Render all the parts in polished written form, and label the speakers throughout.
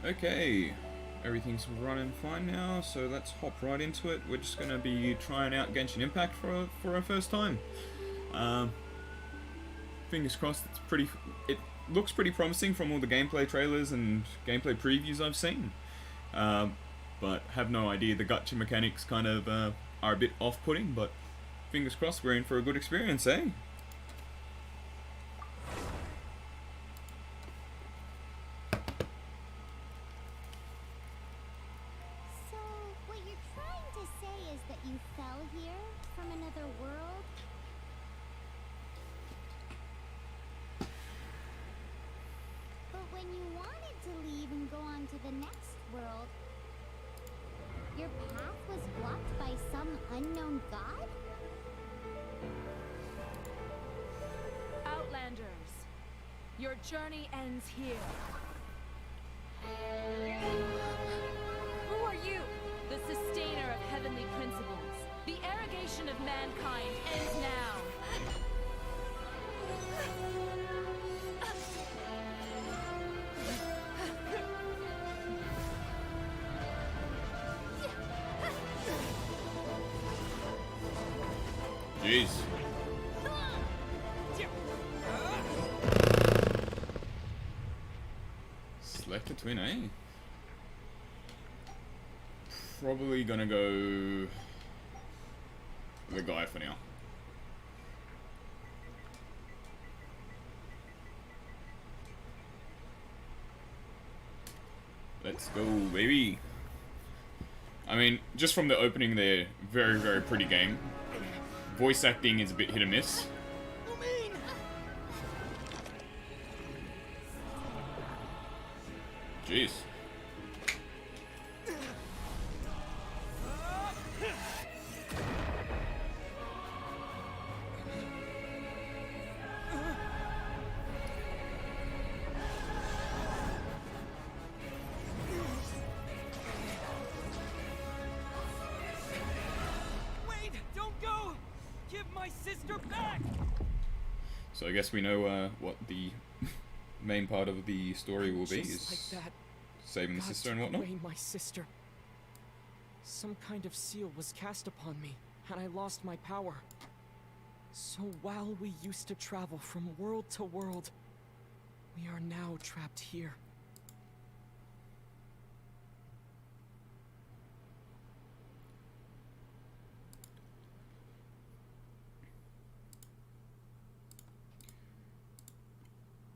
Speaker 1: Okay, everything's running fine now, so let's hop right into it. We're just going to be trying out Genshin Impact for our first time. Um, Fingers crossed, it looks pretty promising from all the gameplay trailers and gameplay previews I've seen. But have no idea, the gacha mechanics kind of are a bit off-putting, but fingers crossed we're in for a good experience, eh?
Speaker 2: So, what you're trying to say is that you fell here from another world? But when you wanted to leave and go on to the next world, your path was blocked by some unknown god?
Speaker 3: Outlanders, your journey ends here. Who are you? The sustainer of heavenly principles. The arrogation of mankind ends now.
Speaker 1: Jeez. Select a twin, eh? Probably gonna go the guy for now. Let's go, baby. I mean, just from the opening there, very, very pretty game. Voice acting is a bit hit or miss. Jeez.
Speaker 4: Wait! Don't go! Give my sister back!
Speaker 1: So I guess we know what the main part of the story will be,
Speaker 4: Just
Speaker 1: is
Speaker 4: like that,
Speaker 1: saving the
Speaker 4: God
Speaker 1: sister and
Speaker 4: took
Speaker 1: whatnot.
Speaker 4: away my sister. Some kind of seal was cast upon me, and I lost my power. So while we used to travel from world to world, we are now trapped here.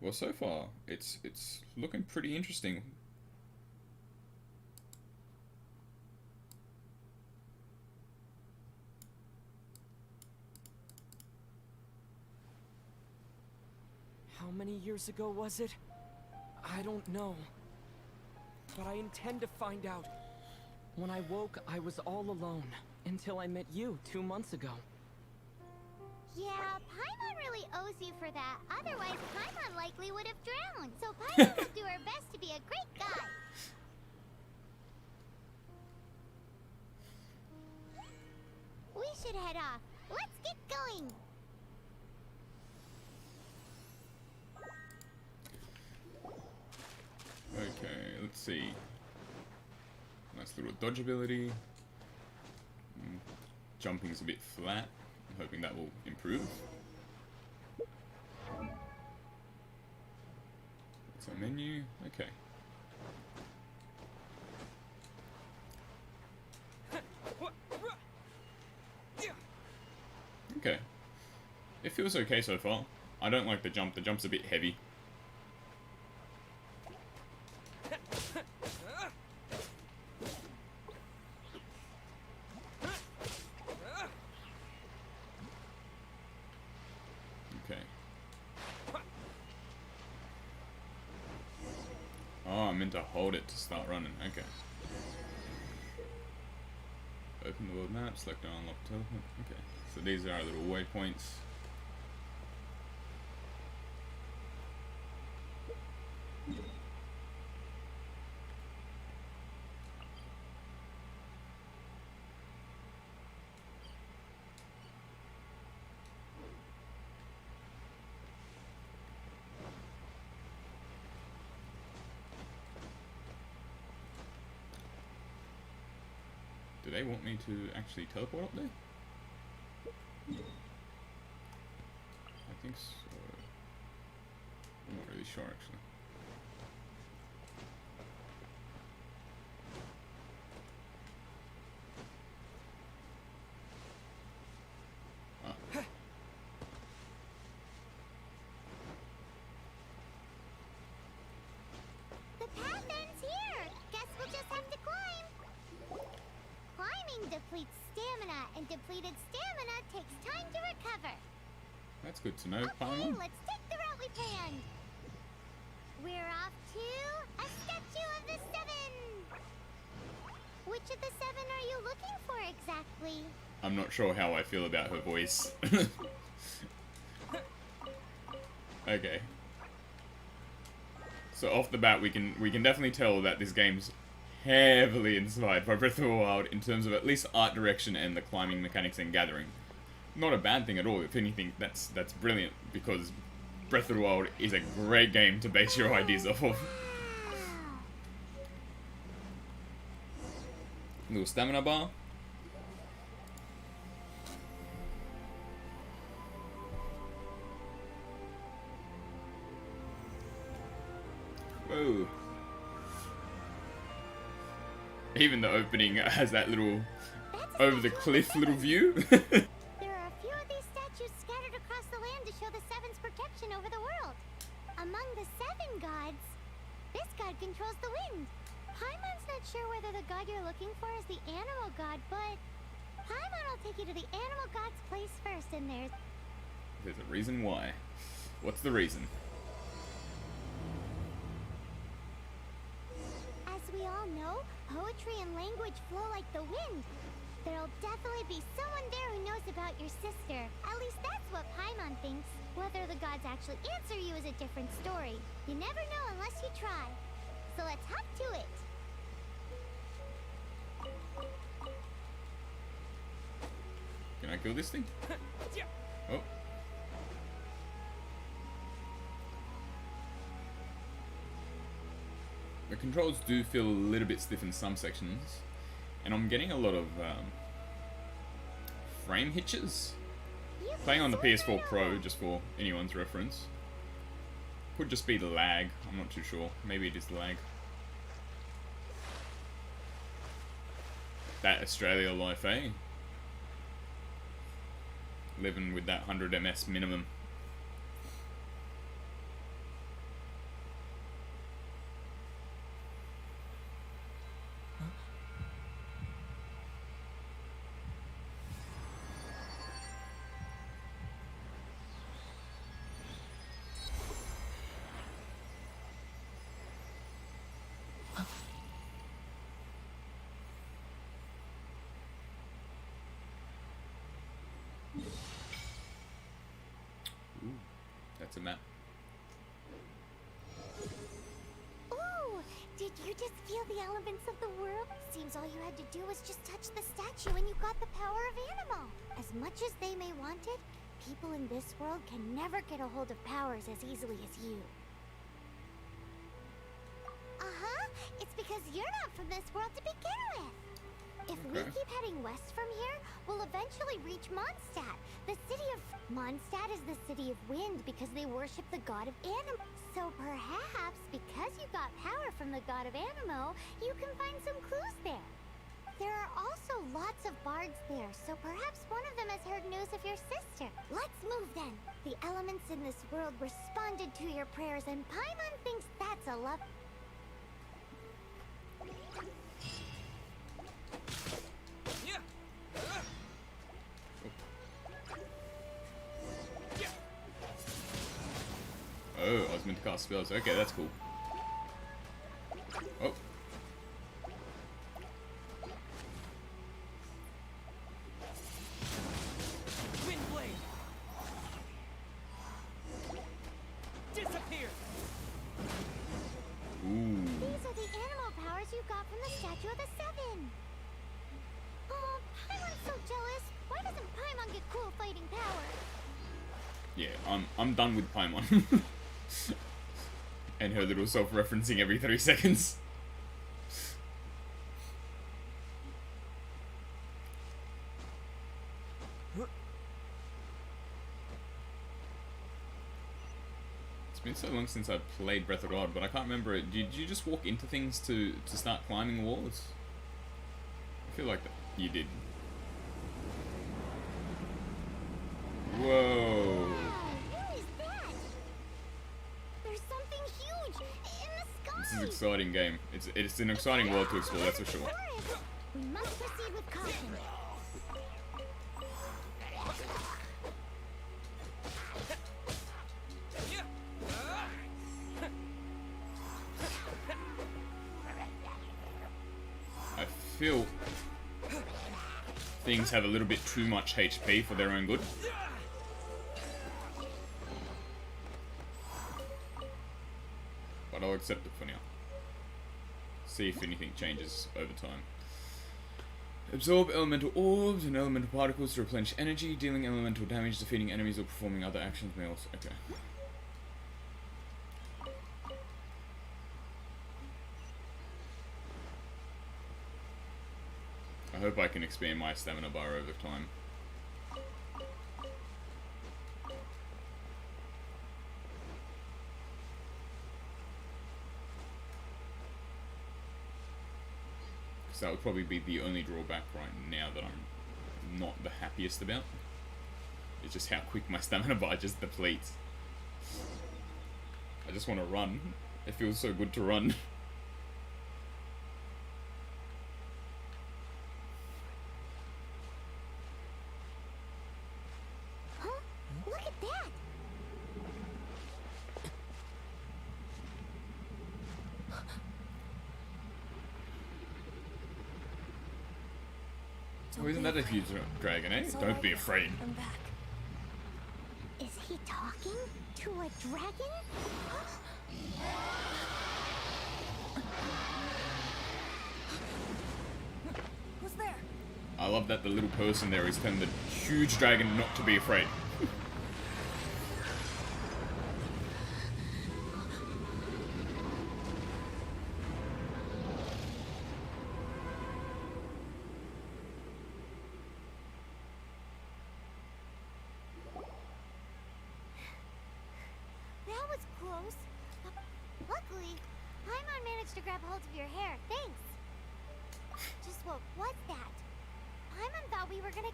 Speaker 1: Well, so far it's looking pretty interesting.
Speaker 4: How many years ago was it? I don't know. But I intend to find out. When I woke, I was all alone, until I met you 2 months ago.
Speaker 2: Yeah, Paimon really owes you for that. Otherwise, Paimon likely would have drowned. So Paimon will do her best to be a great guy. We should head off. Let's get going.
Speaker 1: Okay, let's see. Nice little dodge ability. Jumping's a bit flat. I'm hoping that will improve. It's our menu. Okay. Okay. It feels okay so far. I don't like the jump. The jump's a bit heavy. Okay. Oh, I meant to hold it to start running. Okay. Open the world map, select and unlock teleport. Okay. So these are our little waypoints. they want me to actually teleport up there? I think so. I'm not really sure actually.
Speaker 2: The path ends here. Guess we'll just have to climb. Climbing depletes stamina, and depleted stamina takes time to recover.
Speaker 1: That's good to know,
Speaker 2: Okay,
Speaker 1: Paimon.
Speaker 2: let's take the route we planned. We're off to a statue of the seven. Which of the seven are you looking for exactly?
Speaker 1: I'm not sure how I feel about her voice. Okay. So off the bat, we can definitely tell that this game's heavily inspired by Breath of the Wild in terms of at least art direction and the climbing mechanics and gathering. Not a bad thing at all. If anything, that's brilliant because Breath of the Wild is a great game to base your ideas off of. Little stamina bar. Whoa. Even the opening has that little over the cliff little view.
Speaker 2: There are a few of these statues scattered across the land to show the Seven's protection over the world. Among the seven gods, this god controls the wind. Paimon's not sure whether the god you're looking for is the animal god, but Paimon will take you to the animal god's place first, and there's
Speaker 1: a reason why. What's the reason?
Speaker 2: As we all know, poetry and language flow like the wind. There'll definitely be someone there who knows about your sister. At least that's what Paimon thinks. Whether the gods actually answer you is a different story. You never know unless you try. So let's hop to it.
Speaker 1: Can I kill this thing? Oh. The controls do feel a little bit stiff in some sections, and I'm getting a lot of frame hitches. Playing on the PS4 Pro, just for anyone's reference. Could just be the lag, I'm not too sure. Maybe it is the lag. That Australia life, eh? Living with that 100 ms minimum. That's a map.
Speaker 2: Ooh, did you just feel the elements of the world? Seems all you had to do was just touch the statue and you got the power of animal. As much as they may want it, people in this world can never get a hold of powers as easily as you. Uh-huh, it's because you're not from this world to begin with. If we
Speaker 1: Okay.
Speaker 2: keep heading west from here, we'll eventually reach Mondstadt. The city of... Mondstadt is the city of wind because they worship the god of Animo. So perhaps, because you got power from the god of Animo, you can find some clues there. There are also lots of bards there, so perhaps one of them has heard news of your sister. Let's move then. The elements in this world responded to your prayers, and Paimon thinks that's a love...
Speaker 1: Oh, I was meant to cast spells. Okay, that's cool. Oh.
Speaker 4: Windblade! Disappear!
Speaker 1: Ooh.
Speaker 2: These are the animal powers you got from the Statue of the Seven. Oh, Paimon's so jealous. Why doesn't Paimon get cool fighting power?
Speaker 1: Yeah, I'm done with Paimon. And her little self-referencing every 3 seconds. been so long since I've played Breath of the Wild, but I can't remember it. Did you just walk into things to start climbing walls? I feel like that you did. Whoa.
Speaker 2: What is that? There's something huge in the sky.
Speaker 1: This is an exciting game. It's an exciting world to explore, that's for sure.
Speaker 2: Forest. We must proceed with caution.
Speaker 1: I feel things have a little bit too much HP for their own good. But I'll accept it for now. See if anything changes over time. Absorb elemental orbs and elemental particles to replenish energy, dealing elemental damage, defeating enemies, or performing other actions may also... Okay. I hope I can expand my stamina bar over time. Because that would probably be the only drawback right now that I'm not the happiest about. It's just how quick my stamina bar just depletes. I just want to run. It feels so good to run.
Speaker 2: Look at that!
Speaker 1: Oh, isn't that a huge dragon, eh? Don't be afraid.
Speaker 3: I'm back.
Speaker 2: Is he talking to a dragon?
Speaker 3: Who's there?
Speaker 1: I love that the little person there is telling the huge dragon not to be afraid.
Speaker 2: That was close. Luckily, Paimon managed to grab hold of your hair. Thanks. Just what was that? Paimon thought we were gonna...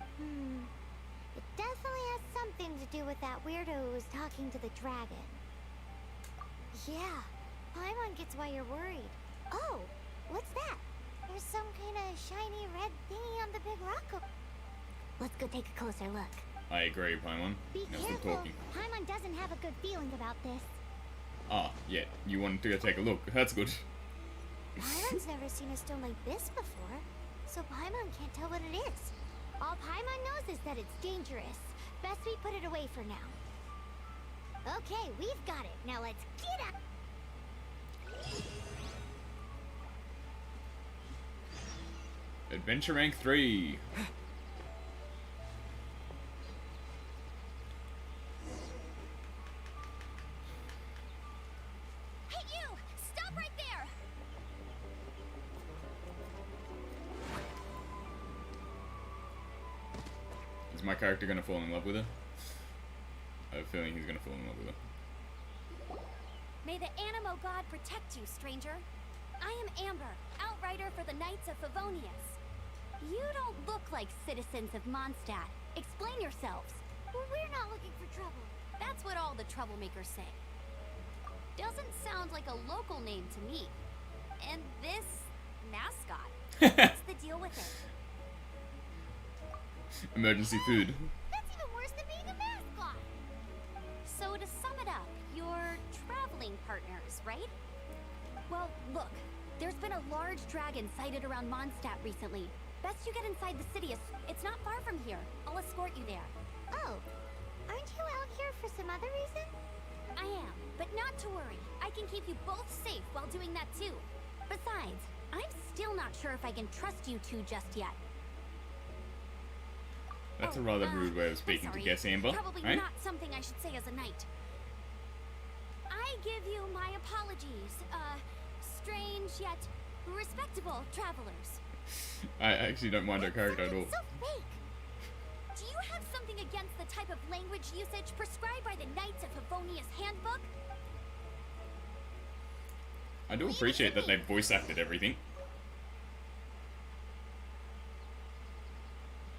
Speaker 2: It definitely has something to do with that weirdo who was talking to the dragon. Yeah, Paimon gets why you're worried. Oh, what's that? There's some kind of shiny red thingy on the big rock. Let's go take a closer look.
Speaker 1: I agree, Paimon.
Speaker 2: Be
Speaker 1: Now stop
Speaker 2: careful.
Speaker 1: talking.
Speaker 2: Paimon doesn't have a good feeling about this.
Speaker 1: Ah, yeah, you wanted to go take a look. That's good.
Speaker 2: Paimon's never seen a stone like this before, so Paimon can't tell what it is. All Paimon knows is that it's dangerous. Best we put it away for now. Okay, we've got it. Now let's get up.
Speaker 1: Adventure rank 3.
Speaker 2: Hey, you! Stop right there!
Speaker 1: Is my character gonna fall in love with her? I have a feeling he's gonna fall in love with her.
Speaker 5: May the Animo God protect you, stranger. I am Amber, outrider for the Knights of Favonius. You don't look like citizens of Mondstadt. Explain yourselves.
Speaker 2: We're not looking for trouble.
Speaker 5: That's what all the troublemakers say. Doesn't sound like a local name to me. And this mascot. What's the deal with it?
Speaker 1: Emergency food.
Speaker 2: That's even worse than being a mascot.
Speaker 5: So to sum it up, you're traveling partners, right? Well, look. There's been a large dragon sighted around Mondstadt recently. Best you get inside the city. It's not far from here. I'll escort you there.
Speaker 2: Oh, aren't you out here for some other reason?
Speaker 5: I am, but not to worry. I can keep you both safe while doing that too. Besides, I'm still not sure if I can trust you two just yet.
Speaker 1: That's a rather rude way of speaking to guess, Amber.
Speaker 5: Probably
Speaker 1: right?
Speaker 5: not something I should say as a knight. I give you my apologies, strange yet respectable travelers.
Speaker 1: I actually don't mind her character at all.
Speaker 2: So fake.
Speaker 5: Do you have something against the type of language usage prescribed by the Knights of Favonius Handbook?
Speaker 1: I do appreciate that they voice acted everything.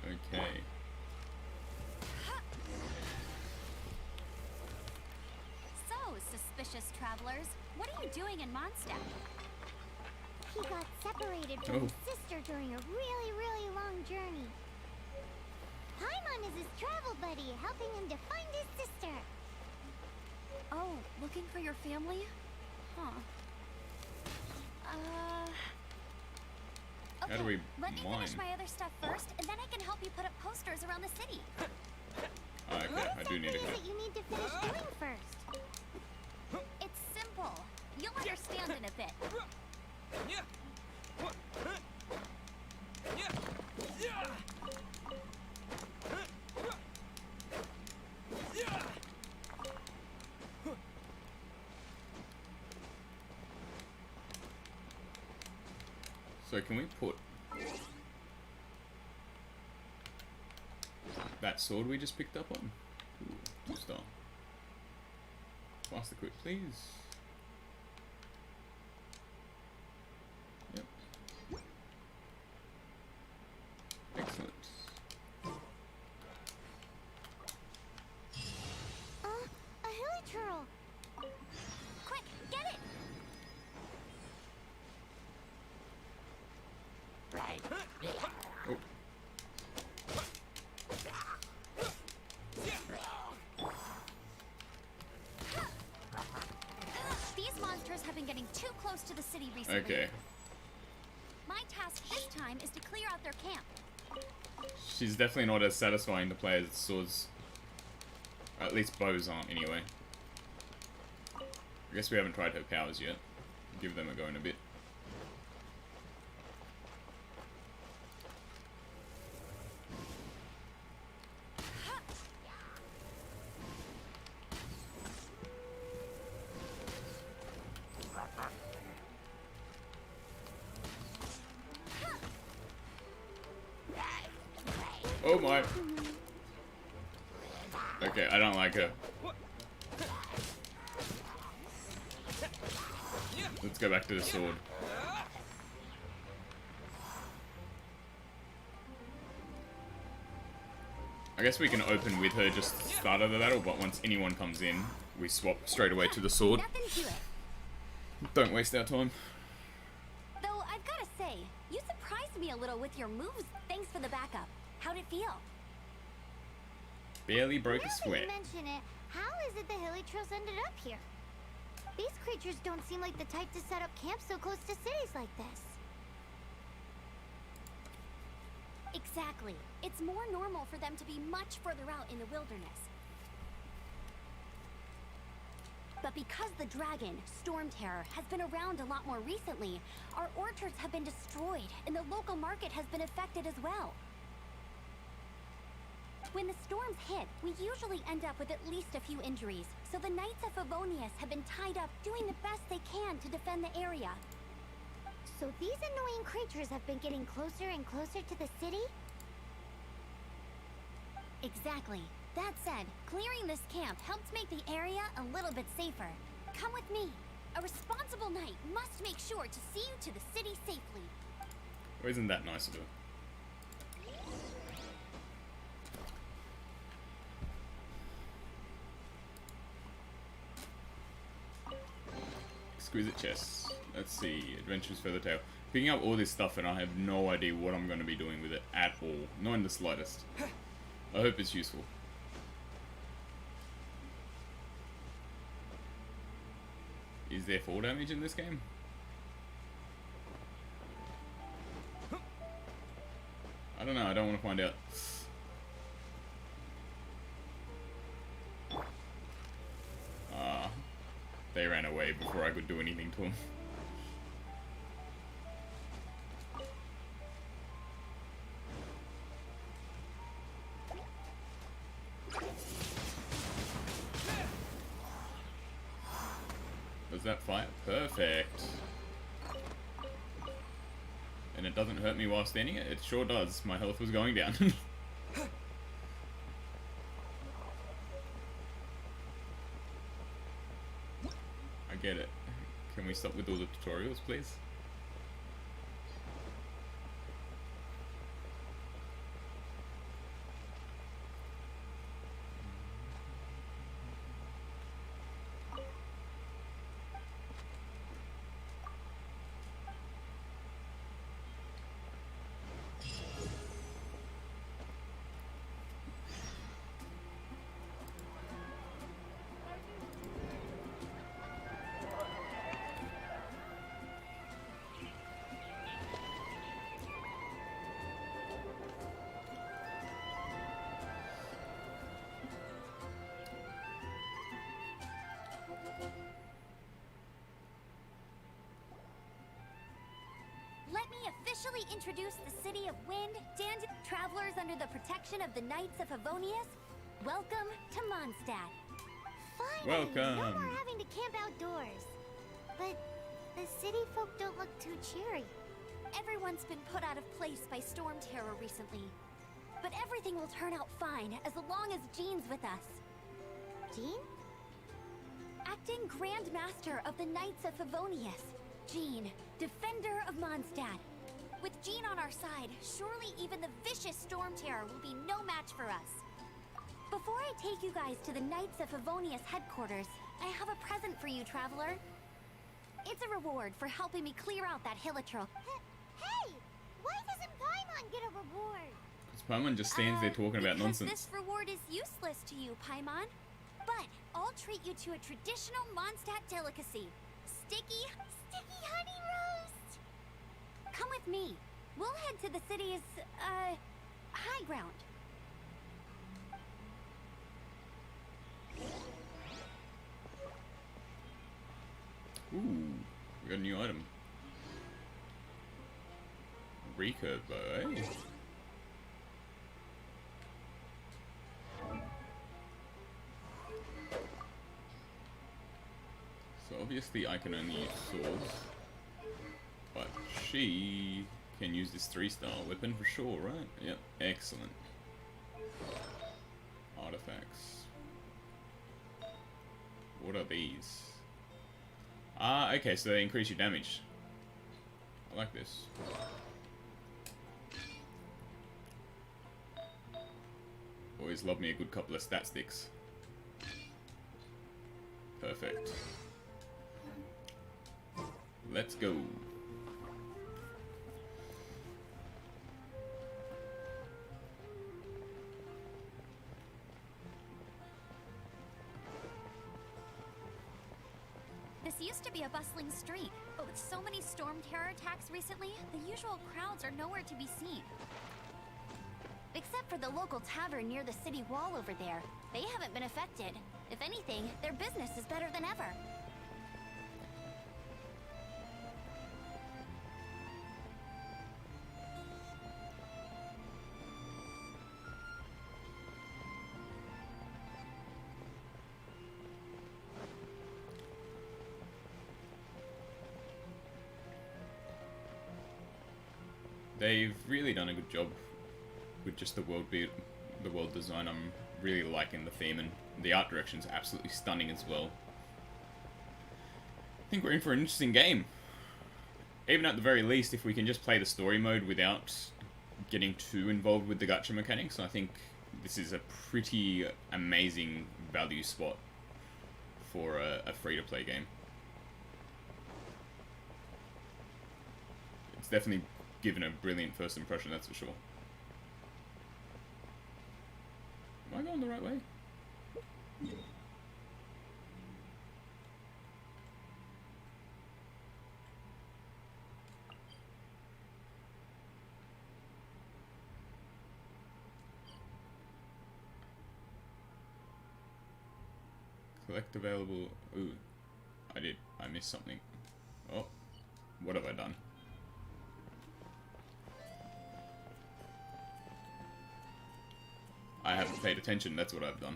Speaker 1: Okay.
Speaker 5: So, suspicious travelers, what are you doing in Mondstadt?
Speaker 2: He got separated from his sister during a really, really long journey. Paimon is his travel buddy, helping him to find his sister.
Speaker 5: Oh, looking for your family? Huh. Okay,
Speaker 1: How do we
Speaker 5: let me
Speaker 1: mine?
Speaker 5: finish my other stuff first, and then I can help you put up posters around the city.
Speaker 1: Okay, I do need to
Speaker 2: What
Speaker 1: go.
Speaker 2: is it you need to finish doing first?
Speaker 5: It's simple. You'll understand in a bit.
Speaker 1: So can we put that sword we just picked up on? Ooh, 2-star. Faster quick, please. Yep. Excellent.
Speaker 2: A hilichurl.
Speaker 5: Quick, get it!
Speaker 1: Oh.
Speaker 5: These monsters have been getting too close to the city recently.
Speaker 1: Okay.
Speaker 5: My task this time is to clear out their camp.
Speaker 1: She's definitely not as satisfying to play as swords. At least bows aren't, anyway. I guess we haven't tried her powers yet. Give them a go in a bit. Oh my. Okay, I don't like her. Let's go back to the sword. I guess we can open with her just at the start of the battle, but once anyone comes in, we swap straight away to the sword.
Speaker 5: Nothing to it.
Speaker 1: Don't waste our time.
Speaker 5: Though I've gotta say, you surprised me a little with your moves. Thanks for the backup. How'd it feel?
Speaker 1: Barely broke a
Speaker 2: Now that
Speaker 1: sweat.
Speaker 2: you mention it, how is it the hilichurls ended up here? These creatures don't seem like the type to set up camp so close to cities like this.
Speaker 5: Exactly. It's more normal for them to be much further out in the wilderness. But because the dragon, Storm Terror, has been around a lot more recently, our orchards have been destroyed, and the local market has been affected as well. When the storms hit, we usually end up with at least a few injuries, so the Knights of Favonius have been tied up doing the best they can to defend the area.
Speaker 2: So these annoying creatures have been getting closer and closer to the city?
Speaker 5: Exactly. That said, clearing this camp helps make the area a little bit safer. Come with me. A responsible knight must make sure to see you to the city safely.
Speaker 1: Or isn't that nice of her? Exquisite chests. Let's see. Adventures Further Tale. Picking up all this stuff and I have no idea what I'm going to be doing with it at all. Not in the slightest. I hope it's useful. Is there fall damage in this game? I don't know, I don't want to find out. They ran away before I could do anything to them. Does that fire? Perfect. And it doesn't hurt me while standing it? It sure does. My health was going down. I get it. Can we stop with all the tutorials, please?
Speaker 5: Let me officially introduce the City of Wind, travelers under the protection of the Knights of Favonius. Welcome to Mondstadt.
Speaker 2: Finally,
Speaker 1: Welcome.
Speaker 2: no more having to camp outdoors. But the city folk don't look too cheery.
Speaker 5: Everyone's been put out of place by storm terror recently. But everything will turn out fine as long as Jean's with us.
Speaker 2: Jean?
Speaker 5: Acting Grand Master of the Knights of Favonius. Jean, Defender of Mondstadt. With Jean on our side, surely even the vicious storm terror will be no match for us. Before I take you guys to the Knights of Favonius headquarters, I have a present for you, traveler. It's a reward for helping me clear out that Hilitrol.
Speaker 2: Hey! Why doesn't Paimon get a reward?
Speaker 1: Because Paimon just stands there talking about
Speaker 5: Because
Speaker 1: nonsense.
Speaker 5: this reward is useless to you, Paimon. But I'll treat you to a traditional Mondstadt delicacy. Sticky honey roast! Come with me. We'll head to the city's, high ground.
Speaker 1: Ooh, we got a new item. Recurve bow, eh? So obviously I can only use swords, but she can use this 3-star weapon for sure, right? Yep, excellent. Artifacts. What are these? Ah, okay, so they increase your damage. I like this. Always love me a good couple of stat sticks. Perfect. Let's go.
Speaker 5: This used to be a bustling street, but with so many storm terror attacks recently, the usual crowds are nowhere to be seen. Except for the local tavern near the city wall over there. They haven't been affected. If anything, their business is better than ever.
Speaker 1: They've really done a good job with just the world design. I'm really liking the theme, and the art direction's absolutely stunning as well. I think we're in for an interesting game. Even at the very least, if we can just play the story mode without getting too involved with the gacha mechanics, I think this is a pretty amazing value spot for a free-to-play game. It's definitely given a brilliant first impression, that's for sure. Am I going the right way? Collect available... Ooh, I missed something. Oh, what have I done? I haven't paid attention, that's what I've done.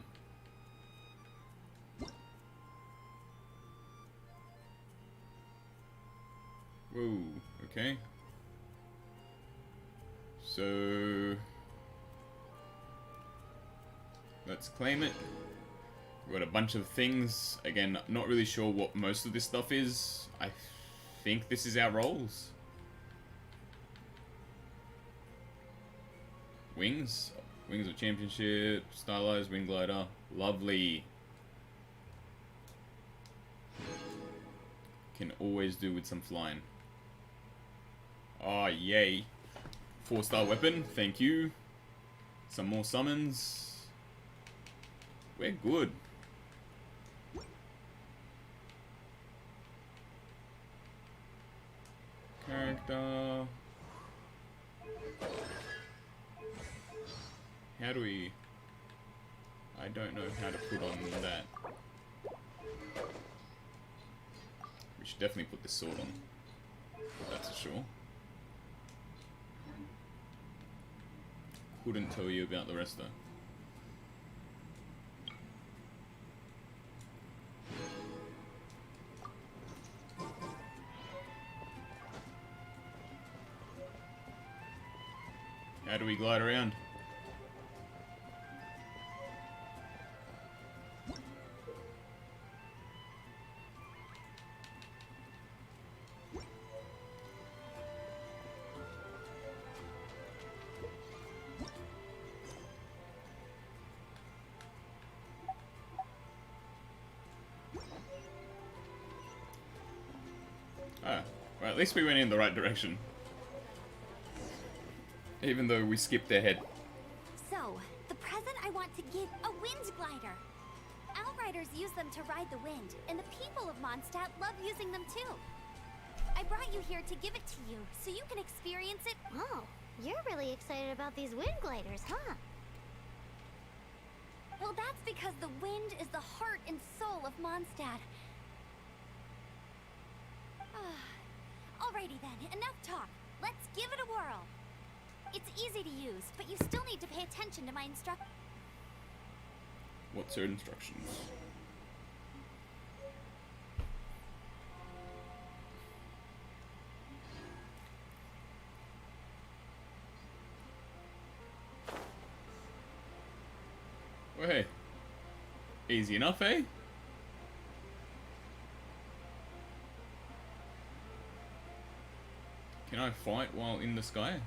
Speaker 1: Whoa, okay. So... let's claim it. We've got a bunch of things. Again, not really sure what most of this stuff is. I think this is our roles. Wings. Wings of Championship. Stylized Wing Glider. Lovely. Can always do with some flying. Oh, yay. 4-star weapon. Thank you. Some more summons. We're good. Character. How do we... I don't know how to put on that. We should definitely put this sword on. That's for sure. Couldn't tell you about the rest though. How do we glide around? Ah, well, at least we went in the right direction. Even though we skipped ahead.
Speaker 5: So, the present I want to give a wind glider. Outriders use them to ride the wind, and the people of Mondstadt love using them too. I brought you here to give it to you, so you can experience it.
Speaker 2: Oh, you're really excited about these wind gliders, huh?
Speaker 5: Well, that's because the wind is the heart and soul of Mondstadt. Alrighty then, enough talk. Let's give it a whirl. It's easy to use, but you still need to pay attention to my instructions.
Speaker 1: What's her instructions? Well, hey. Easy enough, eh? Can I fight while in the sky?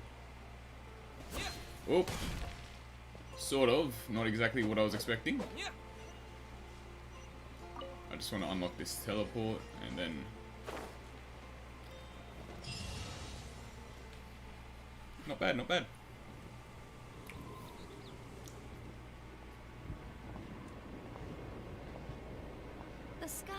Speaker 1: Oh, sort of. Not exactly what I was expecting. I just want to unlock this teleport and then... Not bad, not bad.
Speaker 5: The sky.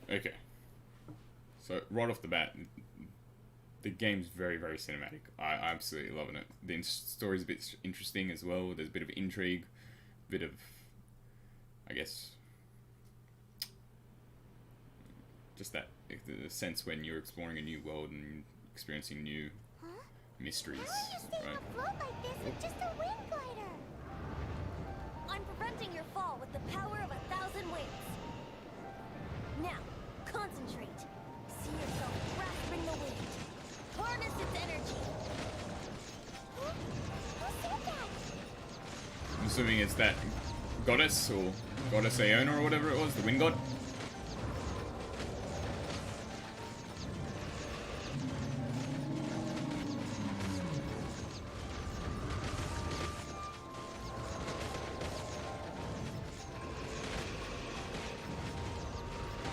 Speaker 1: Okay. So, right off the bat, the game's very, very cinematic. I'm absolutely loving it. The story's a bit interesting as well. There's a bit of intrigue, a bit of, I guess, just that the sense when you're exploring a new world and experiencing new mysteries.
Speaker 2: How are you staying
Speaker 1: Right?
Speaker 2: afloat like this with just a wind glider?
Speaker 5: I'm preventing your fall with the power of 1,000 wings. Now, concentrate. See yourself grasping the wind. Harness its energy.
Speaker 2: Who said that?
Speaker 1: I'm assuming it's that goddess or goddess Aeona or whatever it was, the wind god.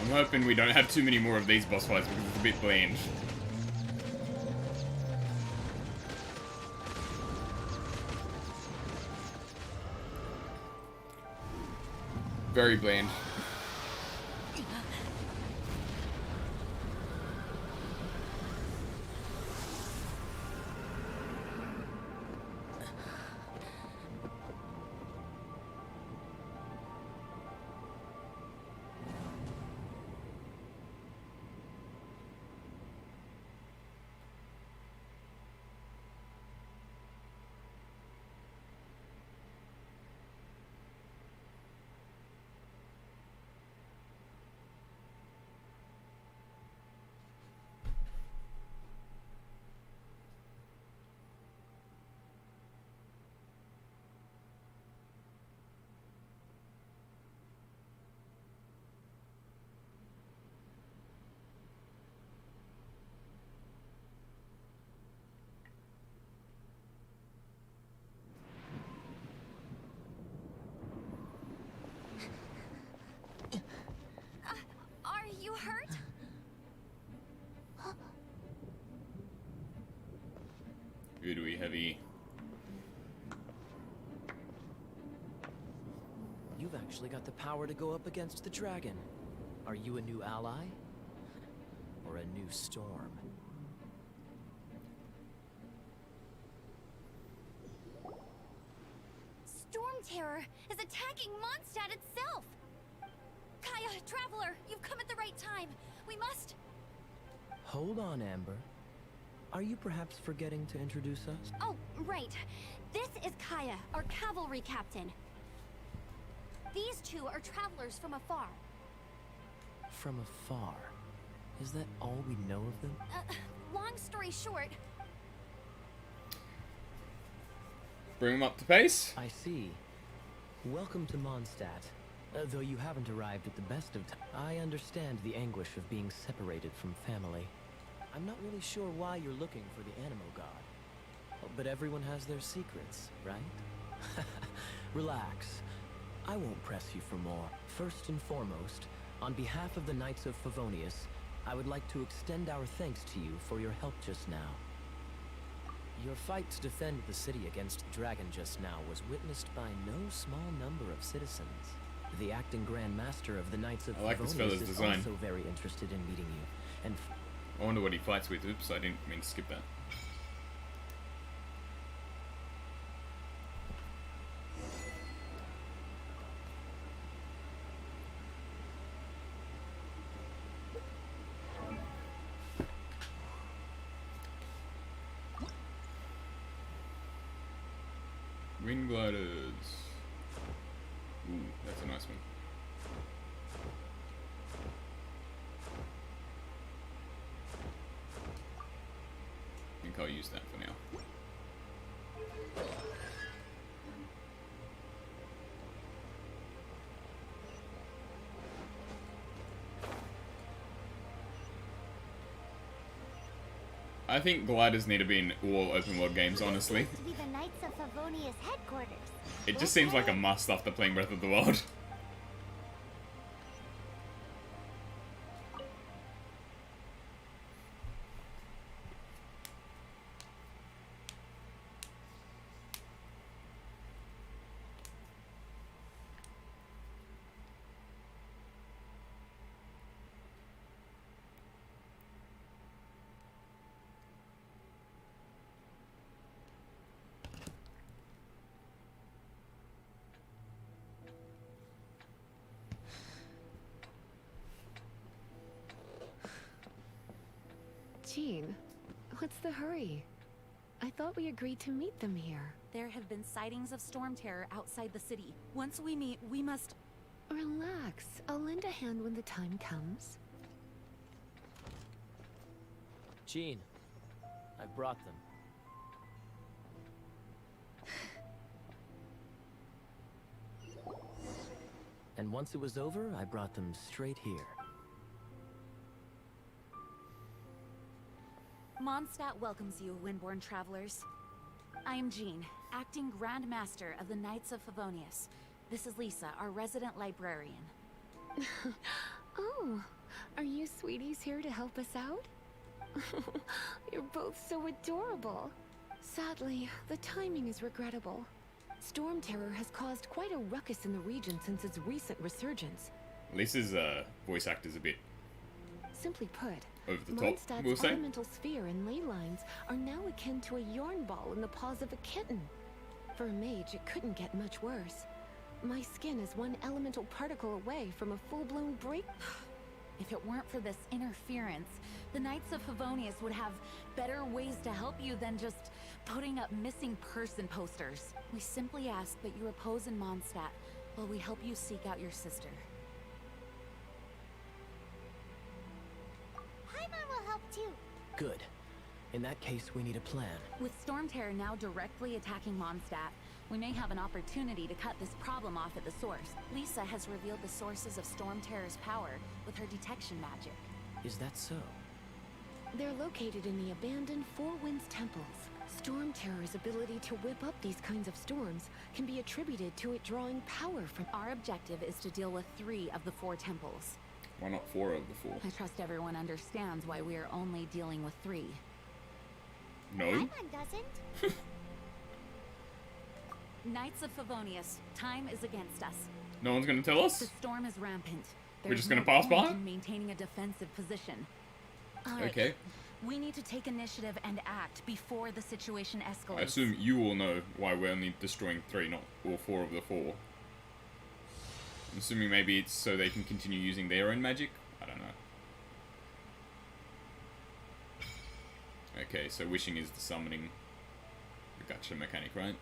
Speaker 1: I'm hoping we don't have too many more of these boss fights because it's a bit bland. Very bland.
Speaker 5: Are you hurt?
Speaker 1: Voodoo heavy.
Speaker 6: You've actually got the power to go up against the dragon. Are you a new ally? Or a new storm?
Speaker 5: Storm Terror is attacking Mondstadt itself! Kaya, Traveler, you've come at the right time. We must...
Speaker 6: Hold on, Amber. Are you perhaps forgetting to introduce us?
Speaker 5: Oh, right. This is Kaya, our cavalry captain. These two are travelers from afar.
Speaker 6: From afar. Is that all we know of them?
Speaker 5: Long story short,
Speaker 1: Bring him up to pace.
Speaker 6: I see. Welcome to Mondstadt. Though you haven't arrived at the best of times, I understand the anguish of being separated from family. I'm not really sure why you're looking for the Animo God. But everyone has their secrets, right? Relax. I won't press you for more. First and foremost, on behalf of the Knights of Favonius, I would like to extend our thanks to you for your help just now. Your fight to defend the city against the dragon just now was witnessed by no small number of citizens. The acting Grand Master of the Knights of
Speaker 1: I like this
Speaker 6: Favonius
Speaker 1: fella's
Speaker 6: is
Speaker 1: design.
Speaker 6: also very interested in meeting you. And
Speaker 1: I wonder what he fights with. Oops, I didn't mean to skip that. Wind gliders. Ooh, that's a nice one. I think I'll use that for now. I think gliders need to be in all open world games, honestly.
Speaker 2: To be the Knights of Favonius headquarters.
Speaker 1: It just seems like a must after playing Breath of the Wild.
Speaker 7: Jean, what's the hurry? I thought we agreed to meet them here.
Speaker 3: There have been sightings of storm terror outside the city. Once we meet, we must...
Speaker 7: Relax. I'll lend a hand when the time comes.
Speaker 6: Jean, I brought them. And once it was over, I brought them straight here.
Speaker 3: Mondstadt welcomes you, Windborn travelers. I am Jean, acting Grand Master of the Knights of Favonius. This is Lisa, our resident librarian.
Speaker 7: Oh, are you sweeties here to help us out? You're both so adorable. Sadly, the timing is regrettable. Storm Terror has caused quite a ruckus in the region since its recent resurgence.
Speaker 1: Lisa's voice actor's a bit
Speaker 7: Simply put,
Speaker 1: over the top,
Speaker 7: Mondstadt's
Speaker 1: we'll say.
Speaker 7: elemental sphere and ley lines are now akin to a yarn ball in the paws of a kitten. For a mage, it couldn't get much worse. My skin is one elemental particle away from a full-blown break.
Speaker 3: If it weren't for this interference, the Knights of Favonius would have better ways to help you than just putting up missing person posters. We simply ask that you repose in Mondstadt while we help you seek out your sister.
Speaker 2: Paimon will help too.
Speaker 6: Good. In that case, we need a plan.
Speaker 3: With Storm Terror now directly attacking Mondstadt, we may have an opportunity to cut this problem off at the source. Lisa has revealed the sources of Storm Terror's power with her detection magic.
Speaker 6: Is that so?
Speaker 7: They're located in the abandoned Four Winds temples. Storm Terror's ability to whip up these kinds of storms can be attributed to it drawing power from...
Speaker 3: Our objective is to deal with 3 of the 4 temples.
Speaker 1: Why not 4 of the 4?
Speaker 3: I trust everyone understands why we are only dealing with 3.
Speaker 1: No?
Speaker 2: Paimon doesn't.
Speaker 3: Knights of Favonius, time is against us.
Speaker 1: No one's gonna tell us?
Speaker 3: The storm is rampant.
Speaker 1: We're just
Speaker 3: There's
Speaker 1: gonna
Speaker 3: no
Speaker 1: pass
Speaker 3: point
Speaker 1: by?
Speaker 3: in maintaining a defensive position. All right.
Speaker 1: Okay.
Speaker 3: We need to take initiative and act before the situation escalates.
Speaker 1: I assume you all know why we're only destroying 3, not all 4 of the 4. I'm assuming maybe it's so they can continue using their own magic? I don't know. Okay, so wishing is the summoning the gacha mechanic, right?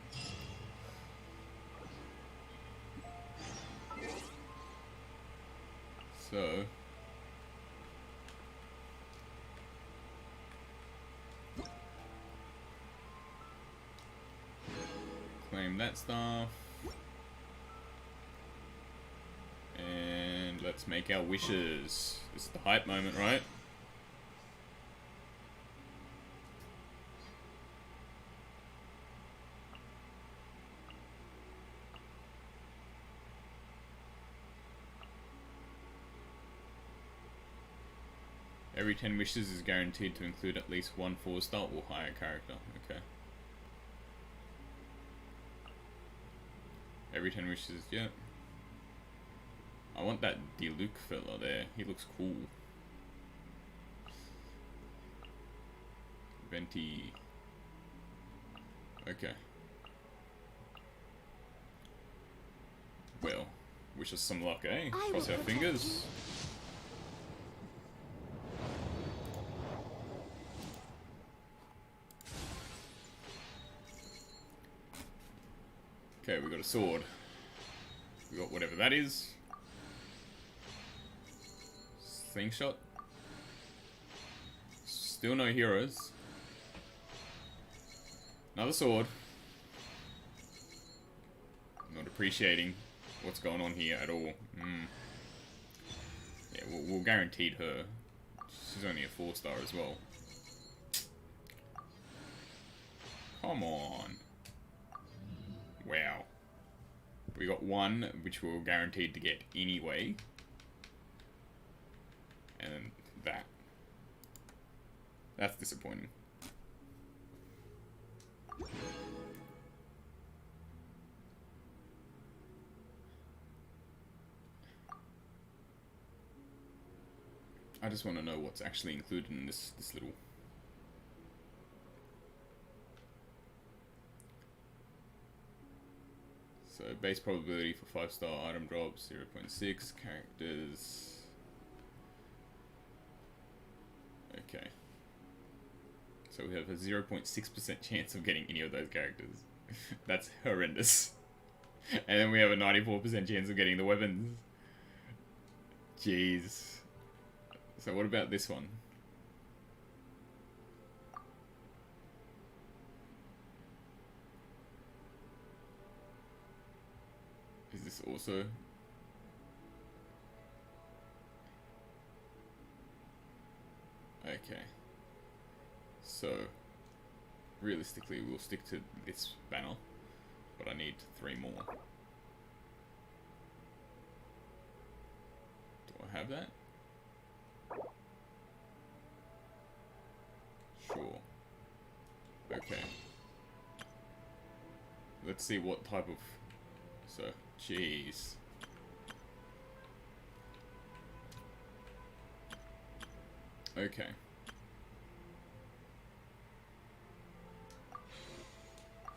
Speaker 1: So... claim that stuff. And let's make our wishes. This is the hype moment, right? Every 10 wishes is guaranteed to include at least one 4-star or higher character. Okay. Every 10 wishes, yeah. I want that Diluc fella there. He looks cool. Venti. Okay. Well, wish us some luck, eh?
Speaker 2: I
Speaker 1: Cross
Speaker 2: will
Speaker 1: our
Speaker 2: protect
Speaker 1: fingers. Okay, we got a sword. We got whatever that is. Slingshot. Still no heroes. Another sword. Not appreciating what's going on here at all. Yeah, we'll guaranteed her. She's only a 4-star as well. Come on. Wow. We got one, which we were guaranteed to get anyway. And that. That's disappointing. I just want to know what's actually included in this little... So, base probability for 5-star item drops, 0.6, characters... Okay. So we have a 0.6% chance of getting any of those characters. That's horrendous. And then we have a 94% chance of getting the weapons. Jeez. So what about this one? Is this also... Okay. So, realistically, we'll stick to this banner, but I need 3 more. Do I have that? Sure. Okay. Let's see what type of... So, jeez. Okay.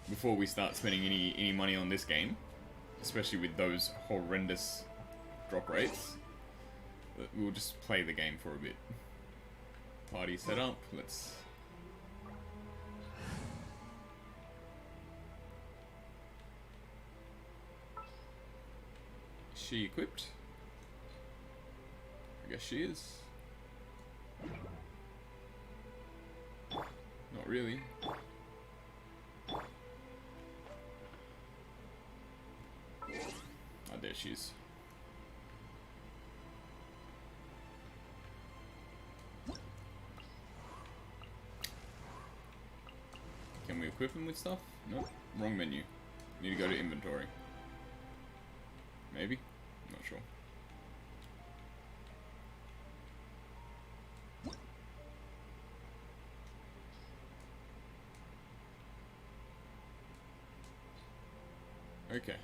Speaker 1: Before we start spending any money on this game, especially with those horrendous drop rates, we'll just play the game for a bit. Party set up, let's... Is she equipped? I guess she is. Not really. Oh, there she is. Can we equip him with stuff? Nope. Wrong menu. Need to go to inventory. Maybe? Not sure. Okay.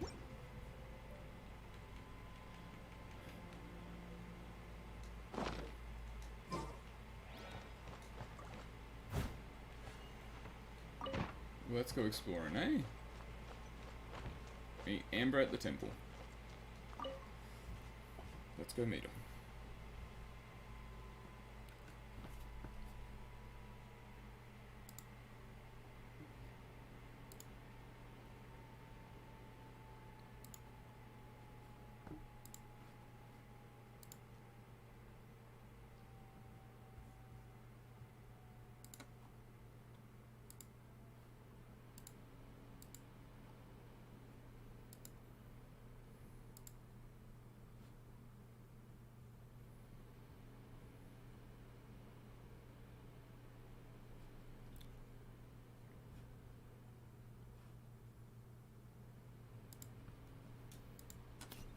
Speaker 1: Let's go exploring, eh? Meet Amber at the temple. Let's go meet her.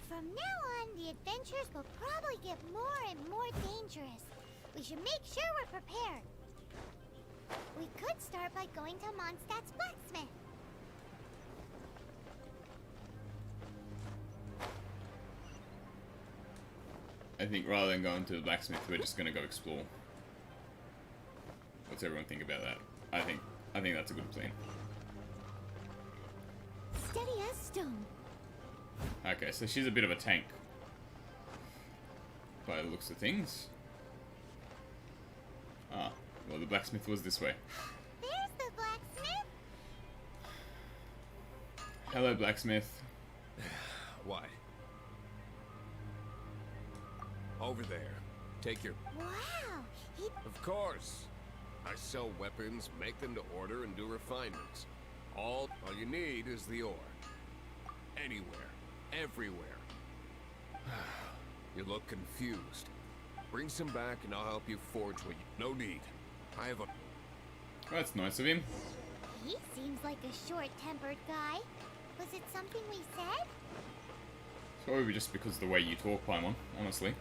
Speaker 2: From now on, the adventures will probably get more and more dangerous. We should make sure we're prepared. We could start by going to Mondstadt's blacksmith.
Speaker 1: I think rather than going to the blacksmith, we're just gonna go explore. What's everyone think about that? I think that's a good plan.
Speaker 2: Steady as stone.
Speaker 1: Okay, so she's a bit of a tank. By the looks of things. Ah, well the blacksmith was this way.
Speaker 2: There's the blacksmith.
Speaker 1: Hello, blacksmith.
Speaker 8: Why? Over there. Take your...
Speaker 2: Wow, he...
Speaker 8: Of course. I sell weapons, make them to order, and do refinements. All you need is the ore. Anywhere. Everywhere. You look confused. Bring some back and I'll help you forge what you... No need. I have a...
Speaker 1: That's nice of him.
Speaker 2: He seems like a short-tempered guy. Was it something we said?
Speaker 1: It's probably just because of the way you talk, Paimon, honestly.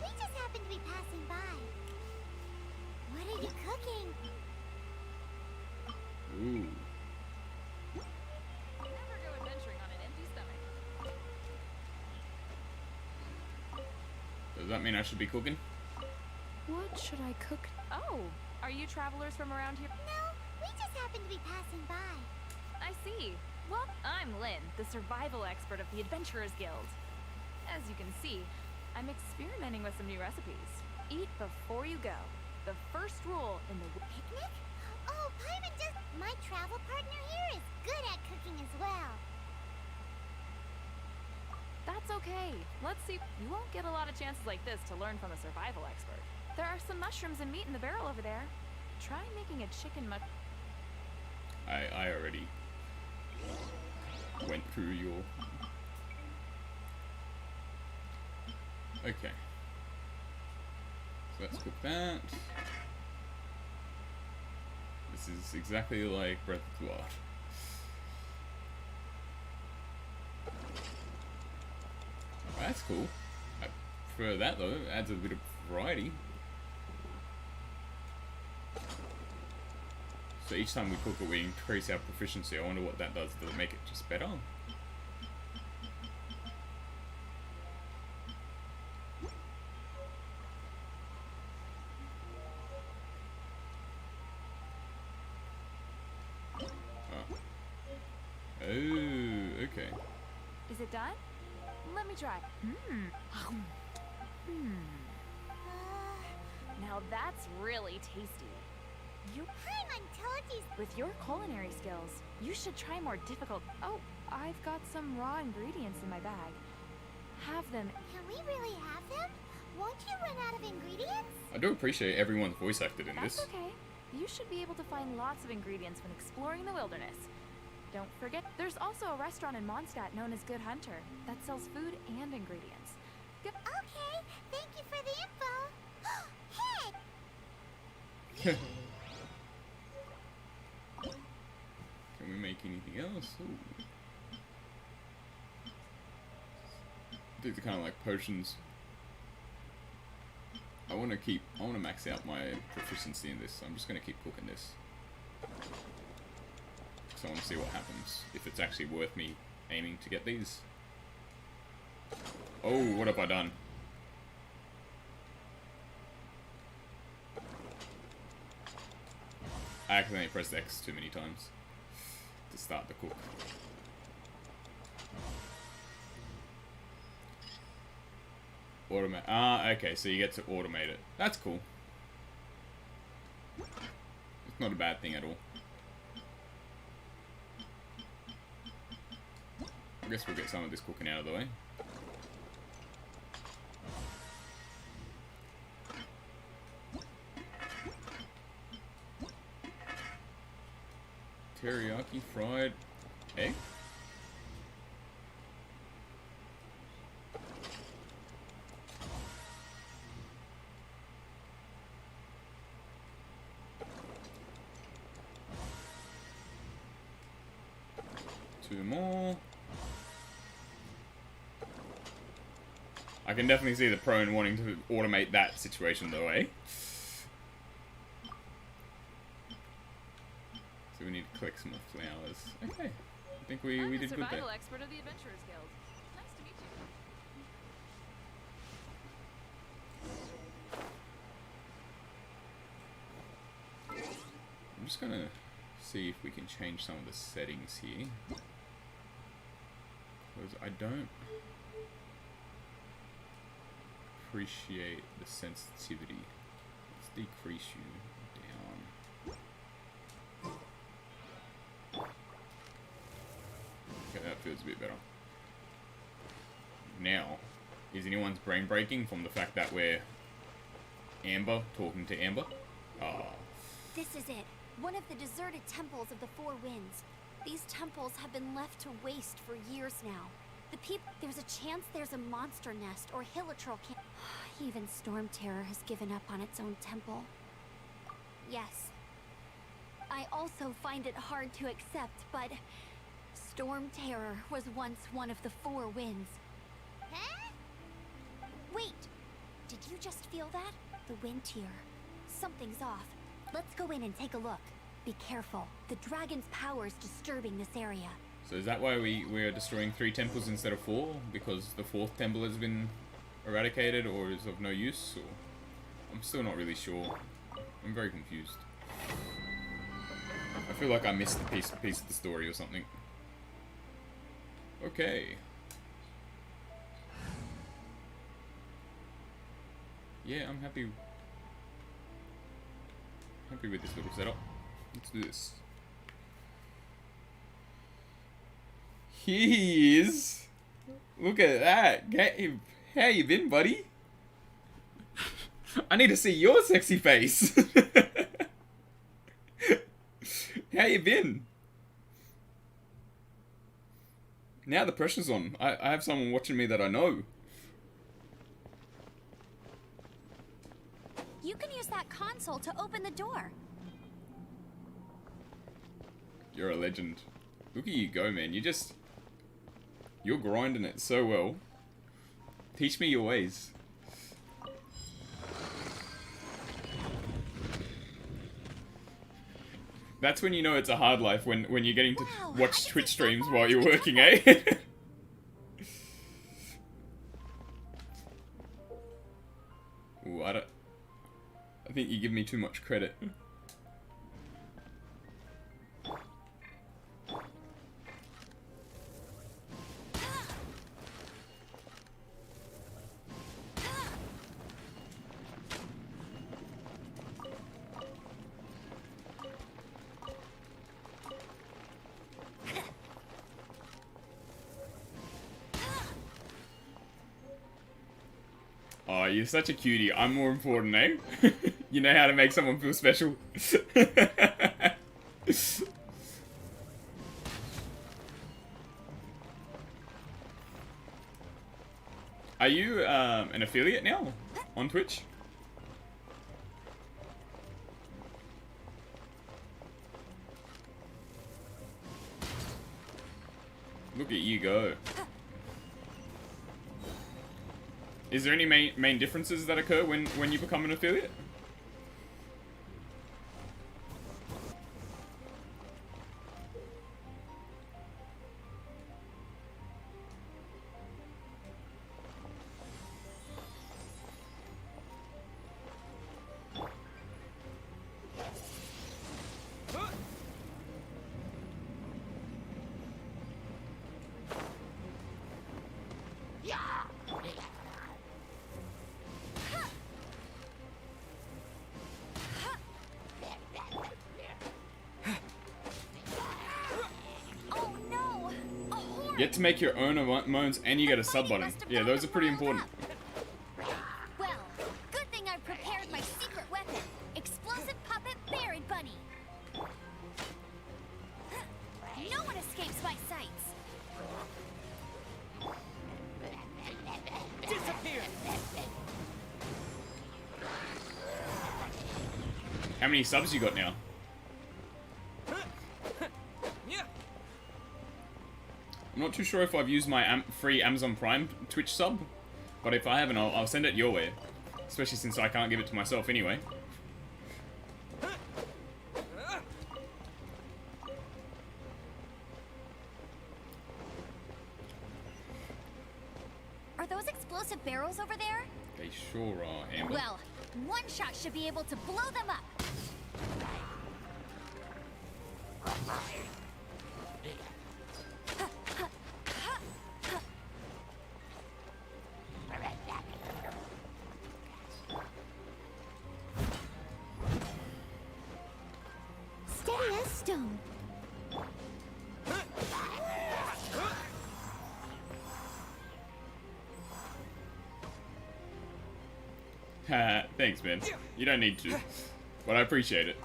Speaker 2: We just happened to be passing by. What are you cooking?
Speaker 1: Ooh.
Speaker 3: Never go adventuring on an empty stomach.
Speaker 1: Does that mean I should be cooking?
Speaker 7: What should I cook?
Speaker 3: Oh, are you travelers from around here?
Speaker 2: No, we just happened to be passing by.
Speaker 3: I see. Well, I'm Lynn, the survival expert of the Adventurers Guild. As you can see, I'm experimenting with some new recipes. Eat before you go. The first rule in the...
Speaker 2: Picnic? Oh, Paimon just... My travel partner here is good at cooking as well.
Speaker 3: That's okay. Let's see. You won't get a lot of chances like this to learn from a survival expert. There are some mushrooms and meat in the barrel over there. Try making a chicken
Speaker 1: I already went through your... Okay. So let's cook that. This is exactly like Breath of the Wild. That's cool. I prefer that though, it adds a bit of variety. So each time we cook it, we increase our proficiency. I wonder what that does. Does it make it just better? Oh, okay.
Speaker 3: Is it done? Let me try. Now that's really tasty.
Speaker 2: Hi, Montoji's.
Speaker 3: With your culinary skills, you should try more difficult. Oh, I've got some raw ingredients in my bag. Have them.
Speaker 2: Can we really have them? Won't you run out of ingredients?
Speaker 1: I do appreciate everyone's voice acted in
Speaker 3: That's
Speaker 1: this.
Speaker 3: okay. You should be able to find lots of ingredients when exploring the wilderness. Don't forget, there's also a restaurant in Mondstadt known as Good Hunter that sells food and ingredients.
Speaker 2: Okay, thank you for the info. Hey!
Speaker 1: Can we make anything else? Ooh. These are kind of like potions. I want to max out my proficiency in this, so I'm just going to keep cooking this. So I want to see what happens, if it's actually worth me aiming to get these. Oh, what have I done? I accidentally pressed X too many times to start the cook. Automate. Ah, okay, so you get to automate it. That's cool. It's not a bad thing at all. I guess we'll get some of this cooking out of the way. Teriyaki fried egg? Two more. I can definitely see the pro in wanting to automate that situation though, eh? So we need to collect some more flowers. Okay. I think we did good there.
Speaker 3: survival expert of the Adventurers Guild. Nice to meet you.
Speaker 1: I'm just gonna see if we can change some of the settings here. Because I don't appreciate the sensitivity. Let's decrease you down. Okay, that feels a bit better. Now, is anyone's brain breaking from the fact that we're Amber talking to Amber? Ah.
Speaker 5: This is it. One of the deserted temples of the Four Winds. These temples have been left to waste for years now. The there's a chance there's a monster nest or Hilitrol camp. Even Storm Terror has given up on its own temple. Yes. I also find it hard to accept, but Storm Terror was once one of the Four Winds.
Speaker 2: Huh?
Speaker 5: Wait! Did you just feel that? The wind here. Something's off. Let's go in and take a look. Be careful. The dragon's power is disturbing this area.
Speaker 1: So is that why we're destroying 3 temples instead of 4? Because the 4th temple has been eradicated or is of no use? Or I'm still not really sure. I'm very confused. I feel like I missed a piece of the story or something. Okay. Yeah, I'm happy with this little setup. Let's do this. He's... Look at that. How you been, buddy? I need to see your sexy face. How you been? Now the pressure's on. I have someone watching me that I know.
Speaker 5: You can use that console to open the door.
Speaker 1: You're a legend. Look at you go, man. You're grinding it so well. Teach me your ways. That's when you know it's a hard life, when you're getting to
Speaker 5: Wow,
Speaker 1: watch
Speaker 5: this
Speaker 1: Twitch
Speaker 5: is so
Speaker 1: streams
Speaker 5: far
Speaker 1: while you're
Speaker 5: into the
Speaker 1: working, eh? Ooh, I think you give me too much credit. Oh, you're such a cutie. I'm more important, eh? You know how to make someone feel special. Are you an affiliate now on Twitch? Look at you go. Is there any main differences that occur when you become an affiliate? You get to make your own moans and you get a sub button. Yeah, those are pretty important.
Speaker 5: Well, good thing I prepared my secret weapon. Explosive puppet buried bunny. No one escapes my sights.
Speaker 4: Disappear!
Speaker 1: How many subs you got now? I'm not too sure if I've used my free Amazon Prime Twitch sub, but if I haven't, I'll send it your way. Especially since I can't give it to myself anyway.
Speaker 5: Are those explosive barrels over there?
Speaker 1: They sure are, Amber.
Speaker 5: Well, one shot should be able to blow them up.
Speaker 2: Steady as stone.
Speaker 1: Thanks, man. You don't need to, but I appreciate it.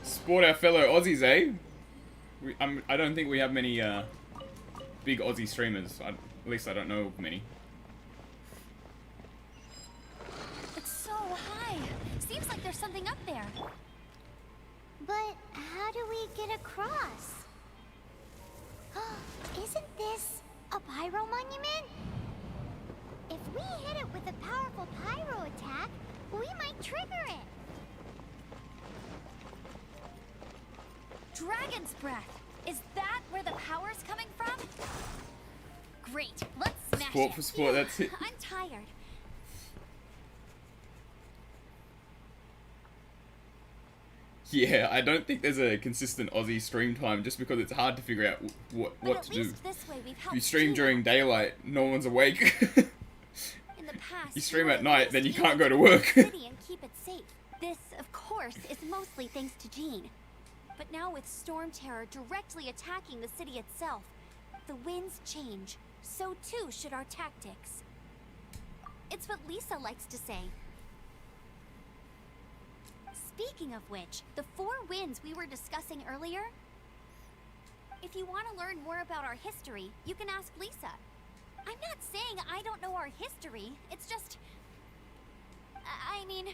Speaker 1: Support our fellow Aussies, eh? I don't think we have many big Aussie streamers. At least I don't know of many.
Speaker 5: It's so high. Seems like there's something up there.
Speaker 2: But how do we get across? Isn't this a pyro monument? If we hit it with a powerful pyro attack, we might trigger it.
Speaker 5: Dragon's breath. Is that where the power's coming from? Great. Let's smash
Speaker 1: Support
Speaker 5: it.
Speaker 1: for support, that's it.
Speaker 5: I'm tired.
Speaker 1: Yeah, I don't think there's a consistent Aussie stream time just because it's hard to figure out
Speaker 5: But
Speaker 1: what
Speaker 5: at
Speaker 1: to do.
Speaker 5: least this way we've
Speaker 1: If
Speaker 5: helped
Speaker 1: you stream
Speaker 5: Gina.
Speaker 1: during daylight, no one's awake.
Speaker 5: In the past,
Speaker 1: You stream
Speaker 5: were
Speaker 1: at night,
Speaker 5: able
Speaker 1: then
Speaker 5: to
Speaker 1: you
Speaker 5: get
Speaker 1: can't go to
Speaker 5: into
Speaker 1: work.
Speaker 5: the city and keep it safe. This, of course, is mostly thanks to Jean. But now with Storm Terror directly attacking the city itself, the winds change. So too should our tactics. It's what Lisa likes to say. Speaking of which, the 4 winds we were discussing earlier. If you want to learn more about our history, you can ask Lisa. I'm not saying I don't know our history. It's just... I mean,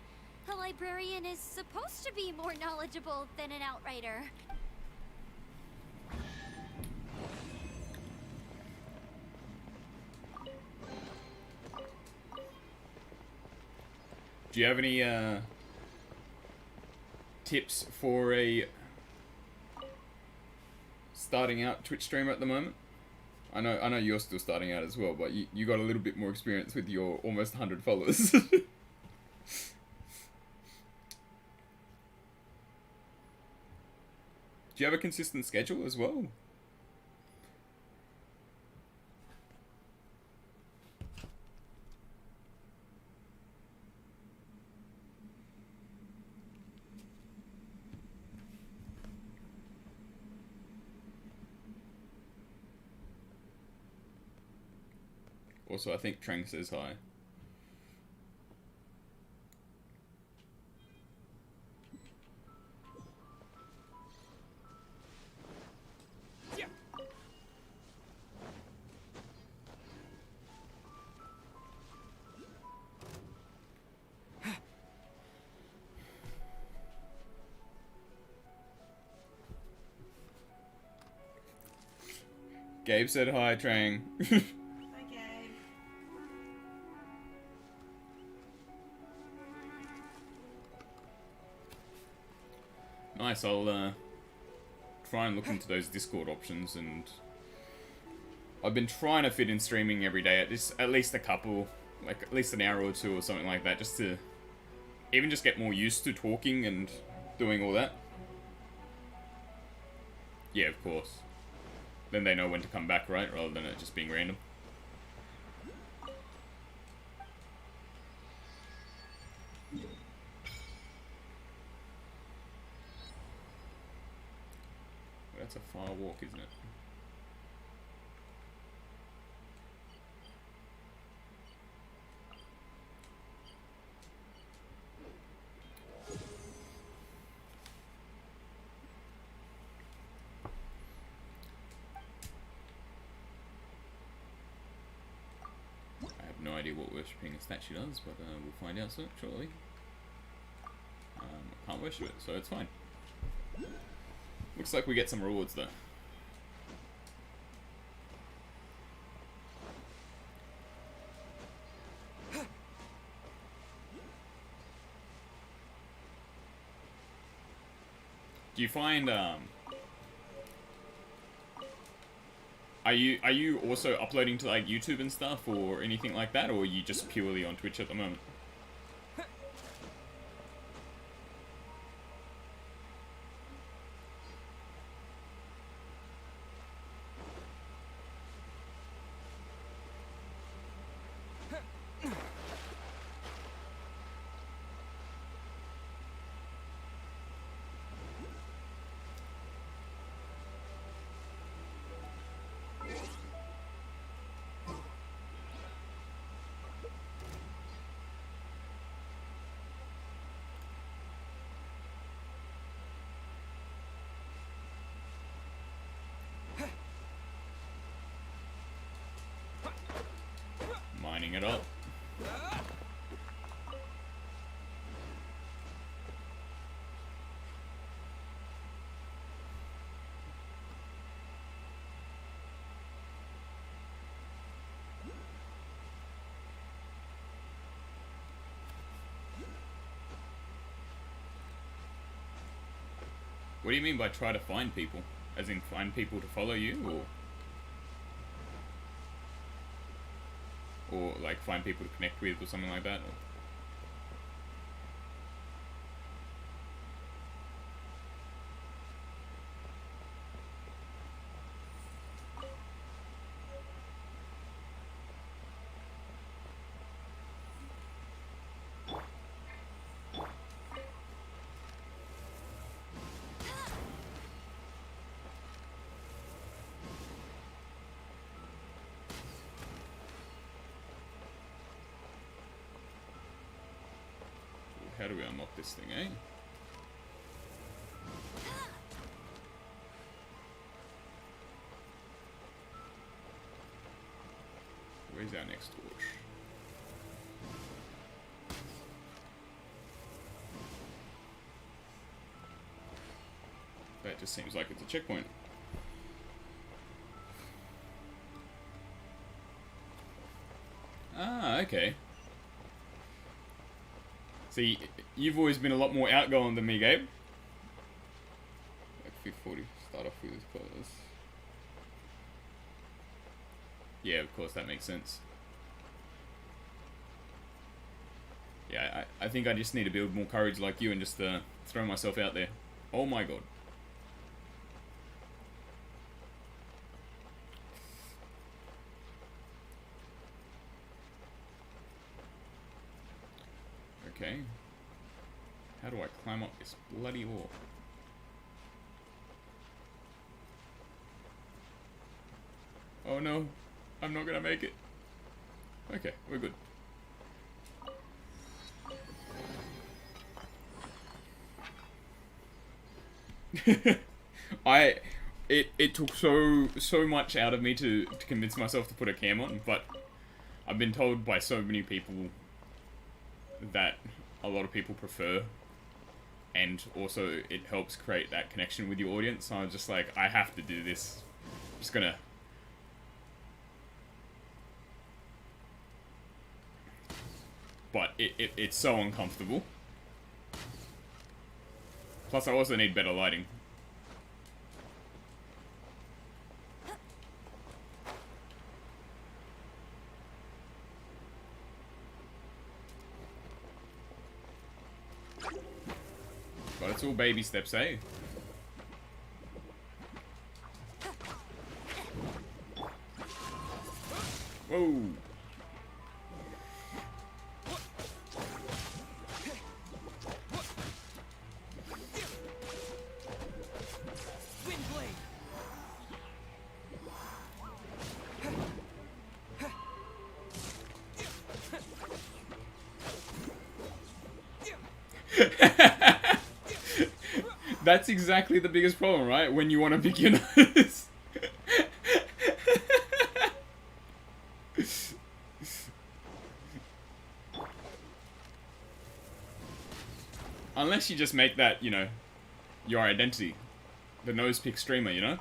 Speaker 5: a librarian is supposed to be more knowledgeable than an outrider.
Speaker 1: Do you have any tips for a starting out Twitch streamer at the moment? I know you're still starting out as well, but you got a little bit more experience with your almost 100 followers. Do you have a consistent schedule as well? Also, I think Trang says hi. Gabe said hi, Trang. Nice, I'll try and look into those Discord options, and I've been trying to fit in streaming every day, at least a couple, like at least an hour or two or something like that, just to even just get more used to talking and doing all that. Yeah, of course. Then they know when to come back, right? Rather than it just being random. That's a far walk, isn't it? I have no idea what worshipping a statue does, but we'll find out soon, shortly. I can't worship it, so it's fine. Looks like we get some rewards though. Do you find are you also uploading to like YouTube and stuff or anything like that, or are you just purely on Twitch at the moment? Mining it up. What do you mean by try to find people? As in find people to follow you, or like find people to connect with or something like that? Or... How do we unlock this thing, eh? Where's our next torch? That just seems like it's a checkpoint. Ah, okay. See, you've always been a lot more outgoing than me, Gabe. Like 540, start off with colours. Yeah, of course, that makes sense. Yeah, I think I just need to build more courage like you and just throw myself out there. Oh my god. Okay. How do I climb up this bloody wall? Oh no, I'm not gonna make it. Okay, we're good. It took so much out of me to convince myself to put a cam on, but I've been told by so many people that a lot of people prefer, and also it helps create that connection with your audience. So I was just like, I have to do this. I'm just gonna. But it's so uncomfortable. Plus, I also need better lighting. But it's all baby steps, eh? Whoa! That's exactly the biggest problem, right? When you want to pick your nose. Unless you just make that, you know, your identity. The nose pick streamer, you know?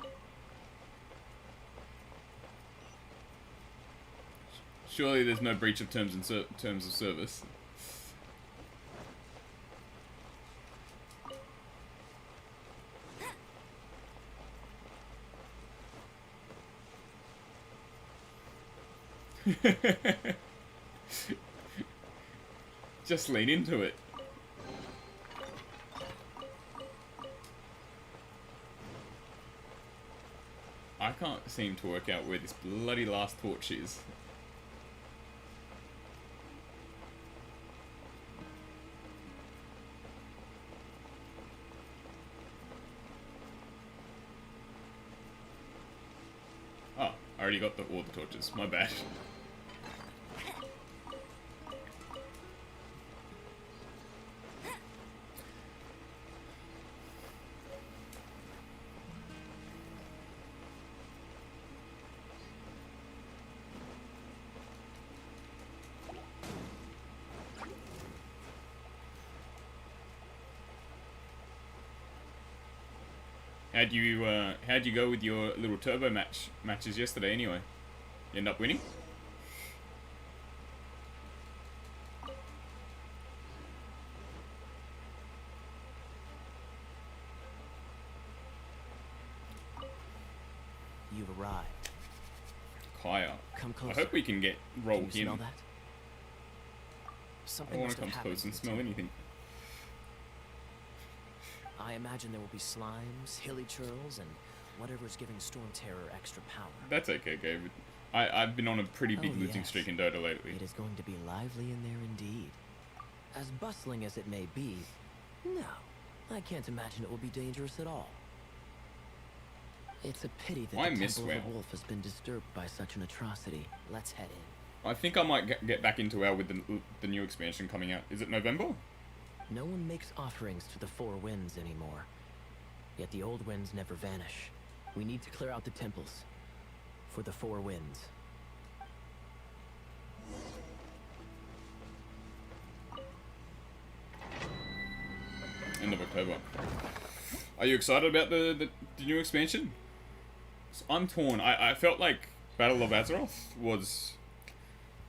Speaker 1: Surely there's no breach of terms and terms of service. Just lean into it. I can't seem to work out where this bloody last torch is. Oh, I already got all the torches. My bad. How'd you go with your little turbo matches yesterday anyway? You end up winning?
Speaker 6: You've arrived.
Speaker 1: Kaya.
Speaker 6: Come
Speaker 1: I
Speaker 6: closer.
Speaker 1: hope we can get roll
Speaker 6: Can you smell
Speaker 1: him.
Speaker 6: that?
Speaker 1: I
Speaker 6: Something
Speaker 1: don't want
Speaker 6: must
Speaker 1: to
Speaker 6: have
Speaker 1: come
Speaker 6: happened
Speaker 1: close and
Speaker 6: to the
Speaker 1: smell
Speaker 6: temple.
Speaker 1: anything.
Speaker 6: I imagine there will be slimes, hilly churls, and whatever's giving Storm Terror extra power.
Speaker 1: That's okay, Gabe. I've been on a pretty big
Speaker 6: Oh,
Speaker 1: losing
Speaker 6: yes.
Speaker 1: streak in Dota lately.
Speaker 6: It is going to be lively in there indeed. As bustling as it may be, no, I can't imagine it will be dangerous at all. It's a pity that
Speaker 1: I
Speaker 6: the
Speaker 1: miss
Speaker 6: Temple of
Speaker 1: WoW.
Speaker 6: the Wolf has been disturbed by such an atrocity. Let's head in.
Speaker 1: I think I might get back into WoW with the new expansion coming out. Is it November?
Speaker 6: No one makes offerings to the Four Winds anymore. Yet the old winds never vanish. We need to clear out the temples. For the Four Winds.
Speaker 1: End of October. Are you excited about the new expansion? I'm torn. I felt like Battle of Azeroth was...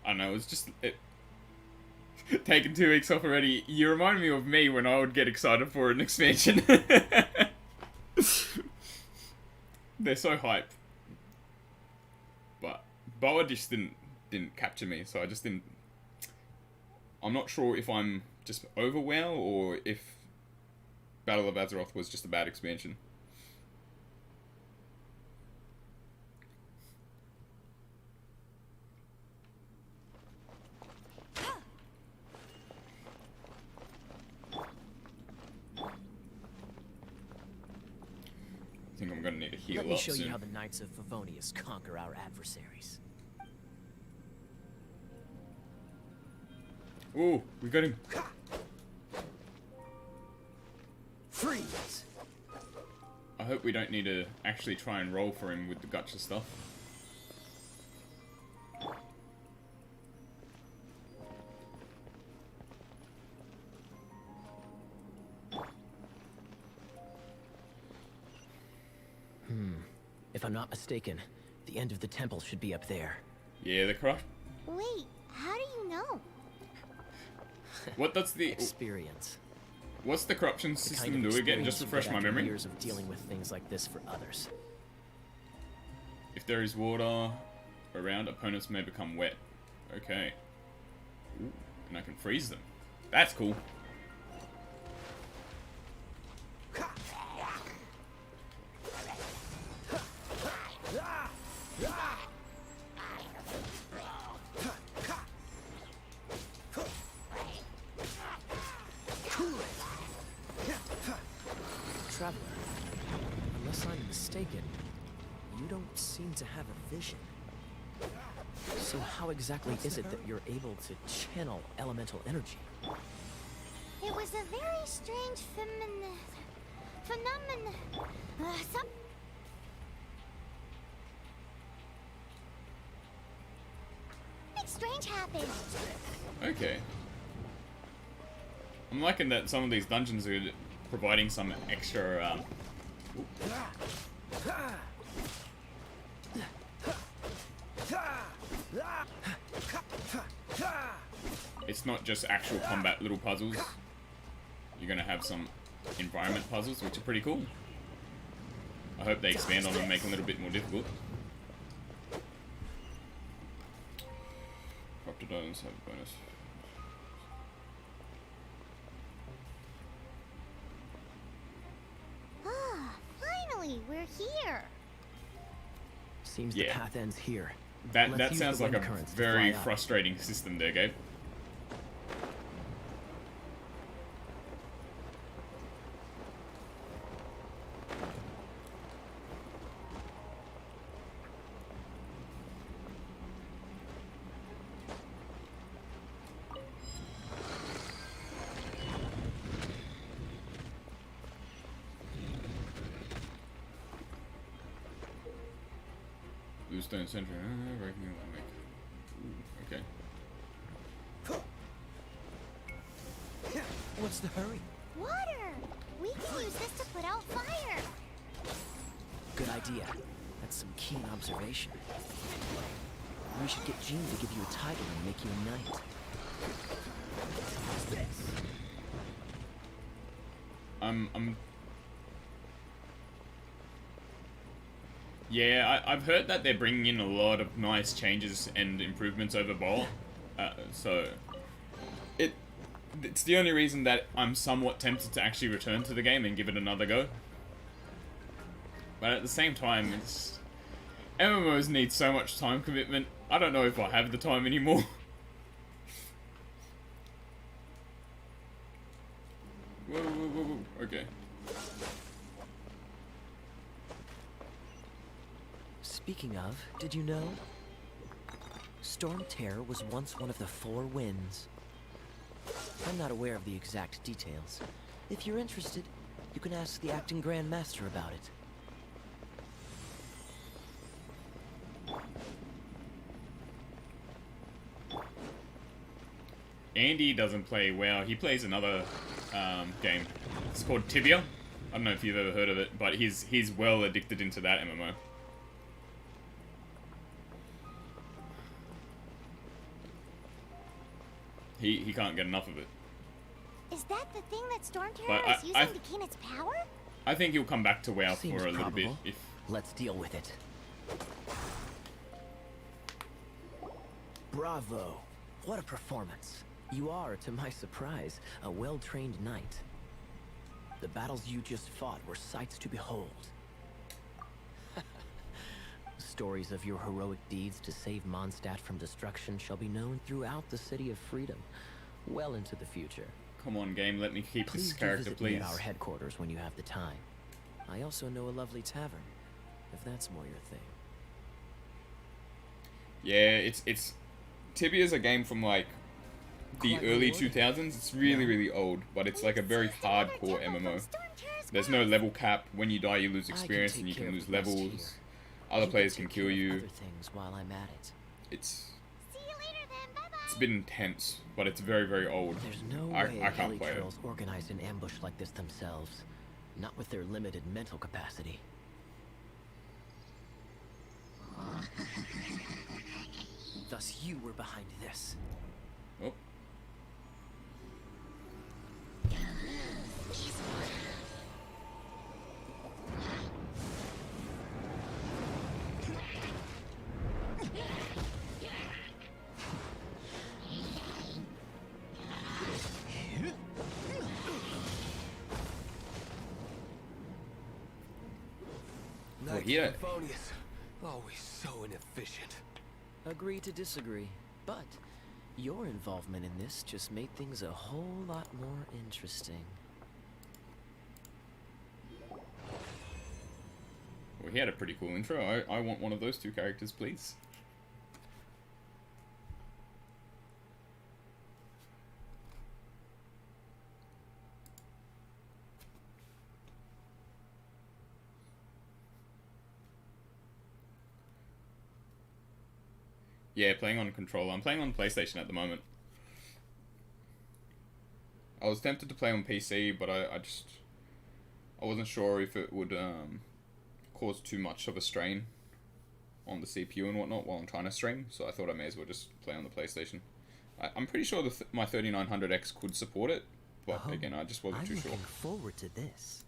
Speaker 1: I don't know, it was just... taking 2 weeks off already. You remind me of me when I would get excited for an expansion. They're so hype. But Boa just didn't capture me, so I just didn't... I'm not sure if I'm just over WoW or if Battle of Azeroth was just a bad expansion. I think I'm gonna need a heal up
Speaker 6: Let me show
Speaker 1: soon.
Speaker 6: you how the Knights of Favonius conquer our adversaries.
Speaker 1: Ooh, we got him.
Speaker 6: Freeze!
Speaker 1: I hope we don't need to actually try and roll for him with the gotcha stuff.
Speaker 6: If I'm not mistaken, the end of the temple should be up there.
Speaker 1: Yeah, the crush.
Speaker 2: Wait, how do you know?
Speaker 1: What does the...
Speaker 6: Experience.
Speaker 1: What's the corruption
Speaker 6: The
Speaker 1: system
Speaker 6: kind of
Speaker 1: do again? Just
Speaker 6: experience
Speaker 1: refresh
Speaker 6: you
Speaker 1: my
Speaker 6: get after
Speaker 1: memory.
Speaker 6: years of dealing with things like this for others.
Speaker 1: If there is water around, opponents may become wet. Okay. Ooh, and I can freeze them. That's cool.
Speaker 6: Traveler, unless I'm mistaken, you don't seem to have a vision. So how exactly is it that you're able to channel elemental energy?
Speaker 2: It was a very strange phenomenon. Something strange happened.
Speaker 1: Okay. I'm liking that some of these dungeons are providing some extra, It's not just actual combat little puzzles. You're gonna have some environment puzzles, which are pretty cool. I hope they expand on them and make them a little bit more difficult. Corrupted items have a bonus.
Speaker 2: Ah, finally, we're here.
Speaker 6: Seems
Speaker 1: Yeah.
Speaker 6: the path ends here.
Speaker 1: That
Speaker 6: Let's
Speaker 1: that
Speaker 6: use
Speaker 1: sounds
Speaker 6: the
Speaker 1: like a
Speaker 6: wind currents to
Speaker 1: very
Speaker 6: fly up.
Speaker 1: frustrating system there, Gabe. Bluestone Center, breaking the make. Okay.
Speaker 6: What's the hurry?
Speaker 2: Water! We can use this to put out fire.
Speaker 6: Good idea. That's some keen observation. We should get Jean to give you a title and make you a knight. How's this?
Speaker 1: Yeah, I've heard that they're bringing in a lot of nice changes and improvements over Bowl. So it's the only reason that I'm somewhat tempted to actually return to the game and give it another go. But at the same time, MMOs need so much time commitment. I don't know if I have the time anymore. Whoa. Okay.
Speaker 6: Speaking of, did you know? Storm Terror was once one of the 4 winds. I'm not aware of the exact details. If you're interested, you can ask the acting Grand Master about it.
Speaker 1: Andy doesn't play WoW. He plays another game. It's called Tibia. I don't know if you've ever heard of it, but he's well addicted into that MMO. He can't get enough of it.
Speaker 2: Is that the thing that Storm
Speaker 1: But
Speaker 2: Terror is using to gain its power?
Speaker 1: I think he'll come back to WoW
Speaker 6: Seems
Speaker 1: for a little bit.
Speaker 6: probable.
Speaker 1: If
Speaker 6: Let's deal with it. Bravo! What a performance. You are, to my surprise, a well-trained knight. The battles you just fought were sights to behold. Stories of your heroic deeds to save Mondstadt from destruction shall be known throughout the City of Freedom, well into the future.
Speaker 1: come on, game, let me keep
Speaker 6: Please
Speaker 1: this
Speaker 6: do
Speaker 1: character,
Speaker 6: visit me
Speaker 1: please.
Speaker 6: at our headquarters when you have the time. I also know a lovely tavern, if that's more your thing.
Speaker 1: Yeah, it's Tibia's a game from like the
Speaker 6: Quite
Speaker 1: early
Speaker 6: rewarding.
Speaker 1: 2000s. It's really, really old, but it's like a very hardcore MMO. There's no level cap. When you die, you lose experience, and you can lose levels. Other
Speaker 6: You
Speaker 1: players
Speaker 6: take
Speaker 1: can kill
Speaker 6: care of
Speaker 1: you.
Speaker 6: Other things while I'm at it.
Speaker 1: It's
Speaker 2: See you later then. Bye bye.
Speaker 1: it's a bit intense, but it's very, very old.
Speaker 6: There's no
Speaker 1: I
Speaker 6: way
Speaker 1: can't
Speaker 6: Heli
Speaker 1: play it.
Speaker 6: Trails organized an ambush like this themselves. Not with their limited mental capacity. Thus you were behind this.
Speaker 1: Oh. Oh, yeah.
Speaker 8: Euphonious. Always so inefficient.
Speaker 6: Agree to disagree, but your involvement in this just made things a whole lot more interesting.
Speaker 1: Well, he had a pretty cool intro. I want one of those two characters, please. Yeah, playing on controller. I'm playing on PlayStation at the moment. I was tempted to play on PC, but I wasn't sure if it would cause too much of a strain on the CPU and whatnot while I'm trying to stream, so I thought I may as well just play on the PlayStation. I'm pretty sure my 3900X could support it, but
Speaker 6: Oh,
Speaker 1: again, I just wasn't
Speaker 6: I'm
Speaker 1: too sure.
Speaker 6: looking forward to this.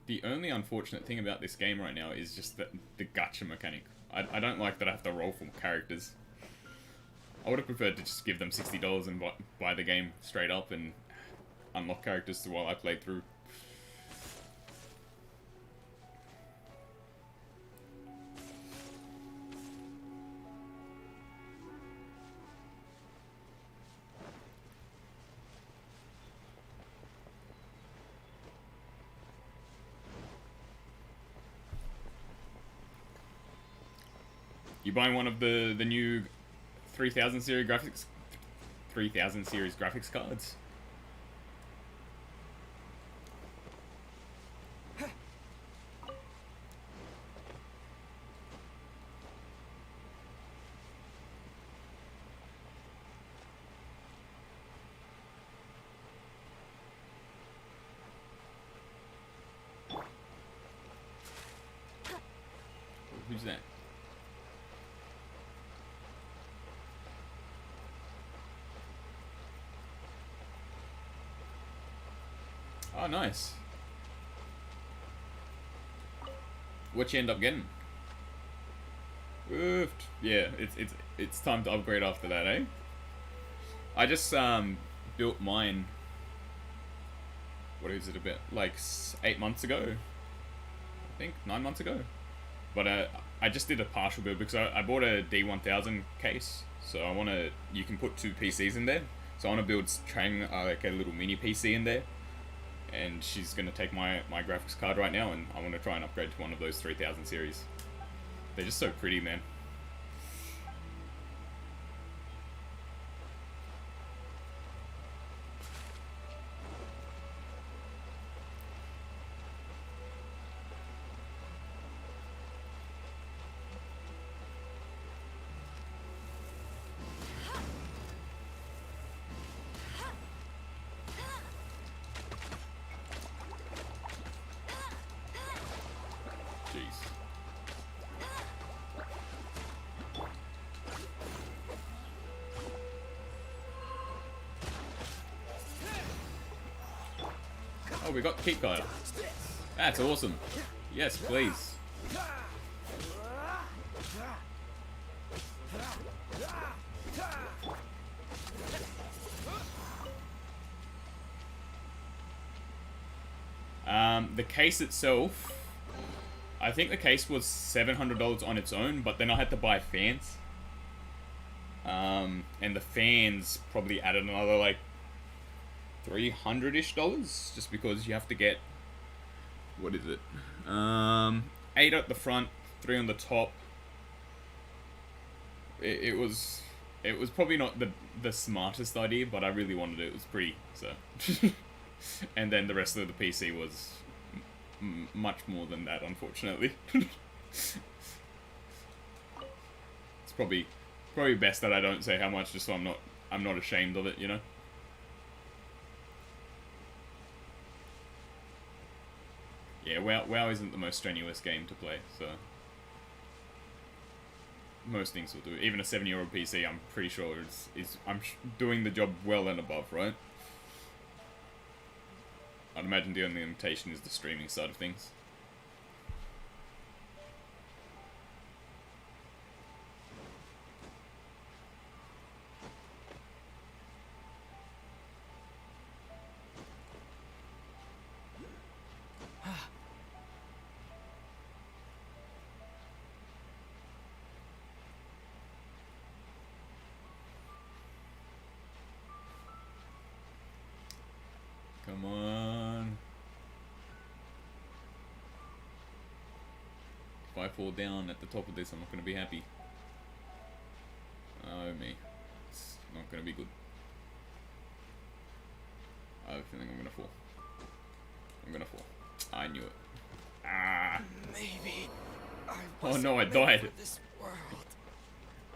Speaker 1: The only unfortunate thing about this game right now is just the gacha mechanic. I don't like that I have to roll for characters. I would have preferred to just give them $60 and buy the game straight up and unlock characters while I played through. You buying one of the new 3000 series graphics cards? Who's that? Oh, nice. What you end up getting? Oofed. Yeah, it's time to upgrade after that, eh? I just built mine. What is it about? Like 8 months ago, I think 9 months ago. But I just did a partial build because I bought a D1000 case, so I want to. You can put 2 PCs in there, so I want to build Trang like a little mini PC in there. And she's going to take my graphics card right now, and I want to try and upgrade to one of those 3000 series. They're just so pretty, man. Oh, we got Keep Guide. That's awesome. Yes, please. The case itself, I think the case was $700 on its own, but then I had to buy fans. And the fans probably added another like $300-ish, just because you have to get, what is it? 8 at the front, 3 on the top. It was probably not the smartest idea, but I really wanted it. It was pretty, so. And then the rest of the PC was much more than that, unfortunately. It's probably best that I don't say how much, just so I'm not ashamed of it, you know. Yeah, WoW isn't the most strenuous game to play, so most things will do. Even a 7-year-old PC, I'm pretty sure is doing the job well and above, right? I'd imagine the only limitation is the streaming side of things. Come on. If I fall down at the top of this, I'm not going to be happy. Oh, me. It's not going to be good. I have a feeling I'm going to fall. I'm going to fall. I knew it. Ah.
Speaker 4: Maybe
Speaker 1: Oh no, I died.
Speaker 4: for this world.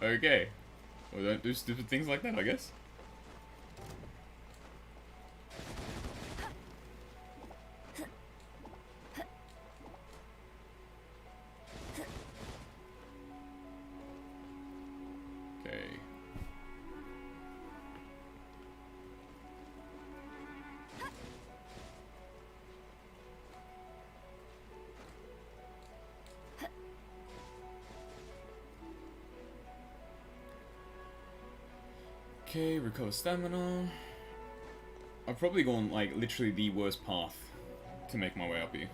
Speaker 1: Okay. Well, don't do stupid things like that, I guess. Okay. Okay, recover stamina. I've probably gone, like, literally the worst path to make my way up here.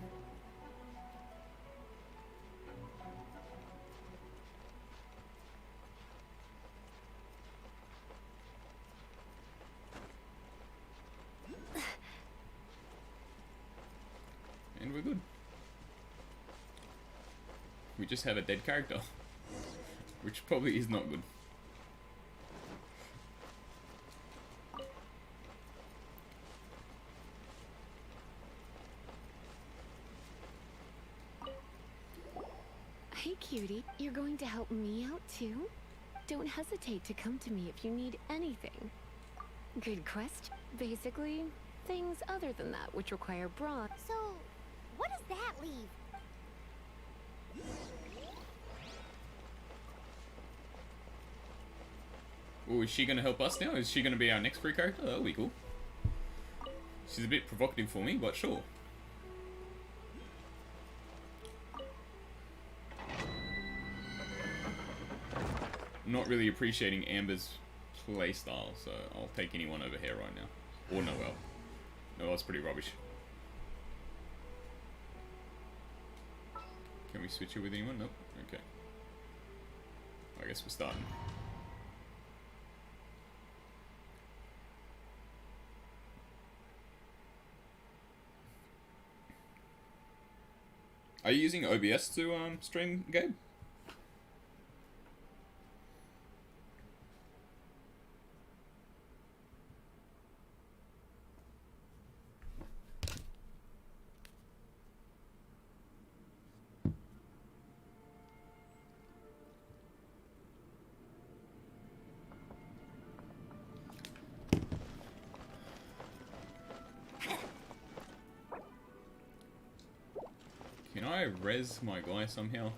Speaker 1: And we're good. We just have a dead character. Which probably is not good.
Speaker 7: Hey, cutie. You're going to help me out, too? Don't hesitate to come to me if you need anything. Good question. Basically, things other than that which require broad.
Speaker 2: So, what does that leave?
Speaker 1: Oh, is she gonna help us now? Is she gonna be our next free character? That'll be cool. She's a bit provocative for me, but sure. I'm not really appreciating Amber's playstyle, so I'll take anyone over here right now. Or Noelle. Noelle's pretty rubbish. Can we switch it with anyone? Nope. Okay. I guess we're starting. Are you using OBS to stream, Gabe? Can I res my guy somehow?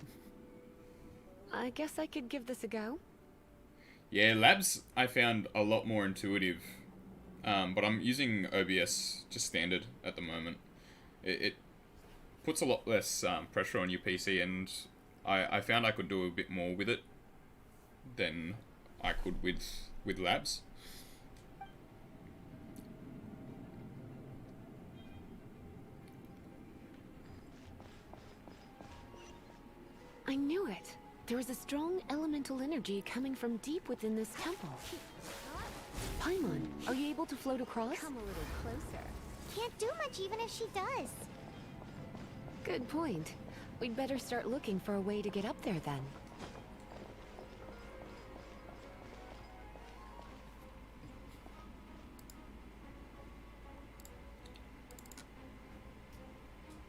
Speaker 7: I guess I could give this a go.
Speaker 1: Yeah, labs I found a lot more intuitive, but I'm using OBS just standard at the moment. it puts a lot less pressure on your PC, and I found I could do a bit more with it than I could with labs.
Speaker 7: I knew it. There is a strong elemental energy coming from deep within this temple. Paimon, are you able to float across?
Speaker 2: Come a little closer. Can't do much even if she does.
Speaker 7: Good point. We'd better start looking for a way to get up there then.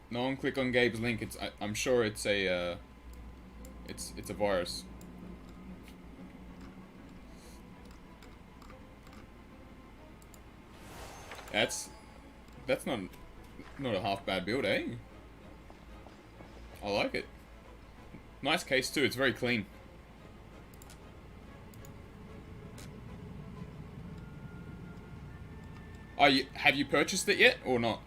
Speaker 1: No one click on Gabe's link. I'm sure it's a it's a virus. That's not a half bad build, eh? I like it. Nice case too. It's very clean. Have you purchased it yet or not?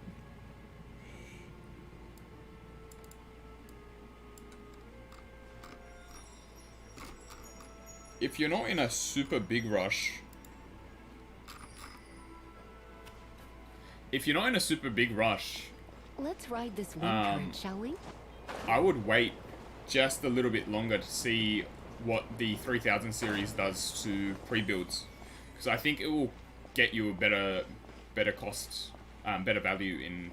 Speaker 1: If you're not in a super big rush,
Speaker 7: Let's ride this wind current, shall we?
Speaker 1: I would wait just a little bit longer to see what the 3000 series does to pre-builds, because I think it will get you a better cost, better value in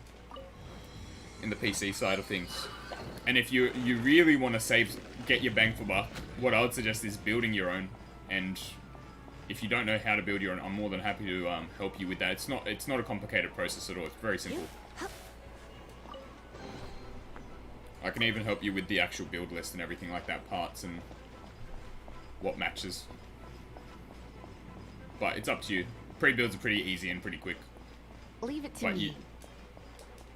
Speaker 1: the PC side of things. And if you really want to get your bang for buck, what I would suggest is building your own. And if you don't know how to build your own, I'm more than happy to help you with that. It's not a complicated process at all. It's very simple. I can even help you with the actual build list and everything like that, parts and what matches. But it's up to you. Pre-builds are pretty easy and pretty quick.
Speaker 7: Leave it to
Speaker 1: But
Speaker 7: me.
Speaker 1: you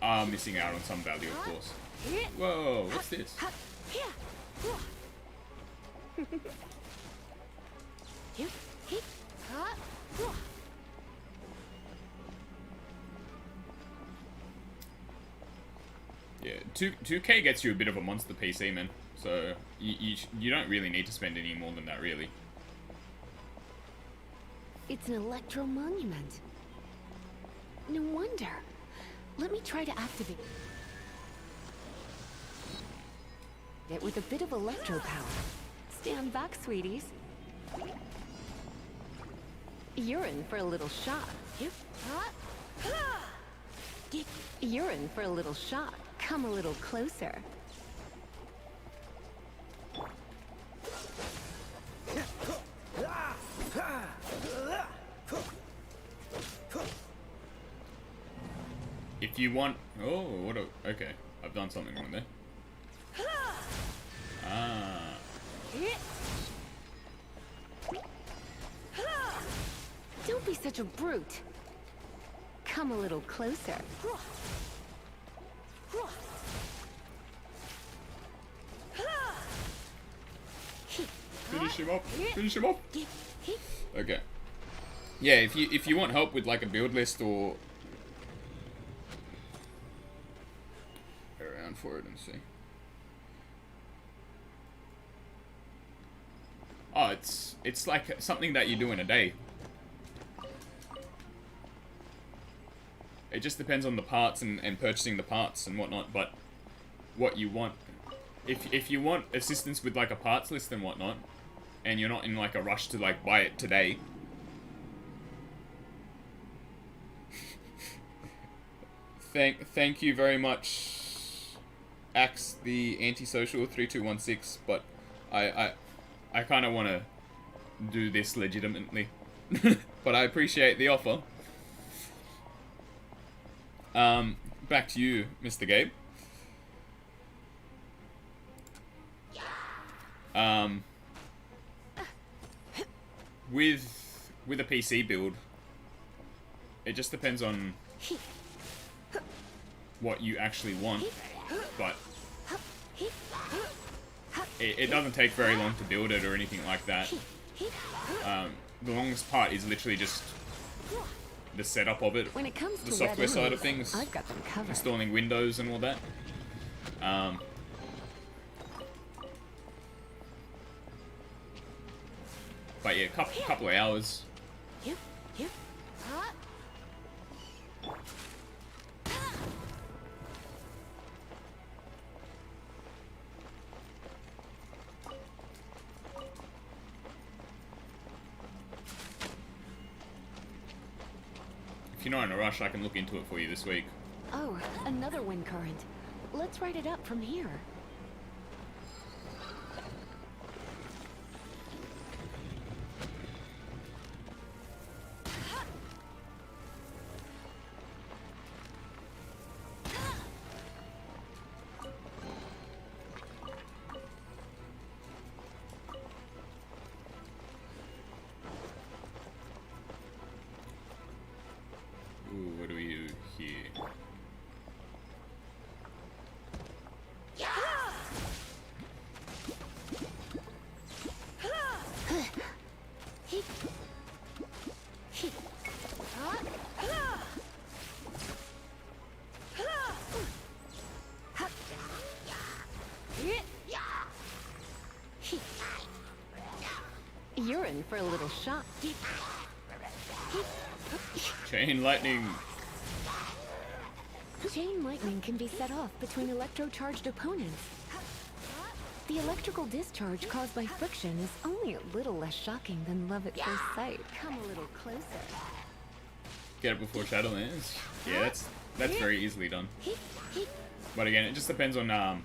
Speaker 1: are missing out on some value, of course. Whoa, what's this? Yeah, 2K gets you a bit of a monster PC, man. So you don't really need to spend any more than that, really.
Speaker 7: It's an electro monument. No wonder. Let me try to activate it with a bit of electro power. Stand back, sweeties. You're in for a little shock. You're in for a little shock. Come a little closer.
Speaker 1: If you want... Oh, okay. I've done something wrong there. Ah.
Speaker 7: Don't be such a brute. Come a little closer.
Speaker 1: Finish him up. Finish him up. Okay. Yeah, if you want help with like a build list or... Go around for it and see. Oh, it's like something that you do in a day. It just depends on the parts and purchasing the parts and whatnot, but what you want. If you want assistance with like a parts list and whatnot, and you're not in like a rush to like buy it today, thank you very much, Axe the Antisocial 3216, but I kind of want to do this legitimately, but I appreciate the offer. Back to you, Mr. Gabe. With a PC build, it just depends on what you actually want, but it doesn't take very long to build it or anything like that. The longest part is literally just the setup of it,
Speaker 7: When it comes
Speaker 1: the
Speaker 7: to
Speaker 1: software
Speaker 7: red
Speaker 1: side of
Speaker 7: enemies,
Speaker 1: things,
Speaker 7: I've got them covered.
Speaker 1: installing Windows and all that. But yeah, couple of hours.
Speaker 7: Yep, yep.
Speaker 1: If you're not in a rush, I can look into it for you this week.
Speaker 7: Oh, another wind current. Let's ride it up from here.
Speaker 1: Ooh, what do we do here?
Speaker 7: You're in for a little shock.
Speaker 1: Chain lightning.
Speaker 7: Chain lightning can be set off between electro-charged opponents. The electrical discharge caused by friction is only a little less shocking than love at first sight. Come a little closer.
Speaker 1: Get it before Shadowlands. Yeah, that's very easily done. But again, it just depends on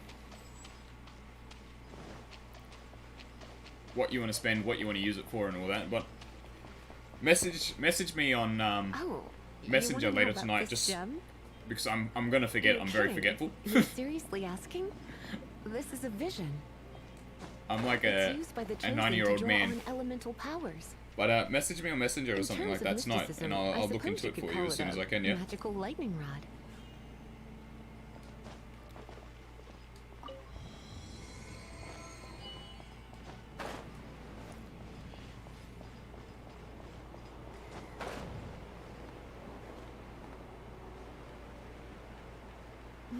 Speaker 1: what you want to spend, what you want to use it for, and all that. But message me on
Speaker 7: Oh,
Speaker 1: Messenger
Speaker 7: you wanna know
Speaker 1: later
Speaker 7: about
Speaker 1: tonight,
Speaker 7: this
Speaker 1: just
Speaker 7: gem?
Speaker 1: because I'm gonna forget.
Speaker 7: You're
Speaker 1: I'm very
Speaker 7: kidding.
Speaker 1: forgetful.
Speaker 7: You're seriously asking? This is a vision.
Speaker 1: I'm like
Speaker 7: It's
Speaker 1: a
Speaker 7: used by the chosen
Speaker 1: 9-year-old
Speaker 7: to draw
Speaker 1: man.
Speaker 7: on elemental powers.
Speaker 1: But message me on Messenger or
Speaker 7: In
Speaker 1: something
Speaker 7: terms
Speaker 1: like
Speaker 7: of
Speaker 1: that tonight,
Speaker 7: mysticism,
Speaker 1: and
Speaker 7: I
Speaker 1: I'll look
Speaker 7: suppose
Speaker 1: into
Speaker 7: you
Speaker 1: it
Speaker 7: could
Speaker 1: for
Speaker 7: call
Speaker 1: you as
Speaker 7: it
Speaker 1: soon as
Speaker 7: a
Speaker 1: I can. Yeah.
Speaker 7: Magical lightning rod.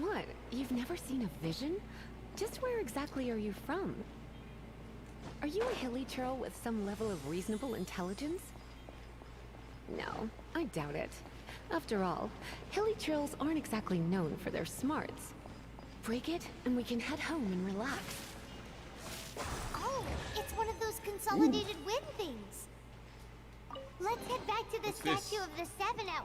Speaker 7: What? You've never seen a vision? Just where exactly are you from? Are you a hilly churl with some level of reasonable intelligence? No, I doubt it. After all, hilly churls aren't exactly known for their smarts. Break it, and we can head home and relax.
Speaker 2: Oh, it's one of those consolidated wind things. Let's head back to the
Speaker 1: What's this?
Speaker 2: statue of the Seven at...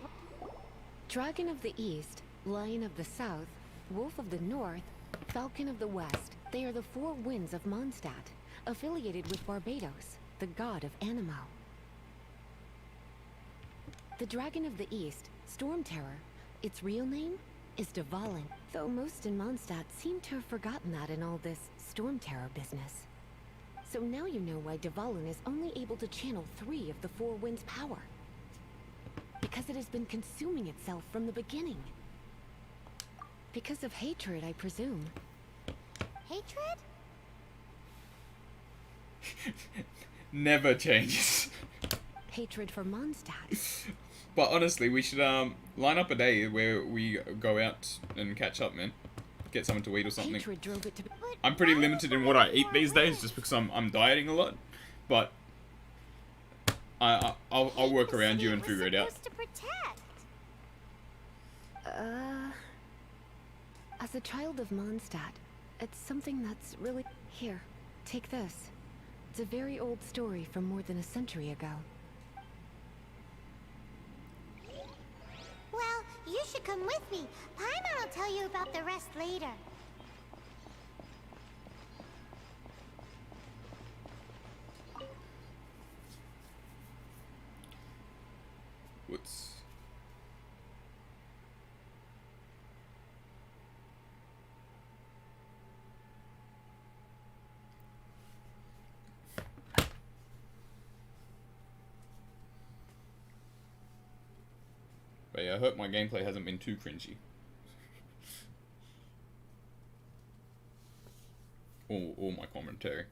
Speaker 7: Dragon of the East, Lion of the South, Wolf of the North, Falcon of the West. They are the four winds of Mondstadt, affiliated with Barbados, the god of Animo. The Dragon of the East, Storm Terror, its real name is Dvalin, though most in Mondstadt seem to have forgotten that in all this Storm Terror business. So now you know why Dvalin is only able to channel 3 of the four winds' power. Because it has been consuming itself from the beginning. Because of hatred, I presume.
Speaker 2: Hatred?
Speaker 1: Never changes.
Speaker 7: Hatred for Mondstadt.
Speaker 1: But honestly, we should line up a day where we go out and catch up, man. Get something to eat or something.
Speaker 7: Hatred drove it to...
Speaker 2: But
Speaker 1: I'm pretty
Speaker 2: why
Speaker 1: limited
Speaker 2: would
Speaker 1: in what I
Speaker 2: we
Speaker 1: eat
Speaker 2: want
Speaker 1: these
Speaker 2: more
Speaker 1: days,
Speaker 2: wind?
Speaker 1: just because I'm dieting a lot. But I'll
Speaker 2: Hate
Speaker 1: work
Speaker 2: the
Speaker 1: around
Speaker 2: city
Speaker 1: you
Speaker 2: it
Speaker 1: and
Speaker 2: was
Speaker 1: figure it out.
Speaker 2: supposed to protect.
Speaker 7: As a child of Mondstadt, it's something that's really... Here, take this. It's a very old story from more than a century ago.
Speaker 2: Well, you should come with me. Paimon will tell you about the rest later.
Speaker 1: What's... But yeah, I hope my gameplay hasn't been too cringy. Or my commentary.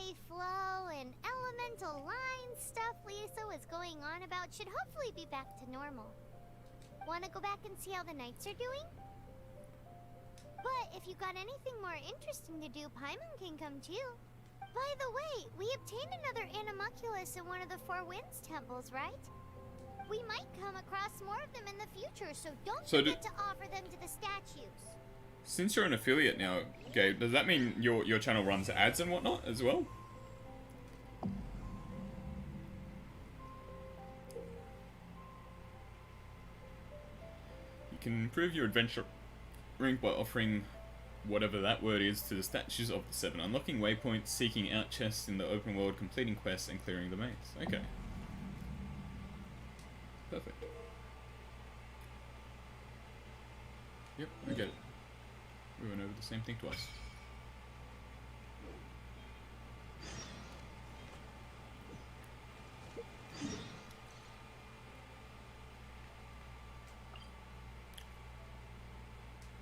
Speaker 2: energy flow and elemental line stuff Lisa was going on about should hopefully be back to normal. Wanna go back and see how the knights are doing? But if you got anything more interesting to do, Paimon can come too. By the way, we obtained another Animalculus in one of the Four Winds temples, right? We might come across more of them in the future, so don't forget to offer them to the statues.
Speaker 1: Since you're an affiliate now, Gabe, does that mean your channel runs ads and whatnot as well? You can improve your adventure rank by offering whatever that word is to the statues of the seven, unlocking waypoints, seeking out chests in the open world, completing quests, and clearing the maze. Okay. Perfect. Yep, I get it. We went over the same thing twice.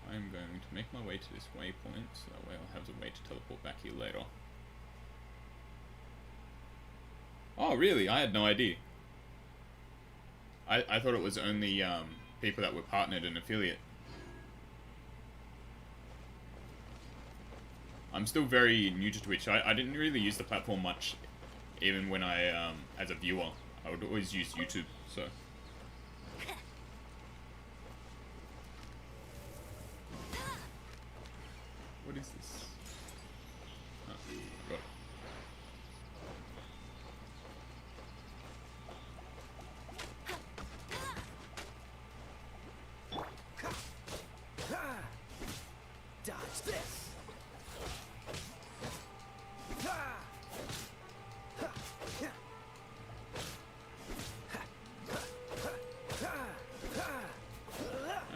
Speaker 1: I'm going to make my way to this waypoint, so that way I'll have the way to teleport back here later. Oh, really? I had no idea. I thought it was only people that were partnered and affiliate. I'm still very new to Twitch. I didn't really use the platform much, even when I, as a viewer. I would always use YouTube, so... What is this? Oh, got it.
Speaker 6: Dodge this.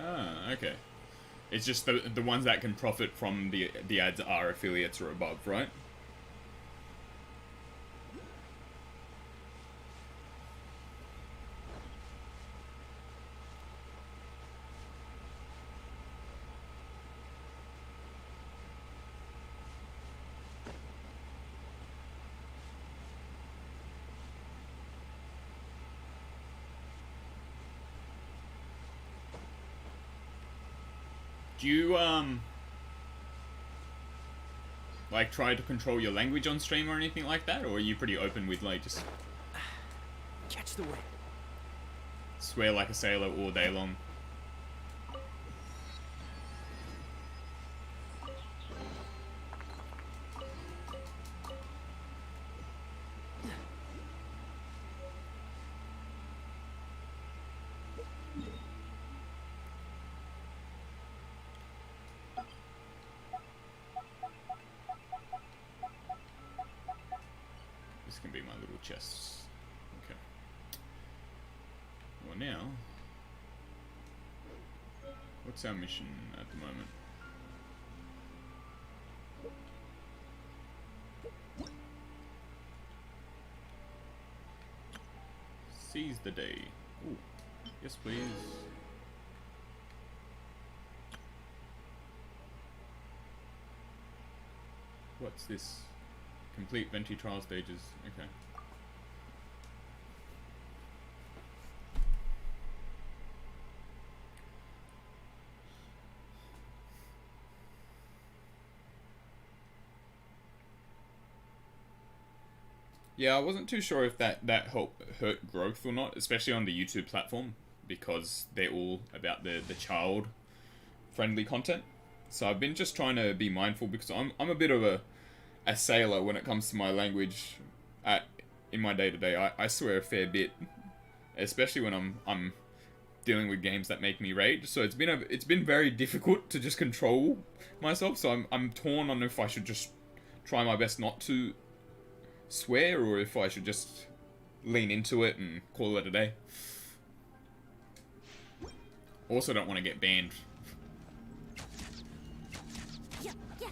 Speaker 1: Ah, okay. It's just the ones that can profit from the ads are affiliates or above, right? Do you, like, try to control your language on stream or anything like that? Or are you pretty open with, like, just...
Speaker 6: Catch the wind.
Speaker 1: Swear like a sailor all day long? This can be my little chests. Okay. Well, now... What's our mission at the moment? Seize the day. Ooh. Yes, please. What's this? Complete Venti trial stages. Okay. Yeah, I wasn't too sure if that hurt growth or not, especially on the YouTube platform, because they're all about the child friendly content. So I've been just trying to be mindful, because I'm a bit of a sailor when it comes to my language. In my day-to-day, I swear a fair bit, especially when I'm dealing with games that make me rage. So it's been very difficult to just control myself. So I'm torn on if I should just try my best not to swear, or if I should just lean into it and call it a day. Also don't want to get banned.
Speaker 5: Yeah, yeah.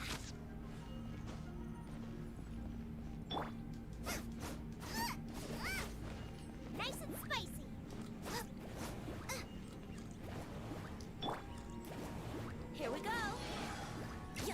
Speaker 5: Nice and spicy. Here we go. Yeah.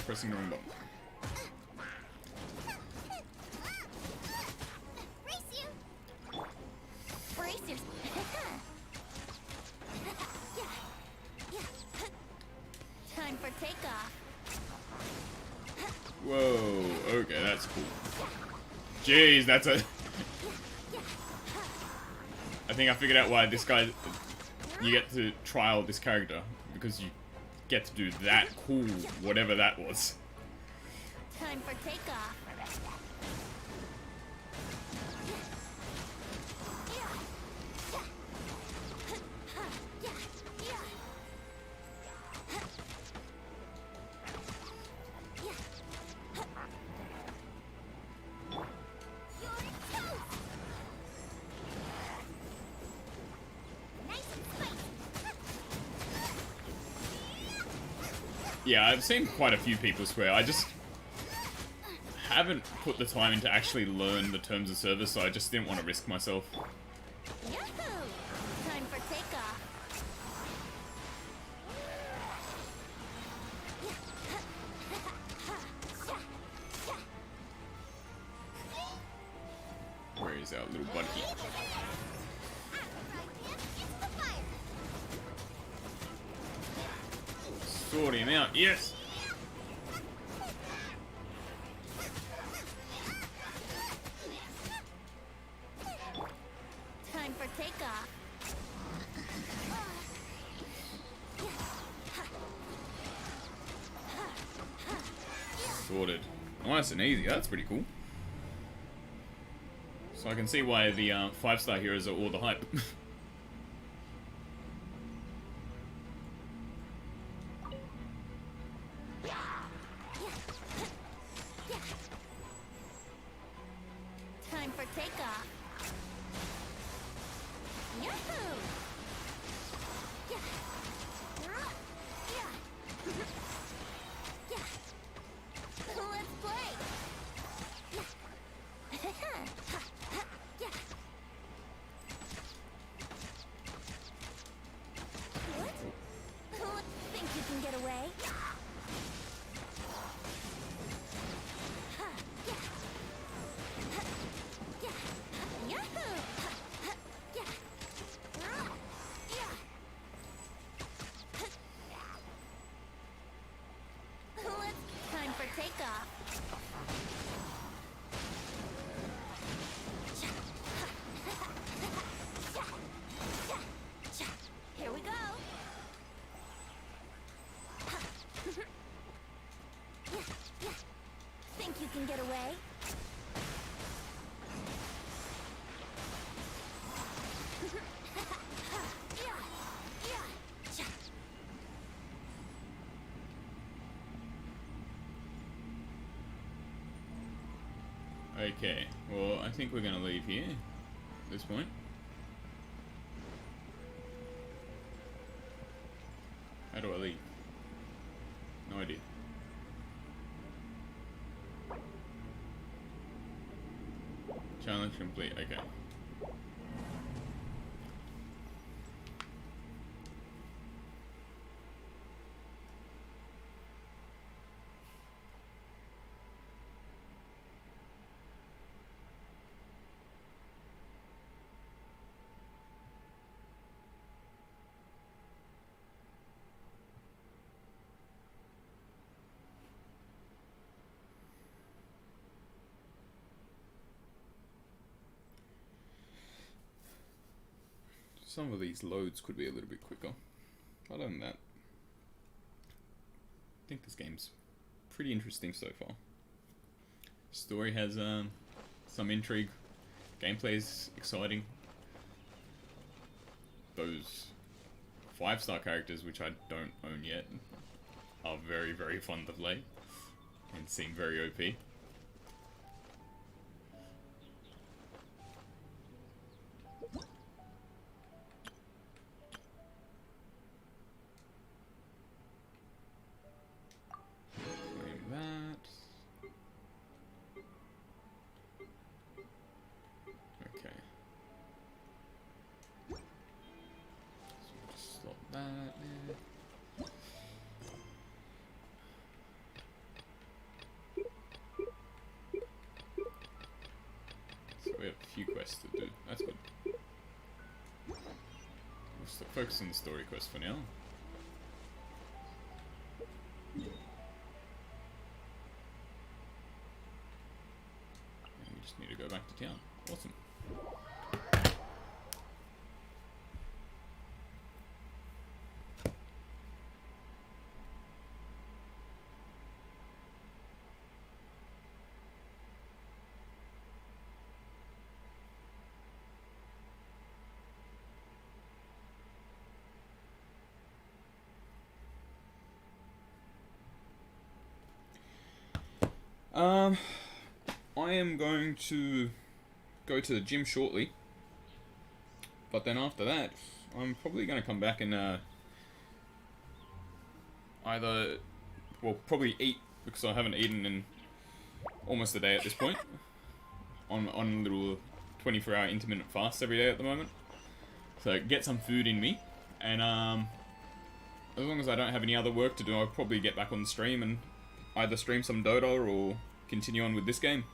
Speaker 1: Pressing the wrong button.
Speaker 2: Brace you!
Speaker 5: Brace yourself. Time for takeoff.
Speaker 1: Whoa, okay, that's cool. Jeez, that's a... I think I figured out why this guy... You get to trial this character, because you get to do that cool, whatever that was.
Speaker 5: Time for takeoff.
Speaker 1: Yeah, I've seen quite a few people swear. I just haven't put the time in to actually learn the terms of service, so I just didn't want to risk myself.
Speaker 5: Yahoo! Time for takeoff.
Speaker 1: Where is our little buddy? Sort him out, yes!
Speaker 5: Time for takeoff.
Speaker 1: Sorted. Nice and easy, that's pretty cool. So I can see why the 5-star heroes are all the hype.
Speaker 5: Time for takeoff. Yahoo! Let's play. What? Think you can get away? Yahoo! Time for takeoff. Here we go. Think you can get away?
Speaker 1: Okay, well, I think we're gonna leave here at this point. How do I leave? No idea. Challenge complete, okay. Some of these loads could be a little bit quicker. Other than that, I think this game's pretty interesting so far. Story has some intrigue. Gameplay's exciting. Those 5-star characters, which I don't own yet, are very, very fun to play and seem very OP. few quests to do. That's good. We'll focus on the story quest for now. And we just need to go back to town. Awesome. I am going to go to the gym shortly, but then after that, I'm probably going to come back and probably eat, because I haven't eaten in almost a day at this point, on a little 24-hour intermittent fast every day at the moment. So get some food in me, and as long as I don't have any other work to do, I'll probably get back on the stream and either stream some Dota or continue on with this game.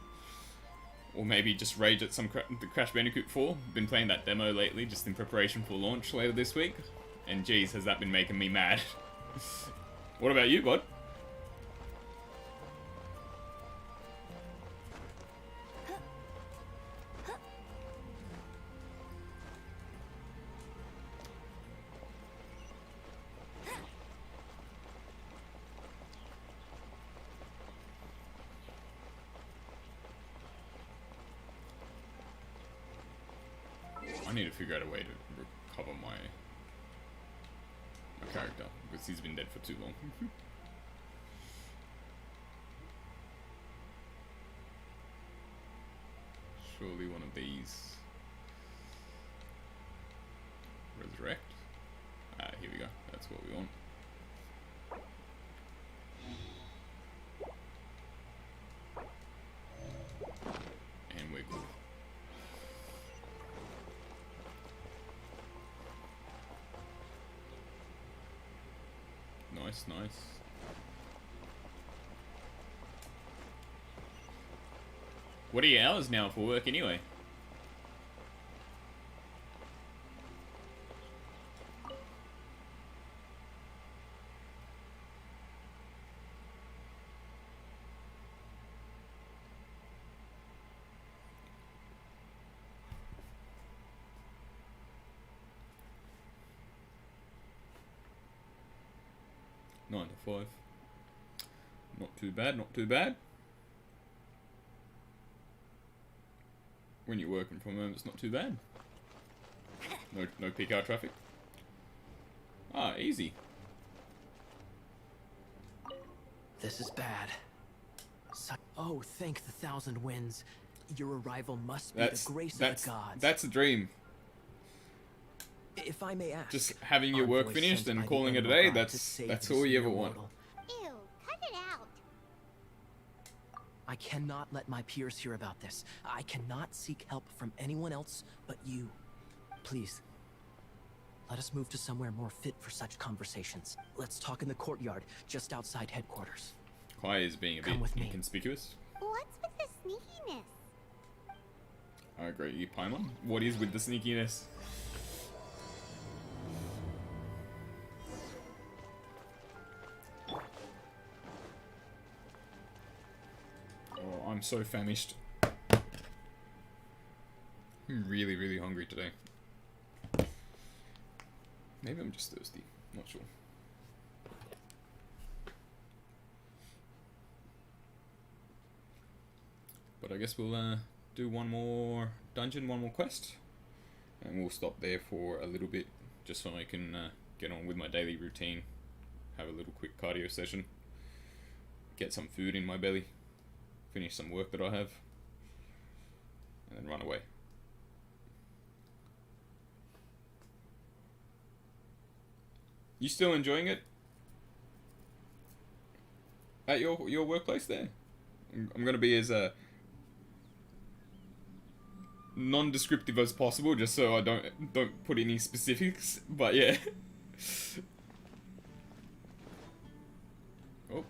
Speaker 1: Or maybe just rage at some the Crash Bandicoot 4. Been playing that demo lately, just in preparation for launch later this week. And geez, has that been making me mad. What about you, bud? I need to figure out a way to recover my character, because he's been dead for too long. Surely one of these. Resurrect. Ah, here we go. That's what we want. And we're good. Nice, nice. What are your hours now for work anyway? Nine to 5. Not too bad, not too bad. When you're working from home, it's not too bad. No peak hour traffic. Ah, easy.
Speaker 6: This is bad. Oh, thank the thousand winds. Your arrival must be the grace of the gods.
Speaker 1: That's a dream.
Speaker 6: If I may ask,
Speaker 1: just having your work finished and calling it a day, that's all you ever want.
Speaker 2: Ew, cut it out.
Speaker 6: I cannot let my peers hear about this. I cannot seek help from anyone else but you. Please, let us move to somewhere more fit for such conversations. Let's talk in the courtyard, just outside headquarters.
Speaker 1: Kai is being a bit inconspicuous.
Speaker 2: What's with the sneakiness?
Speaker 1: I agree, Paimon. What is with the sneakiness? Oh, I'm so famished. I'm really, really hungry today. Maybe I'm just thirsty. Not sure. But I guess we'll do one more dungeon, one more quest. And we'll stop there for a little bit, just so I can get on with my daily routine. Have a little quick cardio session. Get some food in my belly. Finish some work that I have. And then run away. You still enjoying it? At your workplace there? I'm gonna be as non-descriptive as possible, just so I don't put any specifics. But yeah. Oh.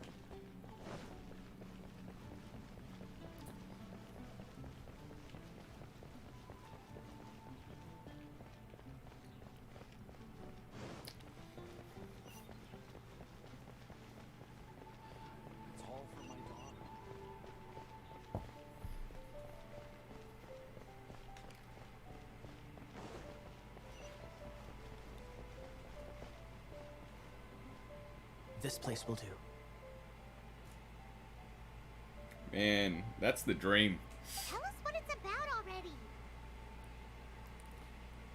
Speaker 6: This place will do.
Speaker 1: Man, that's the dream.
Speaker 2: Tell us what it's about already.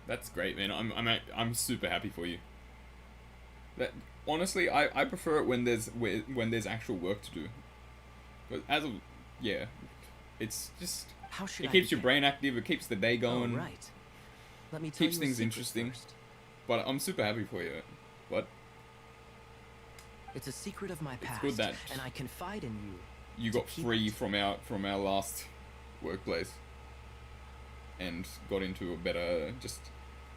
Speaker 1: That's great, man. I'm super happy for you. That honestly, I prefer it when there's actual work to do. But as of yeah, it's just
Speaker 6: How should
Speaker 1: it
Speaker 6: I
Speaker 1: keeps your
Speaker 6: begin?
Speaker 1: brain active. It keeps the day going.
Speaker 6: Oh, right. Let me tell
Speaker 1: Keeps
Speaker 6: you a
Speaker 1: things
Speaker 6: secret
Speaker 1: interesting.
Speaker 6: first.
Speaker 1: But I'm super happy for you. But
Speaker 6: It's a secret of my past,
Speaker 1: good that
Speaker 6: and I confide in you.
Speaker 1: you
Speaker 6: to
Speaker 1: got
Speaker 6: keep
Speaker 1: free
Speaker 6: it.
Speaker 1: from our last workplace and got into a better just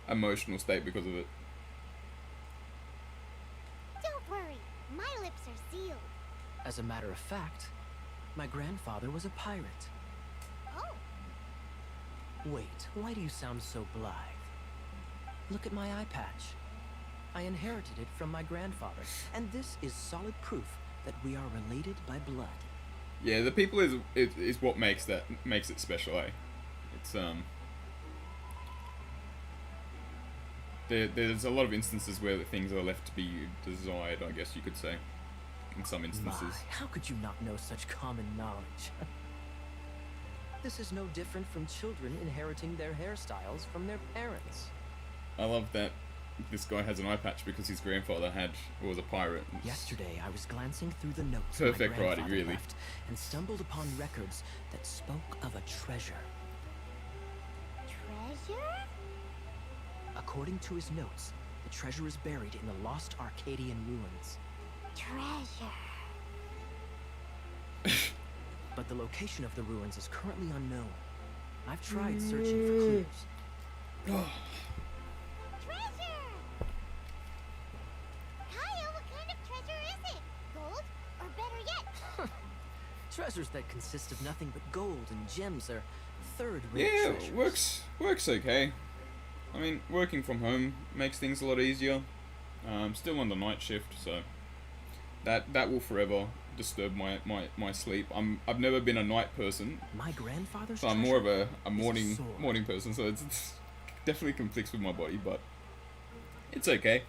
Speaker 1: emotional state because of it.
Speaker 2: Don't worry, my lips are sealed.
Speaker 6: As a matter of fact, my grandfather was a pirate.
Speaker 2: Oh,
Speaker 6: Wait, why do you sound so blithe? Look at my eye patch. I inherited it from my grandfather, and this is solid proof that we are related by blood.
Speaker 1: Yeah, the people is what makes it special, eh? It's there's a lot of instances where the things are left to be desired, I guess you could say. In some instances.
Speaker 6: My, how could you not know such common knowledge? This is no different from children inheriting their hairstyles from their parents.
Speaker 1: I love that this guy has an eye patch because his grandfather was a pirate.
Speaker 6: Yesterday, I was glancing through the notes
Speaker 1: Perfect
Speaker 6: my
Speaker 1: writing,
Speaker 6: grandfather
Speaker 1: really.
Speaker 6: left and stumbled upon records that spoke of a treasure.
Speaker 2: treasure?
Speaker 6: According to his notes, the treasure is buried in the lost Arcadian ruins.
Speaker 2: Treasure.
Speaker 6: But the location of the ruins is currently unknown. I've tried searching for clues.
Speaker 2: Treasure! Kyle, what kind of treasure is it? Gold? Or better yet,
Speaker 6: Treasures that consist of nothing but gold and gems are third-rate
Speaker 1: Yeah,
Speaker 6: treasures.
Speaker 1: works okay. I mean, working from home makes things a lot easier. Still on the night shift, so that will forever disturb my sleep. I've never been a night person,
Speaker 6: My grandfather's
Speaker 1: so I'm more of
Speaker 6: treasure
Speaker 1: a
Speaker 6: is
Speaker 1: morning
Speaker 6: sword.
Speaker 1: person. So it's definitely conflicts with my body, but it's okay.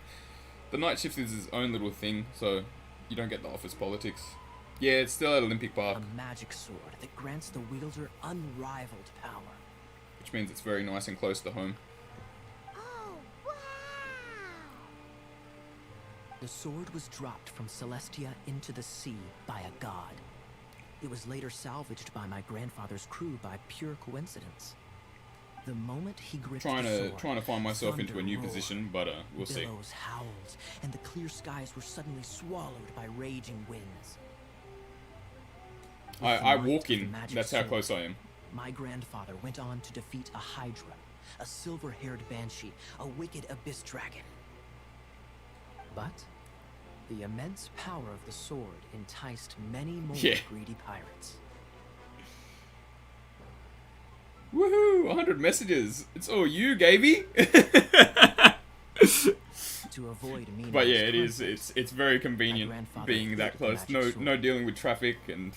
Speaker 1: The night shift is its own little thing, so you don't get the office politics. Yeah, it's still at Olympic Park,
Speaker 6: A magic sword that grants the wielder unrivaled power.
Speaker 1: which means it's very nice and close to home.
Speaker 2: oh, wow!
Speaker 6: The sword was dropped from Celestia into the sea by a god. It was later salvaged by my grandfather's crew by pure coincidence. The moment he gripped
Speaker 1: Trying
Speaker 6: the sword,
Speaker 1: to find myself into a new
Speaker 6: thunder roared,
Speaker 1: position, but we'll see.
Speaker 6: billows howled, and the clear skies were suddenly swallowed by raging winds. With the
Speaker 1: I
Speaker 6: might
Speaker 1: walk
Speaker 6: of the
Speaker 1: in.
Speaker 6: magic
Speaker 1: That's how
Speaker 6: sword,
Speaker 1: close I am.
Speaker 6: My grandfather went on to defeat a Hydra, a silver-haired banshee, a wicked abyss dragon. But the immense power of the sword enticed many more
Speaker 1: Yeah.
Speaker 6: greedy pirates.
Speaker 1: Woohoo! 100 messages. It's all you, Gaby.
Speaker 6: To avoid meeting
Speaker 1: But yeah,
Speaker 6: his
Speaker 1: it is.
Speaker 6: conflicts,
Speaker 1: It's very convenient
Speaker 6: grandfather
Speaker 1: being
Speaker 6: hid
Speaker 1: that
Speaker 6: the
Speaker 1: close.
Speaker 6: magic
Speaker 1: No
Speaker 6: sword.
Speaker 1: dealing with traffic and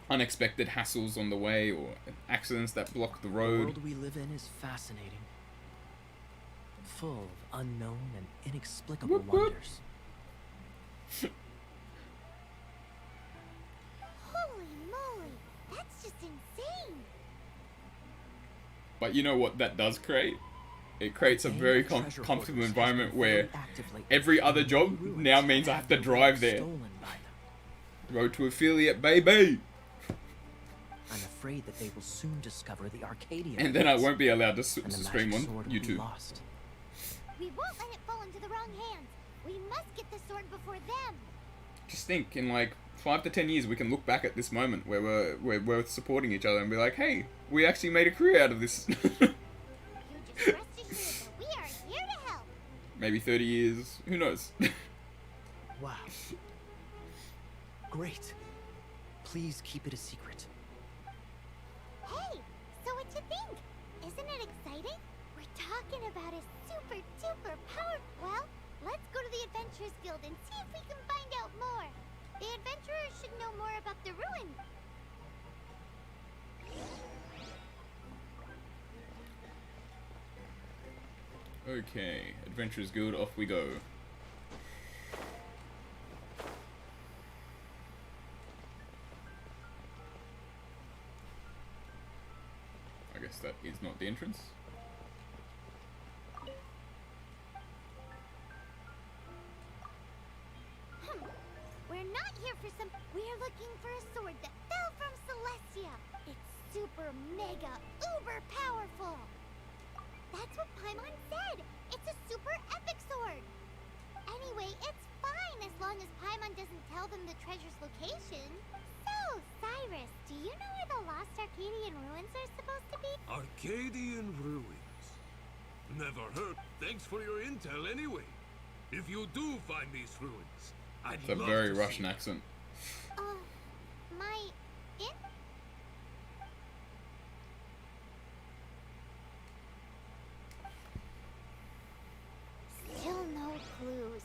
Speaker 1: unexpected hassles on the way or accidents that block the
Speaker 6: The
Speaker 1: road.
Speaker 6: world we live in is fascinating, full of unknown and inexplicable
Speaker 1: Whoop, whoop.
Speaker 6: wonders.
Speaker 2: Holy moly, that's just insane!
Speaker 1: But you know what that does create? It creates a
Speaker 6: Gang
Speaker 1: very
Speaker 6: of treasure
Speaker 1: comfortable
Speaker 6: hoarders has
Speaker 1: environment
Speaker 6: been
Speaker 1: where
Speaker 6: very active lately,
Speaker 1: every other
Speaker 6: finding
Speaker 1: job
Speaker 6: new
Speaker 1: now
Speaker 6: ruins
Speaker 1: means
Speaker 6: that
Speaker 1: I have to
Speaker 6: their
Speaker 1: drive
Speaker 6: wealth
Speaker 1: there.
Speaker 6: stolen by them.
Speaker 1: Road to affiliate, baby.
Speaker 6: I'm afraid that they will soon discover the Arcadian
Speaker 1: And then I
Speaker 6: ruins,
Speaker 1: won't be allowed to
Speaker 6: and the
Speaker 1: stream
Speaker 6: magic
Speaker 1: on
Speaker 6: sword will be
Speaker 1: YouTube.
Speaker 6: lost.
Speaker 2: We won't let it fall into the wrong hands. We must get the sword before them.
Speaker 1: Just think, in like 5 to 10 years, we can look back at this moment where we're supporting each other and be like, hey, we actually made a career out of this.
Speaker 2: You just rest assured that we are here to help.
Speaker 1: Maybe 30 years, who knows?
Speaker 6: Wow. Great. Please keep it a secret.
Speaker 2: Hey, so what you think? Isn't it exciting? We're talking about a super duper power. Well, let's go to the Adventurers Guild and see if we can find out more. The adventurers should know more about the ruin.
Speaker 1: Okay, Adventurers Guild, off we go. guess that is not the entrance.
Speaker 2: We're not here for some. We're looking for a sword that fell from Celestia. It's super mega uber powerful. That's what Paimon said. It's a super epic sword. Anyway, it's fine as long as Paimon doesn't tell them the treasure's location. So, Cyrus, do you know where the lost Arcadian ruins are supposed to be?
Speaker 8: Arcadian ruins. Never heard. Thanks for your intel anyway. If you do find these ruins, I'd
Speaker 1: It's a
Speaker 8: love
Speaker 1: very
Speaker 8: to
Speaker 1: Russian
Speaker 8: see.
Speaker 1: accent.
Speaker 2: My in. Still no clues.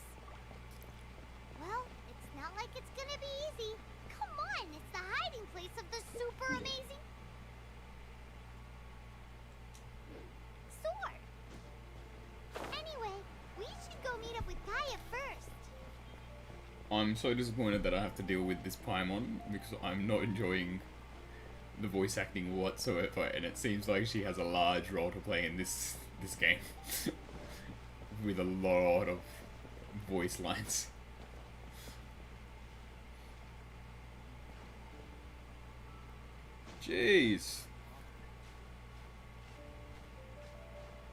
Speaker 2: Well, it's not like it's gonna be easy. Come on, it's the hiding place of the super amazing sword. Anyway, we should go meet up with Gaia first.
Speaker 1: I'm so disappointed that I have to deal with this Paimon because I'm not enjoying the voice acting whatsoever, and it seems like she has a large role to play in this game with a lot of voice lines. Jeez.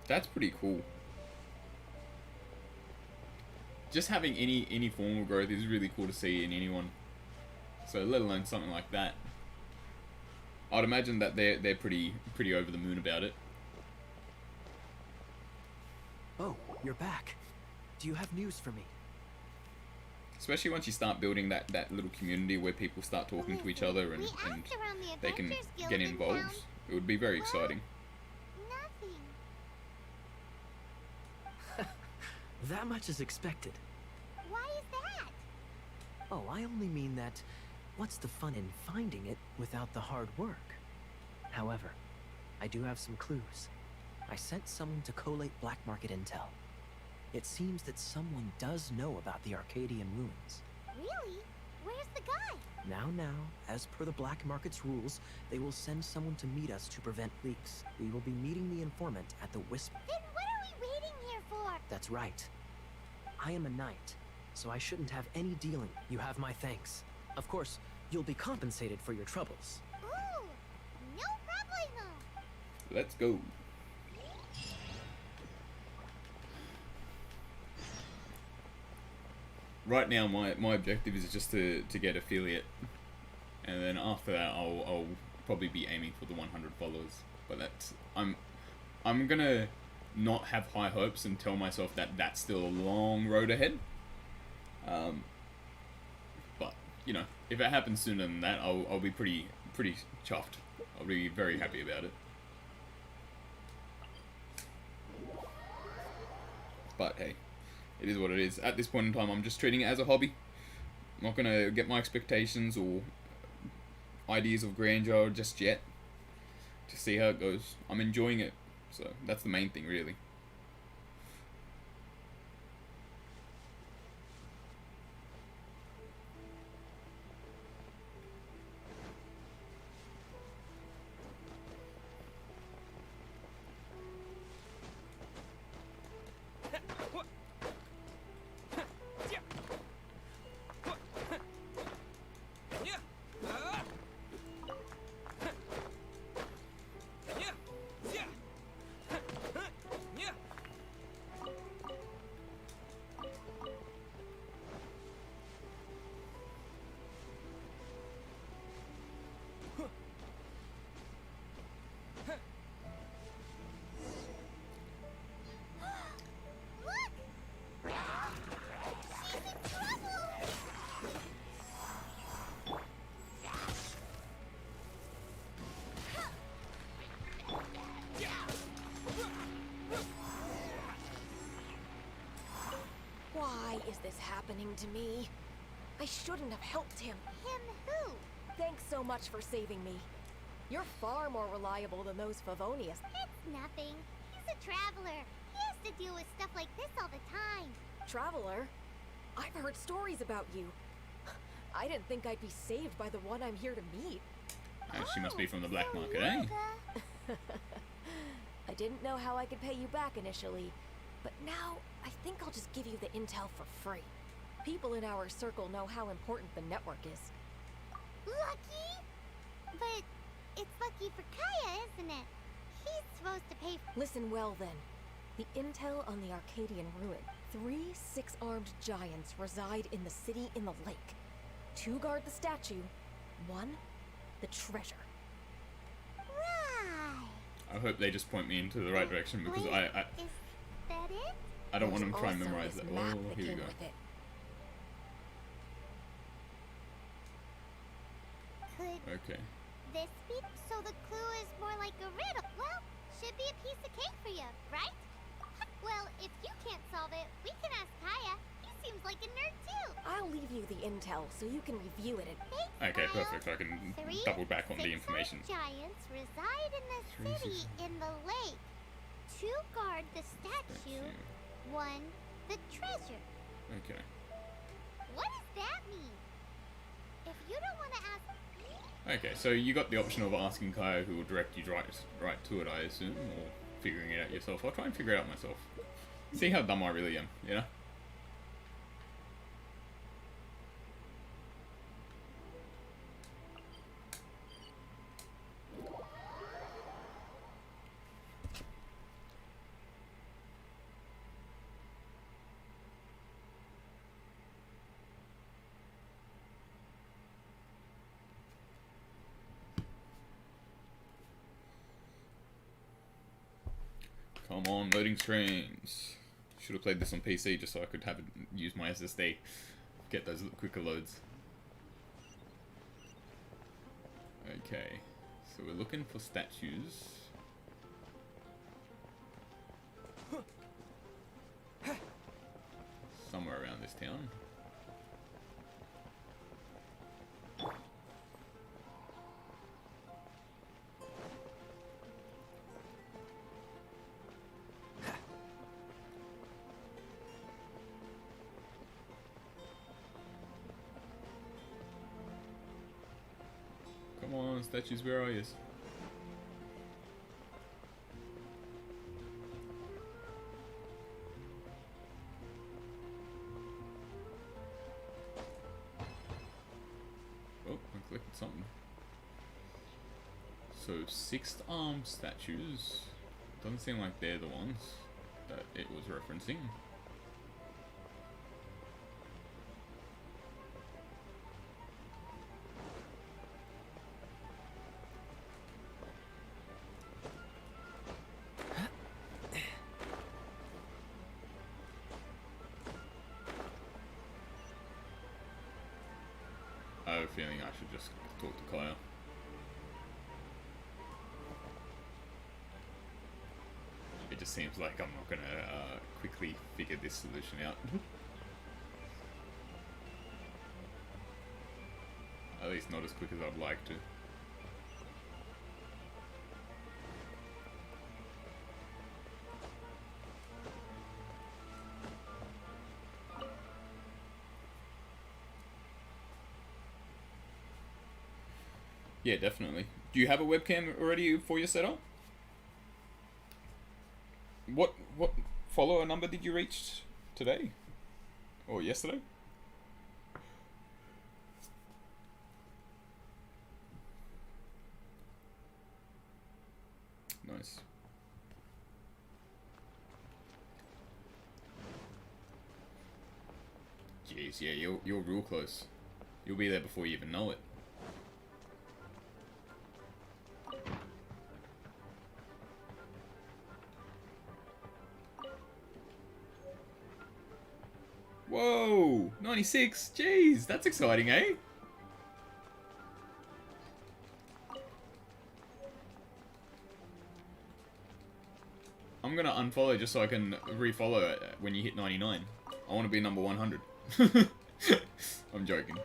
Speaker 1: That's pretty cool. Just having any form of growth is really cool to see in anyone. So let alone something like that. I'd imagine that they're pretty over the moon about it.
Speaker 6: Oh, you're back. Do you have news for me?
Speaker 1: Especially once you start building that little community where people start talking to each other and
Speaker 2: We asked around the
Speaker 1: they can
Speaker 2: Adventurers Guild
Speaker 1: get
Speaker 2: and
Speaker 1: involved.
Speaker 2: found
Speaker 1: It would be very exciting.
Speaker 2: nothing.
Speaker 6: That much is expected.
Speaker 2: Why is that?
Speaker 6: Oh, I only mean that what's the fun in finding it without the hard work? However, I do have some clues. I sent someone to collate black market intel. It seems that someone does know about the Arcadian ruins.
Speaker 2: Really? Where's the guy?
Speaker 6: Now, as per the black market's rules, they will send someone to meet us to prevent leaks. We will be meeting the informant at the Wisp.
Speaker 2: Then what are we waiting here for?
Speaker 6: That's right. I am a knight, so I shouldn't have any dealing. You have my thanks. Of course, you'll be compensated for your troubles.
Speaker 2: Ooh, no problemo.
Speaker 1: Let's go. Right now, my objective is just to get affiliate, and then after that, I'll probably be aiming for the 100 followers. But that's I'm gonna not have high hopes and tell myself that that's still a long road ahead. But you know, if it happens sooner than that, I'll be pretty chuffed. I'll be very happy about it. But hey, it is what it is. At this point in time, I'm just treating it as a hobby. I'm not gonna get my expectations or ideas of grandeur just yet. Just see how it goes. I'm enjoying it, so that's the main thing, really.
Speaker 9: Why is this happening to me? I shouldn't have helped him.
Speaker 2: Him who?
Speaker 9: Thanks so much for saving me. You're far more reliable than those Favonius.
Speaker 2: It's nothing. He's a traveler. He has to deal with stuff like this all the time.
Speaker 9: Traveler? I've heard stories about you. I didn't think I'd be saved by the one I'm here to meet.
Speaker 1: She must be from the black
Speaker 2: So
Speaker 1: market,
Speaker 2: you're
Speaker 1: eh?
Speaker 2: the-
Speaker 9: I didn't know how I could pay you back initially, but now I think I'll just give you the intel for free. People in our circle know how important the network is.
Speaker 2: Lucky? But it's lucky for Kaya, isn't it? He's supposed to pay.
Speaker 9: Listen well then. The intel on the Arcadian ruin. 3 6-armed giants reside in the city in the lake. 2 guard the statue. 1, the treasure.
Speaker 2: Right.
Speaker 1: I hope they just point me into the right direction because
Speaker 2: Wait,
Speaker 1: I
Speaker 2: is that it?
Speaker 1: I don't want
Speaker 9: There's
Speaker 1: them to try and
Speaker 9: also
Speaker 1: memorize
Speaker 9: this
Speaker 1: that.
Speaker 9: map
Speaker 1: Oh,
Speaker 9: that
Speaker 1: here we
Speaker 9: came
Speaker 1: go.
Speaker 9: with it.
Speaker 2: Could
Speaker 1: Okay.
Speaker 2: this be? So the clue is more like a riddle. Well, should be a piece of cake for you, right? Well, if you can't solve it, we can ask Kaya. He seems like a nerd too.
Speaker 9: I'll leave you the intel so you can review it.
Speaker 2: Thanks,
Speaker 1: Okay,
Speaker 2: Kyle.
Speaker 1: perfect. I can
Speaker 2: 3
Speaker 1: double back on the
Speaker 2: 6-armed
Speaker 1: information.
Speaker 2: giants reside in the
Speaker 1: 3
Speaker 2: city
Speaker 1: 6
Speaker 2: in the lake. 2 guard the statue. 1 the treasure.
Speaker 1: Okay.
Speaker 2: What does that mean? If you don't want to ask.
Speaker 1: Okay, so you got the option of asking Kaya, who will direct you right to it, I assume, or figuring it out yourself. I'll try and figure it out myself. See how dumb I really am, you know? Come on, loading screens. Should have played this on PC just so I could have it use my SSD. Get those quicker loads. Okay, so we're looking for statues. Somewhere around this town. Come on, statues, where are you? Oh, I collected something. So, 6th arm statues. Doesn't seem like they're the ones that it was referencing. I have a feeling I should just talk to Kyle. It just seems like I'm not gonna quickly figure this solution out. At least not as quick as I'd like to. Yeah, definitely. Do you have a webcam already for your setup? What follower number did you reach today? Or yesterday? Nice. Jeez, yeah, you're real close. You'll be there before you even know it. Whoa! 96! Jeez, that's exciting, eh? I'm gonna unfollow just so I can refollow it when you hit 99. I want to be number 100. I'm joking.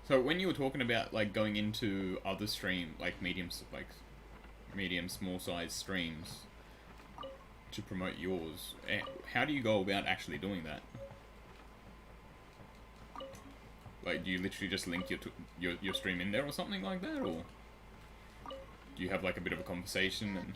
Speaker 1: So when you were talking about like going into other medium small size streams to promote yours, how do you go about actually doing that? Like, do you literally just link your stream in there or something like that, or do you have like a bit of a conversation and?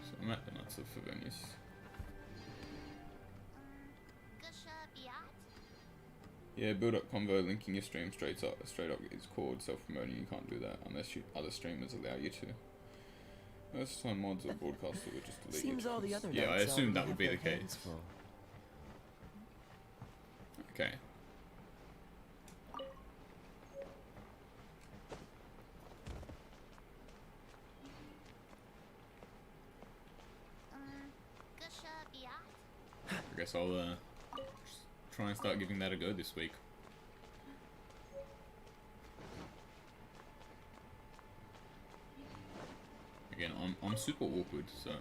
Speaker 1: So I'm at the nuts of Favonius. Yeah, build up convo, linking your stream straight up is called self-promoting. You can't do that unless other streamers allow you to. Most time mods or broadcasters will just delete
Speaker 6: Seems all the other
Speaker 1: Yeah, I
Speaker 6: knights
Speaker 1: assumed that
Speaker 6: already
Speaker 1: would be
Speaker 6: have
Speaker 1: the
Speaker 6: their
Speaker 1: case.
Speaker 6: hands full.
Speaker 1: Okay. I guess I'll just try and start giving that a go this week. Again, I'm super awkward, so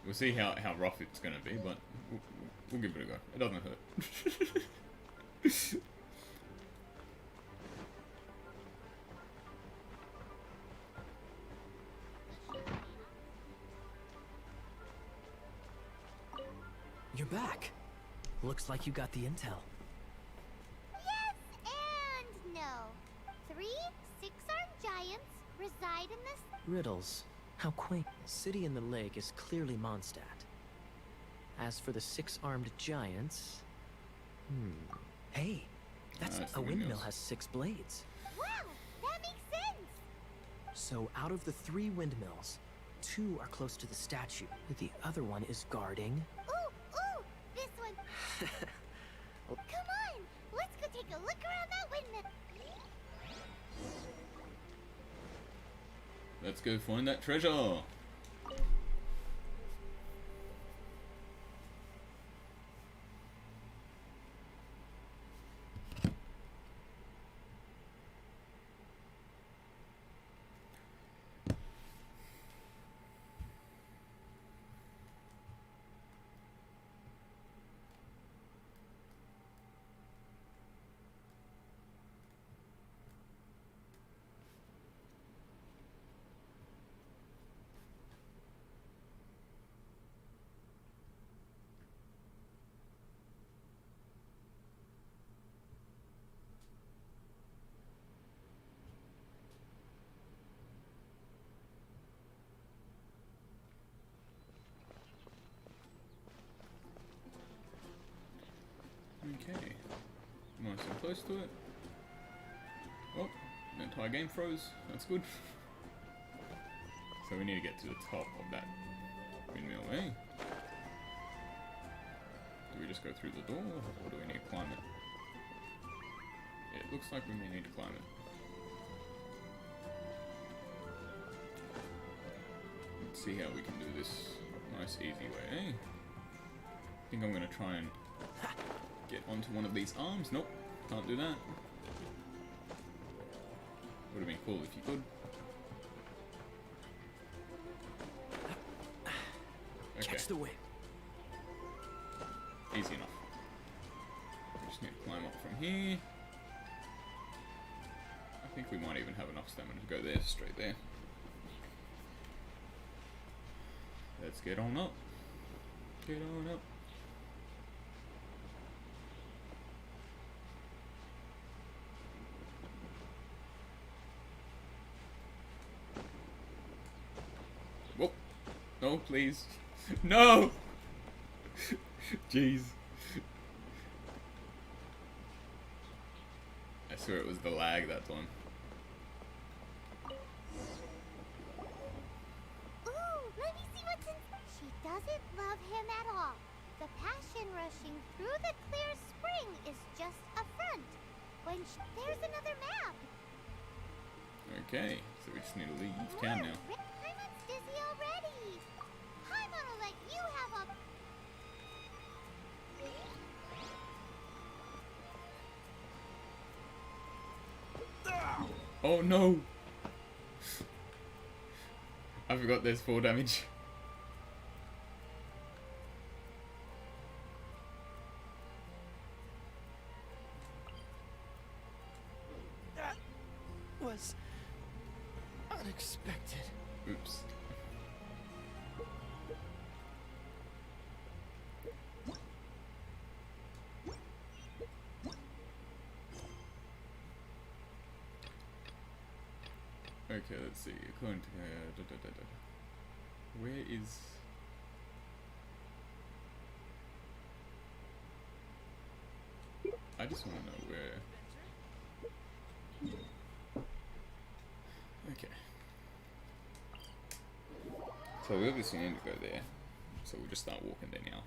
Speaker 1: we'll see how rough it's gonna be, but we'll give it a go. It doesn't hurt.
Speaker 6: You're back. Looks like you got the intel.
Speaker 2: Yes and no. 3 six-armed giants reside in this.
Speaker 6: Riddles. How quaint. City in the lake is clearly Mondstadt. As for the 6-armed giants... Hey, that's
Speaker 1: That's
Speaker 6: a
Speaker 1: the
Speaker 6: windmill
Speaker 1: windmills.
Speaker 6: has 6 blades.
Speaker 2: Wow, that makes sense.
Speaker 6: So out of the 3 windmills, 2 are close to the statue. The other one is guarding...
Speaker 2: Ooh, this one. Come on, let's go take a look around that windmill.
Speaker 1: Let's go find that treasure. Okay, nice and close to it. Oh, the entire game froze. That's good. So we need to get to the top of that windmill, eh? Do we just go through the door, or do we need to climb it? Yeah, it looks like we may need to climb it. Let's see how we can do this nice, easy way, eh? I think I'm gonna try and get onto one of these arms. Nope, can't do that. Would have been cool if you could. Okay,
Speaker 6: Catch the wind.
Speaker 1: easy enough. Just need to climb up from here. I think we might even have enough stamina to go there, straight there. Let's get on up. Get on up. Whoa. No, please. No! Jeez. I swear it was the lag that time.
Speaker 2: Ooh, let me see what's in. She doesn't love him at all. The passion rushing through the clear spring is just a front. There's another map.
Speaker 1: Okay, so we just need to leave town now.
Speaker 2: Paimon's dizzy already. Paimon will let you have a.
Speaker 1: Oh no! I forgot there's 4 damage.
Speaker 6: That was unexpected.
Speaker 1: Oops. Okay, let's see. According to where is I just want to know where. Okay. So we obviously need to go there. So we'll just start walking there now.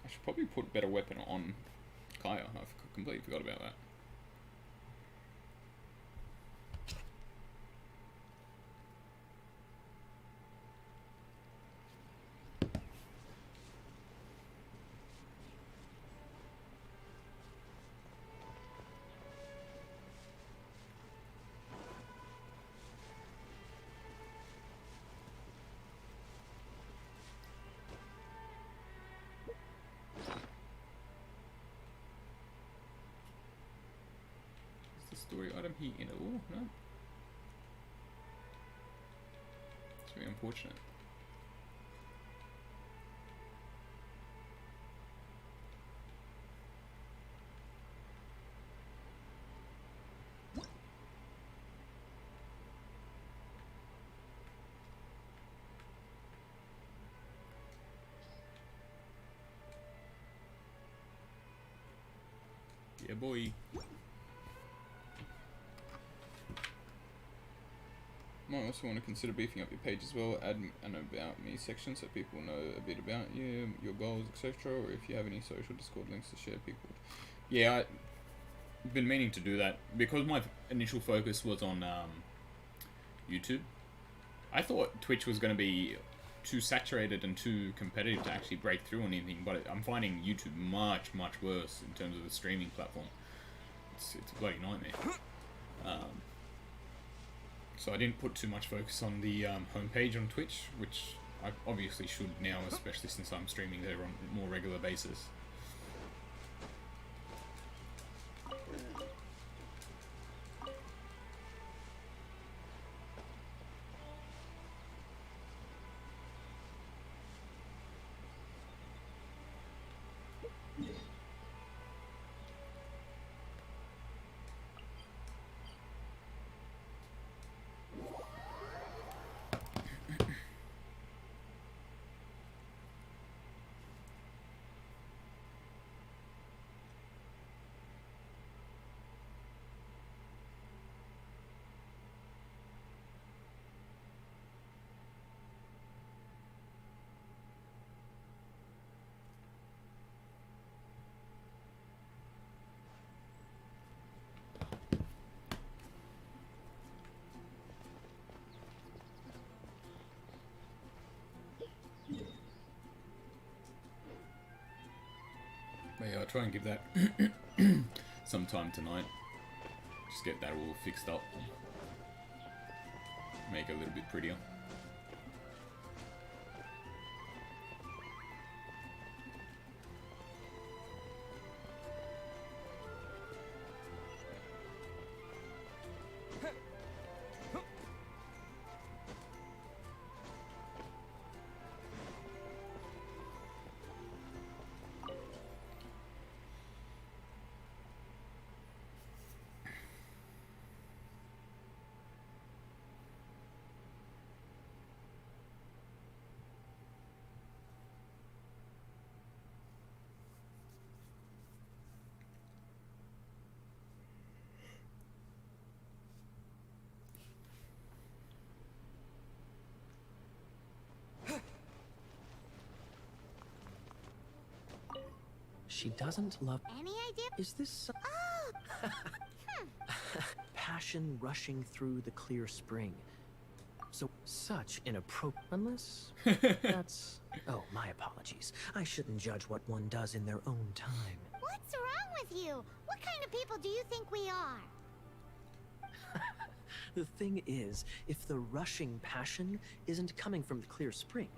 Speaker 1: I should probably put better weapon on Kaya. I completely forgot about that. Story item here in all? No. It's very unfortunate. Yeah, boy. Might also want to consider beefing up your page as well. Add an about me section so people know a bit about you, your goals, etc. Or if you have any social Discord links to share people. Yeah, I've been meaning to do that because my initial focus was on YouTube. I thought Twitch was going to be too saturated and too competitive to actually break through on anything, but I'm finding YouTube much worse in terms of the streaming platform. It's a bloody nightmare. So I didn't put too much focus on the homepage on Twitch, which I obviously should now, especially since I'm streaming there on a more regular basis. But yeah, I'll try and give that some time tonight. Just get that all fixed up. Make it a little bit prettier.
Speaker 6: She doesn't love...
Speaker 2: Any idea?
Speaker 6: Is this some...
Speaker 2: Oh!
Speaker 6: Passion rushing through the clear spring. So, such inappropriate... Unless... that's... Oh, my apologies. I shouldn't judge what one does in their own time.
Speaker 2: What's wrong with you? What kind of people do you think we are?
Speaker 6: The thing is, if the rushing passion isn't coming from the clear spring,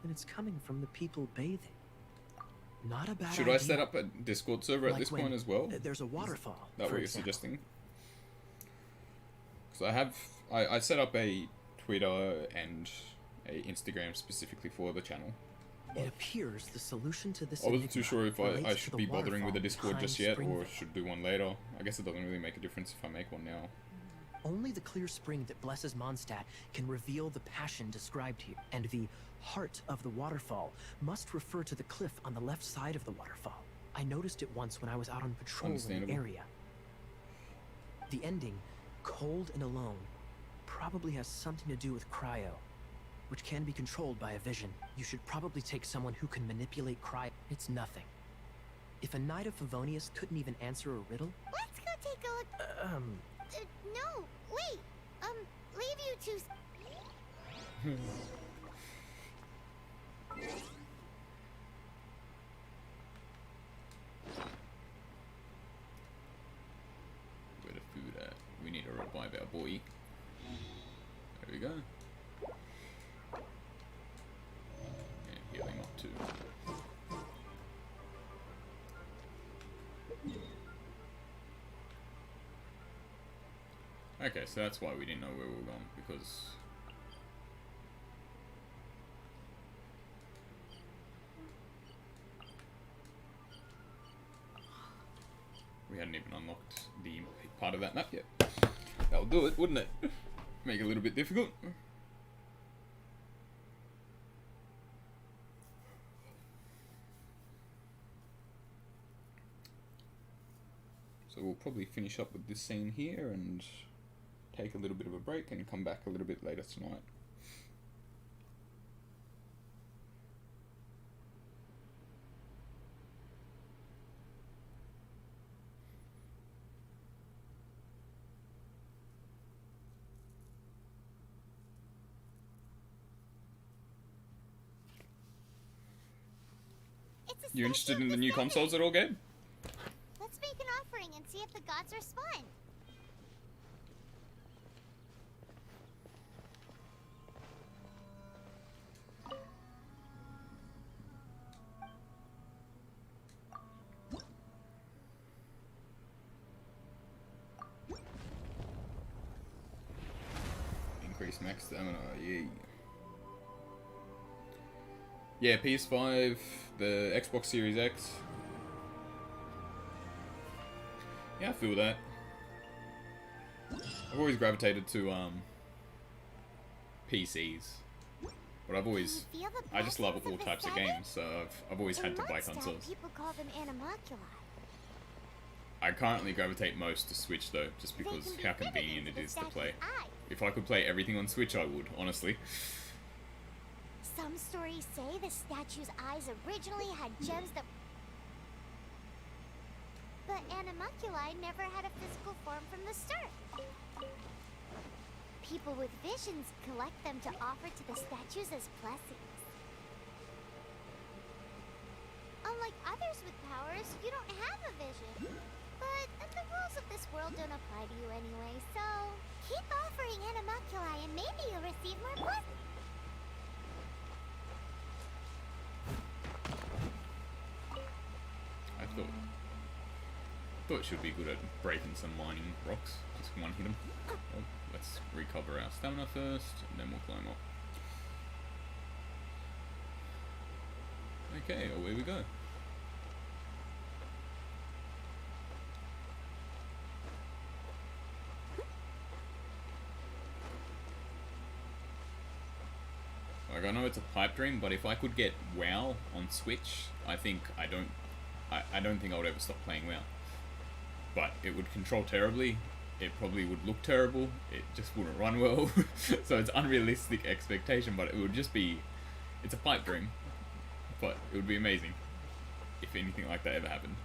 Speaker 6: then it's coming from the people bathing. Not a bad
Speaker 1: Should
Speaker 6: idea.
Speaker 1: I set up a Discord server at
Speaker 6: Like
Speaker 1: this
Speaker 6: when
Speaker 1: point as well?
Speaker 6: There's a waterfall.
Speaker 1: That
Speaker 6: for
Speaker 1: what you're
Speaker 6: example.
Speaker 1: suggesting? Because I set up a Twitter and a Instagram specifically for the channel.
Speaker 6: It appears the solution to this
Speaker 1: I wasn't too
Speaker 6: enigma
Speaker 1: sure if I
Speaker 6: relates to
Speaker 1: should
Speaker 6: the
Speaker 1: be bothering with the
Speaker 6: waterfall
Speaker 1: Discord
Speaker 6: behind
Speaker 1: just yet, or
Speaker 6: Springvale.
Speaker 1: should do one later. I guess it doesn't really make a difference if I make one now.
Speaker 6: Only the clear spring that blesses Mondstadt can reveal the passion described here, and the heart of the waterfall must refer to the cliff on the left side of the waterfall. I noticed it once when I was out on patrol in the
Speaker 1: Understandable.
Speaker 6: area. The ending, cold and alone, probably has something to do with cryo, which can be controlled by a vision. You should probably take someone who can manipulate cryo. It's nothing. If a knight of Favonius couldn't even answer a riddle,
Speaker 2: Let's go take a look. No, wait. Leave you two.
Speaker 1: Where the food at? We need to revive our boy. There we go. And heal him up too. Okay, so that's why we didn't know where we were going, because we hadn't even unlocked the part of that map yet. That would do it, wouldn't it? Make it a little bit difficult. So we'll probably finish up with this scene here and take a little bit of a break and come back a little bit later tonight.
Speaker 2: It's a
Speaker 1: You interested
Speaker 2: statue
Speaker 1: in
Speaker 2: of
Speaker 1: the new
Speaker 2: Senate.
Speaker 1: consoles at all, Gabe?
Speaker 2: Let's make an offering and see if the gods respond.
Speaker 1: Increase max stamina, yay. Yeah, PS5, the Xbox Series X. Yeah, I feel that. I've always gravitated to PCs, but I've always,
Speaker 2: Can you feel the
Speaker 1: I just love
Speaker 2: blessings
Speaker 1: all
Speaker 2: of the
Speaker 1: types of
Speaker 2: Senate?
Speaker 1: games, so I've always had
Speaker 2: In
Speaker 1: to buy
Speaker 2: Mondstadt,
Speaker 1: consoles.
Speaker 2: people call them animalculi.
Speaker 1: I currently gravitate most to Switch though, just
Speaker 2: They
Speaker 1: because
Speaker 2: can be
Speaker 1: how
Speaker 2: riveting
Speaker 1: convenient
Speaker 2: to
Speaker 1: it
Speaker 2: the
Speaker 1: is to play.
Speaker 2: statue's eye.
Speaker 1: If I could play everything on Switch, I would, honestly.
Speaker 2: Some stories say the statue's eyes originally had gems that... But animalculi never had a physical form from the start. People with visions collect them to offer to the statues as blessings. Unlike others with powers, you don't have a vision. But the rules of this world don't apply to you anyway, so... Keep offering animalculi and maybe you'll receive more blessings.
Speaker 1: I thought it should be good at breaking some mining rocks. Just one hit them. Well, let's recover our stamina first, and then we'll climb up. Okay, away we go. Like, I know it's a pipe dream, but if I could get WoW on Switch, I think I don't think I would ever stop playing WoW. But it would control terribly, it probably would look terrible, it just wouldn't run well. So it's unrealistic expectation, but it would just be, it's a pipe dream, but it would be amazing. if anything like that ever happened.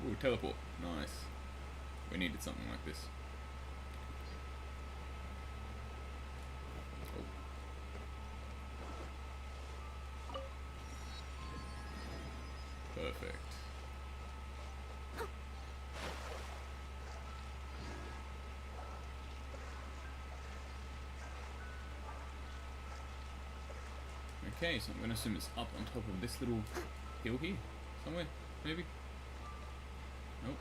Speaker 1: Ooh, teleport. Nice. We needed something like this. Oh. Perfect. Okay, so I'm going to assume it's up on top of this little hill here. Somewhere, maybe? Nope.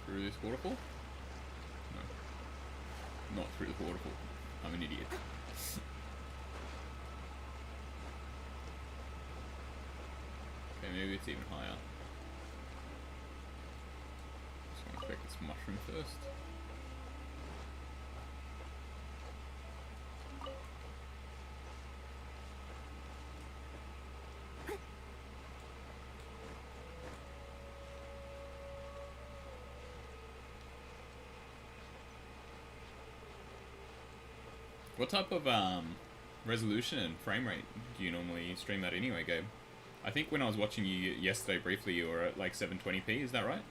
Speaker 1: Through this waterfall? No. Not through the waterfall. I'm an idiot. Okay, maybe it's even higher. Just want to check this mushroom first. What type of resolution and frame rate do you normally stream that anyway, Gabe? I think when I was watching you yesterday briefly, you were at like 720p, is that right?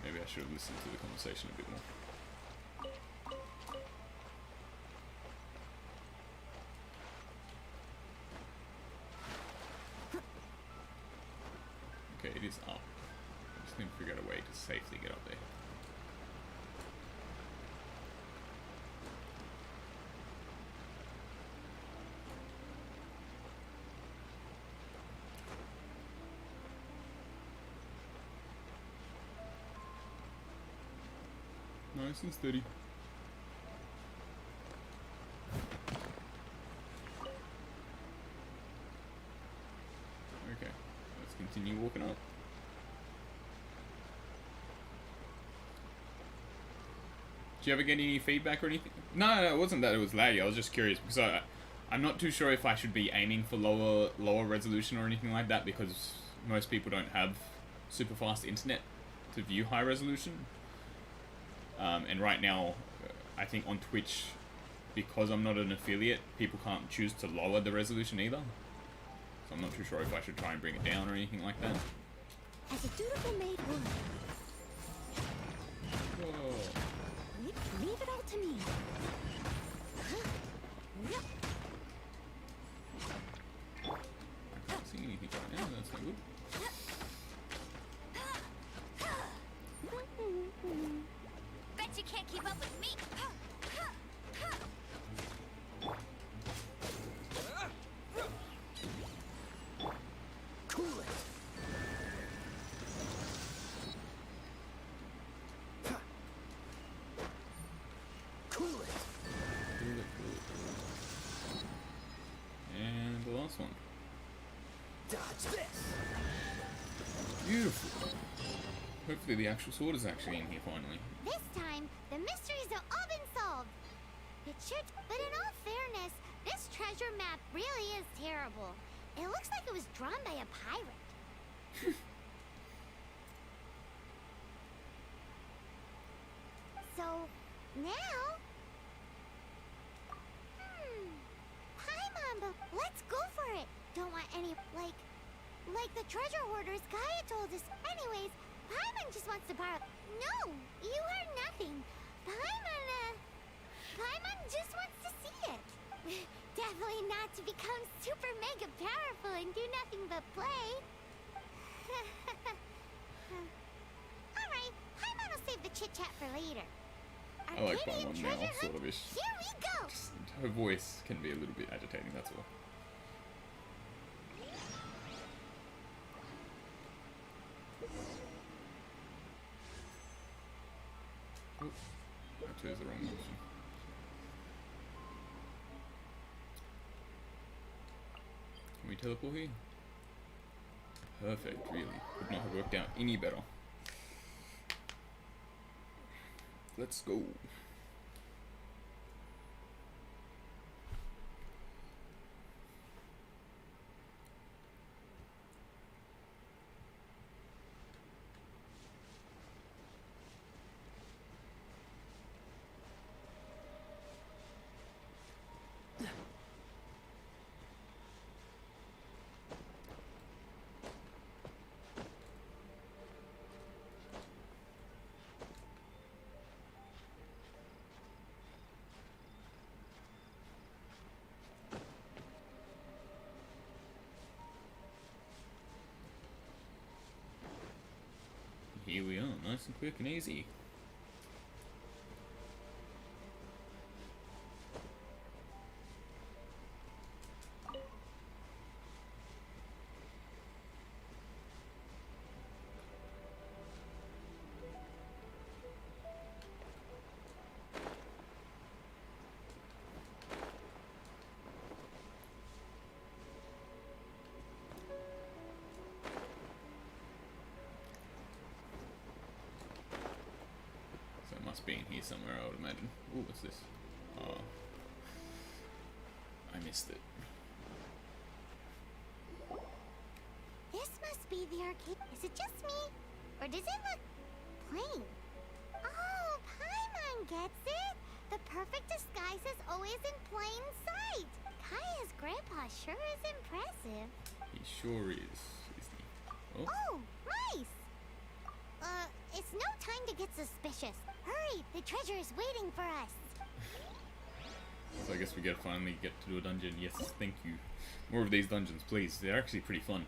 Speaker 1: Maybe I should have listened to the conversation a bit more. Okay, it is up. I just need to figure out a way to safely get up there. Nice and steady. Okay, let's continue walking up. Did you ever get any feedback or anything? No, it wasn't that it was laggy. I was just curious because I'm not too sure if I should be aiming for lower resolution or anything like that because most people don't have super fast internet to view high resolution. And right now, I think on Twitch, because I'm not an affiliate, people can't choose to lower the resolution either. So I'm not too sure if I should try and bring it down or anything like that.
Speaker 2: As a dutiful maid would.
Speaker 1: Whoa.
Speaker 2: Leave it all to me. Yep.
Speaker 1: I can't see anything right now, that's not good.
Speaker 5: Bet you can't keep up with me.
Speaker 6: Cool it. Cool it.
Speaker 1: And the last one.
Speaker 6: Dodge this.
Speaker 1: Beautiful. Hopefully the actual sword is actually in here finally.
Speaker 2: This time, the mysteries have all been solved. It should, but in all fairness, this treasure map really is terrible. It looks like it was drawn by a pirate. So, now... Paimon, let's go for it. Don't want any, like the treasure hoarders Gaia told us. Anyways, Paimon just wants to borrow... No, you heard nothing. Paimon, Paimon just wants to see it. Definitely not to become super mega powerful and do nothing but play. Alright, Paimon will save the chit-chat for later.
Speaker 1: I like
Speaker 2: Arcadian
Speaker 1: Paimon now,
Speaker 2: treasure
Speaker 1: sort
Speaker 2: hunt,
Speaker 1: of ish.
Speaker 2: here we go!
Speaker 1: Just, her voice can be a little bit agitating, that's all. Oh, I chose the wrong option. Can we teleport here? Perfect, really. Could not have worked out any better. Let's go. Here we are, nice and quick and easy. Must be in here somewhere, I would imagine. Ooh, what's this? Oh, I missed it.
Speaker 2: This must be the arcade. Is it just me? Or does it look plain? Oh, Paimon gets it! The perfect disguise is always in plain sight! Kaya's grandpa sure is impressive.
Speaker 1: He sure is, isn't he? Oh,
Speaker 2: Oh, mice! It's no time to get suspicious. Hurry, the treasure is waiting for us.
Speaker 1: so I guess we gotta finally get to do a dungeon. Yes, thank you. More of these dungeons, please. They're actually pretty fun.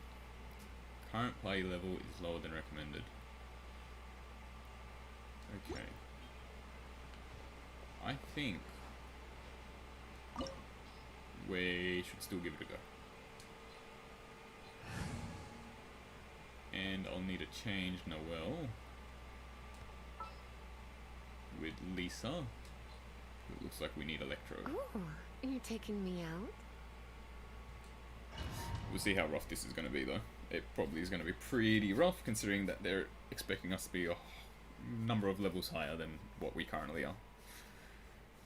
Speaker 1: Current play level is lower than recommended. Okay. I think we should still give it a go. And I'll need to change Noelle with Lisa. It looks like we need Electro.
Speaker 7: Oh, you're taking me out?
Speaker 1: We'll see how rough this is going to be, though. It probably is going to be pretty rough, considering that they're expecting us to be a number of levels higher than what we currently are.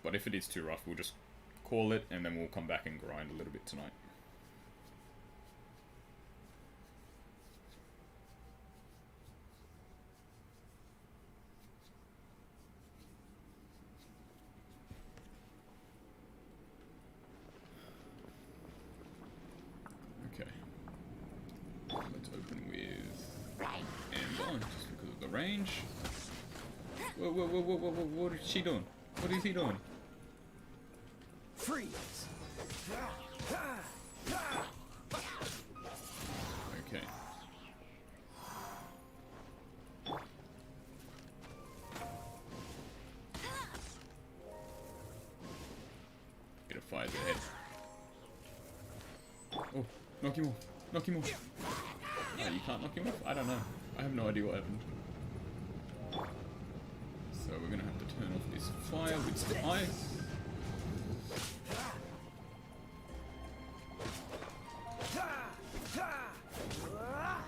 Speaker 1: But if it is too rough, we'll just call it, and then we'll come back and grind a little bit tonight. Okay. Let's open with Amber, just because of the range. Whoa, whoa, whoa, whoa, whoa, whoa, what is she doing? What is he doing?
Speaker 4: Freeze!
Speaker 1: Okay. Get a fire to the head. Oh, knock him off. Knock him off. Oh, you can't knock him off? I don't know. I have no idea what happened. So we're gonna have to turn off this fire with some ice.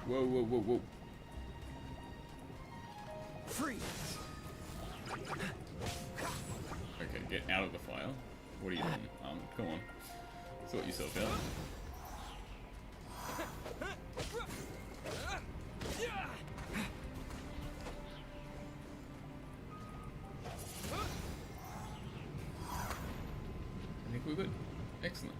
Speaker 1: Whoa, whoa, whoa, whoa.
Speaker 4: Freeze!
Speaker 1: Okay, get out of the fire. What are you doing? Come on. Sort yourself out. I think we're good. Excellent.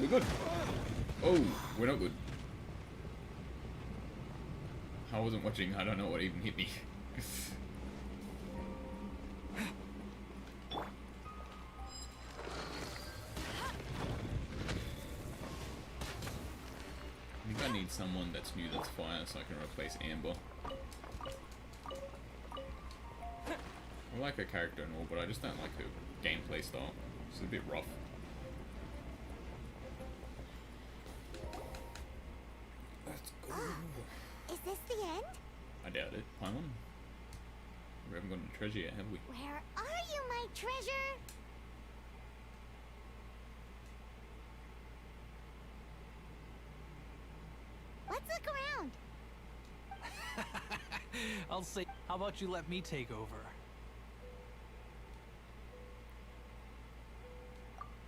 Speaker 1: we're good. Oh, we're not good. I wasn't watching. I don't know what even hit me. I think I need someone that's new that's fire so I can replace Amber. I like her character and all, but I just don't like her gameplay style. It's a bit rough. Let's go.
Speaker 2: Is this the end?
Speaker 1: I doubt it. Paimon? We haven't got any treasure yet, have we?
Speaker 2: Where are you, my treasure? Let's look around.
Speaker 10: I'll say, how about you let me take over?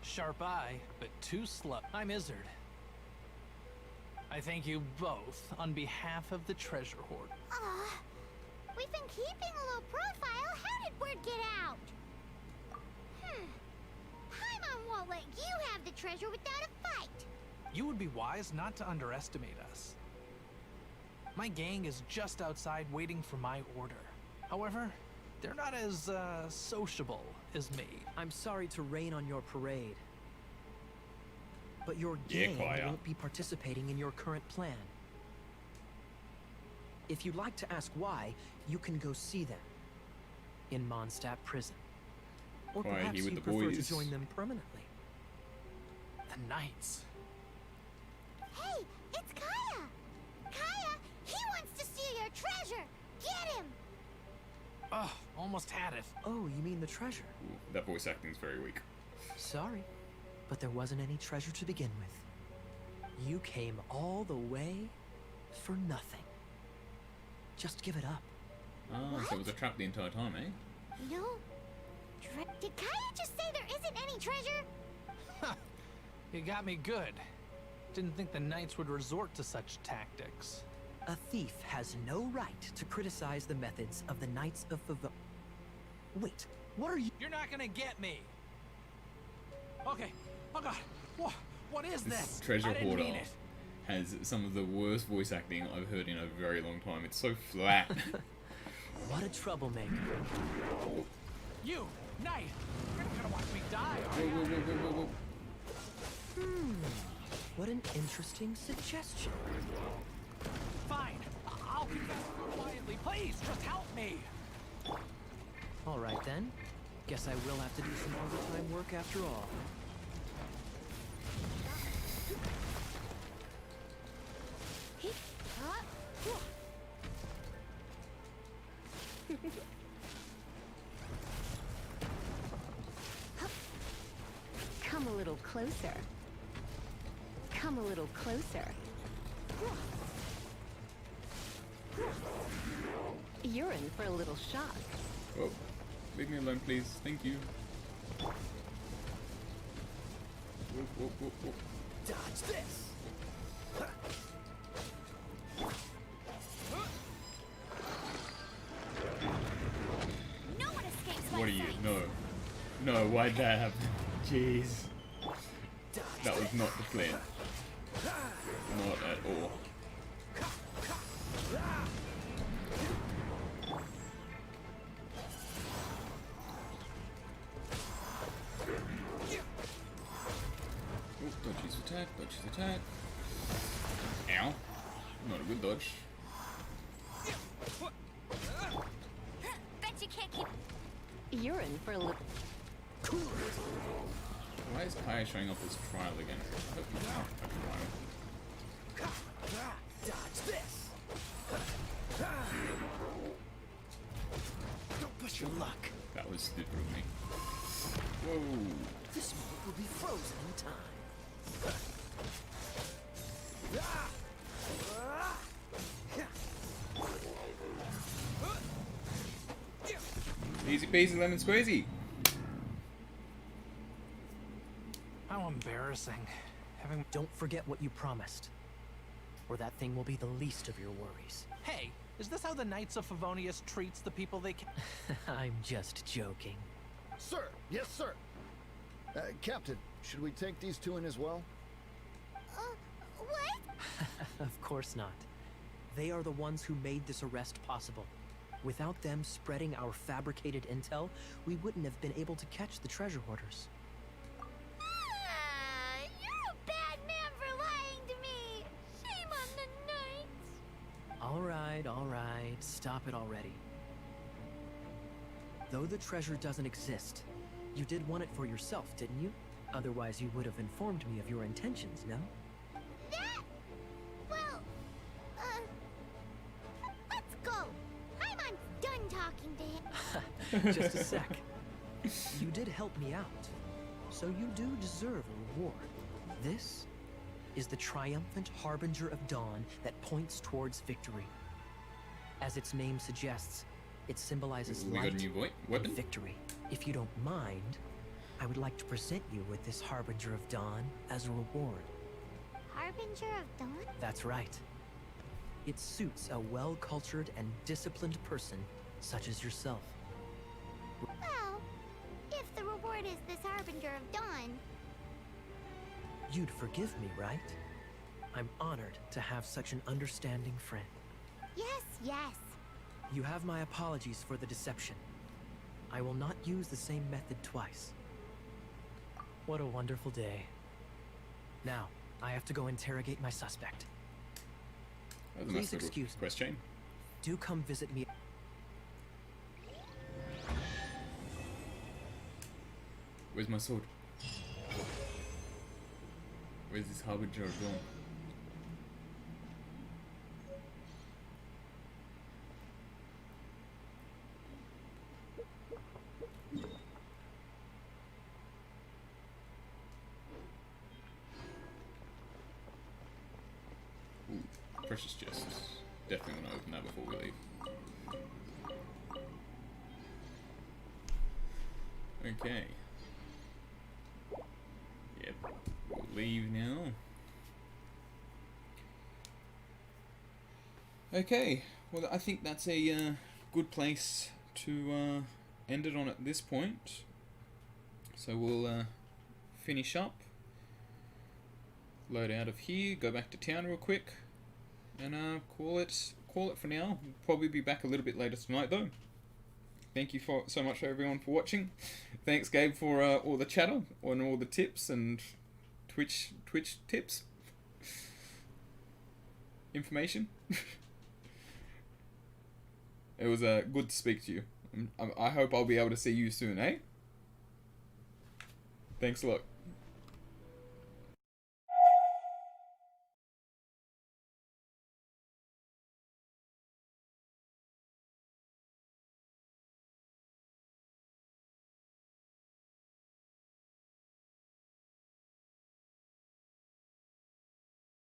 Speaker 10: Sharp eye, but too slow. I'm Izzard. I thank you both on behalf of the treasure hoard.
Speaker 2: Aw, we've been keeping a low profile. How did word get out? Paimon won't let you have the treasure without a fight.
Speaker 10: You would be wise not to underestimate us. My gang is just outside waiting for my order. However, they're not as, sociable as me.
Speaker 6: I'm sorry to rain on your parade, but your
Speaker 1: Yeah,
Speaker 6: gang
Speaker 1: Kaya.
Speaker 6: won't be participating in your current plan. If you'd like to ask why, you can go see them in Mondstadt prison. Or
Speaker 1: Kaya
Speaker 6: perhaps
Speaker 1: here with
Speaker 6: you
Speaker 1: the
Speaker 6: prefer to
Speaker 1: boys.
Speaker 6: join them permanently.
Speaker 10: The Knights.
Speaker 2: Hey, it's Kaya! Kaya, he wants to steal your treasure! Get him!
Speaker 10: Oh, almost had it.
Speaker 6: Oh, you mean the treasure?
Speaker 1: Ooh, that voice acting's very weak.
Speaker 6: Sorry, but there wasn't any treasure to begin with. You came all the way for nothing. Just give it up.
Speaker 1: Ah, so it was a trap the entire time, eh?
Speaker 2: No. Did Kaya just say there isn't any treasure?
Speaker 10: You got me good. Didn't think the Knights would resort to such tactics.
Speaker 6: A thief has no right to criticize the methods of the Knights of Favon. Wait, what are you?
Speaker 10: You're not gonna get me. Okay. Oh god. What is
Speaker 1: This
Speaker 10: this?
Speaker 1: treasure
Speaker 10: I didn't
Speaker 1: hoarder
Speaker 10: mean it.
Speaker 1: has some of the worst voice acting I've heard in a very long time. It's so flat.
Speaker 6: What a troublemaker.
Speaker 10: You, Knight. You're not gonna watch me die, are
Speaker 1: Whoa,
Speaker 10: you?
Speaker 1: whoa, whoa, whoa, whoa, whoa.
Speaker 6: What an interesting suggestion.
Speaker 10: Fine. I'll confess quietly. Please, just help me.
Speaker 6: All right then. Guess I will have to do some overtime work after all.
Speaker 7: Come a little closer. Come a little closer. You're in for a little shock.
Speaker 1: Oh, leave me alone, please. Thank you. Whoa, whoa, whoa, whoa.
Speaker 6: Dodge this!
Speaker 5: No one escapes my
Speaker 1: What are you?
Speaker 5: sight.
Speaker 1: No. No, why'd that happen? Jeez. That was not the plan. Not at all. Oh, dodge his attack, dodge his attack. Ow. Not a good dodge.
Speaker 5: Bet you can't keep.
Speaker 7: You're in for a little.
Speaker 1: Why is Kaya showing up as trial again? I hope he's not a trial.
Speaker 6: Dodge this! Don't push your luck.
Speaker 1: That was stupid of me. Whoa.
Speaker 6: This moment will be frozen in time.
Speaker 1: Easy peasy lemon squeezy.
Speaker 10: How embarrassing. Having.
Speaker 6: Don't forget what you promised, or that thing will be the least of your worries.
Speaker 10: Hey, is this how the Knights of Favonius treats the people they can?
Speaker 6: I'm just joking.
Speaker 11: Sir! Yes, sir! Captain, should we take these two in as well?
Speaker 2: What?
Speaker 6: Of course not. They are the ones who made this arrest possible. Without them spreading our fabricated intel, we wouldn't have been able to catch the treasure hoarders.
Speaker 2: You're a bad man for lying to me. Shame on the knights.
Speaker 6: All right, stop it already. Though the treasure doesn't exist, you did want it for yourself, didn't you? Otherwise, you would have informed me of your intentions, no?
Speaker 2: That? Well, let's go. Paimon's done talking to him.
Speaker 6: Just a sec. You did help me out, so you do deserve a reward. This is the triumphant harbinger of dawn that points towards victory. As its name suggests, it symbolizes
Speaker 1: We got a
Speaker 6: light
Speaker 1: new
Speaker 6: and
Speaker 1: weapon?
Speaker 6: victory. If you don't mind, I would like to present you with this harbinger of dawn as a reward.
Speaker 2: Harbinger of Dawn?
Speaker 6: That's right. It suits a well-cultured and disciplined person such as yourself.
Speaker 2: Well, if the reward is this Harbinger of Dawn,
Speaker 6: You'd forgive me, right? I'm honored to have such an understanding friend.
Speaker 2: yes, yes.
Speaker 6: You have my apologies for the deception. I will not use the same method twice. What a wonderful day. Now, I have to go interrogate my suspect.
Speaker 1: That was a
Speaker 6: Please
Speaker 1: nice little
Speaker 6: excuse me.
Speaker 1: quest chain.
Speaker 6: Do come visit me.
Speaker 1: Where's my sword? Where's this harbinger of dawn? Ooh, precious chests. Definitely want to open that before we leave. Okay. Yep. We'll leave now. Okay. Well, I think that's a good place to end it on at this point. So we'll finish up. Load out of here. Go back to town real quick, and call it for now. We'll probably be back a little bit later tonight, though. Thank you so much everyone for watching. Thanks Gabe for all the chatter and all the tips and Twitch tips information. It was good to speak to you. I hope I'll be able to see you soon, eh? Thanks a lot.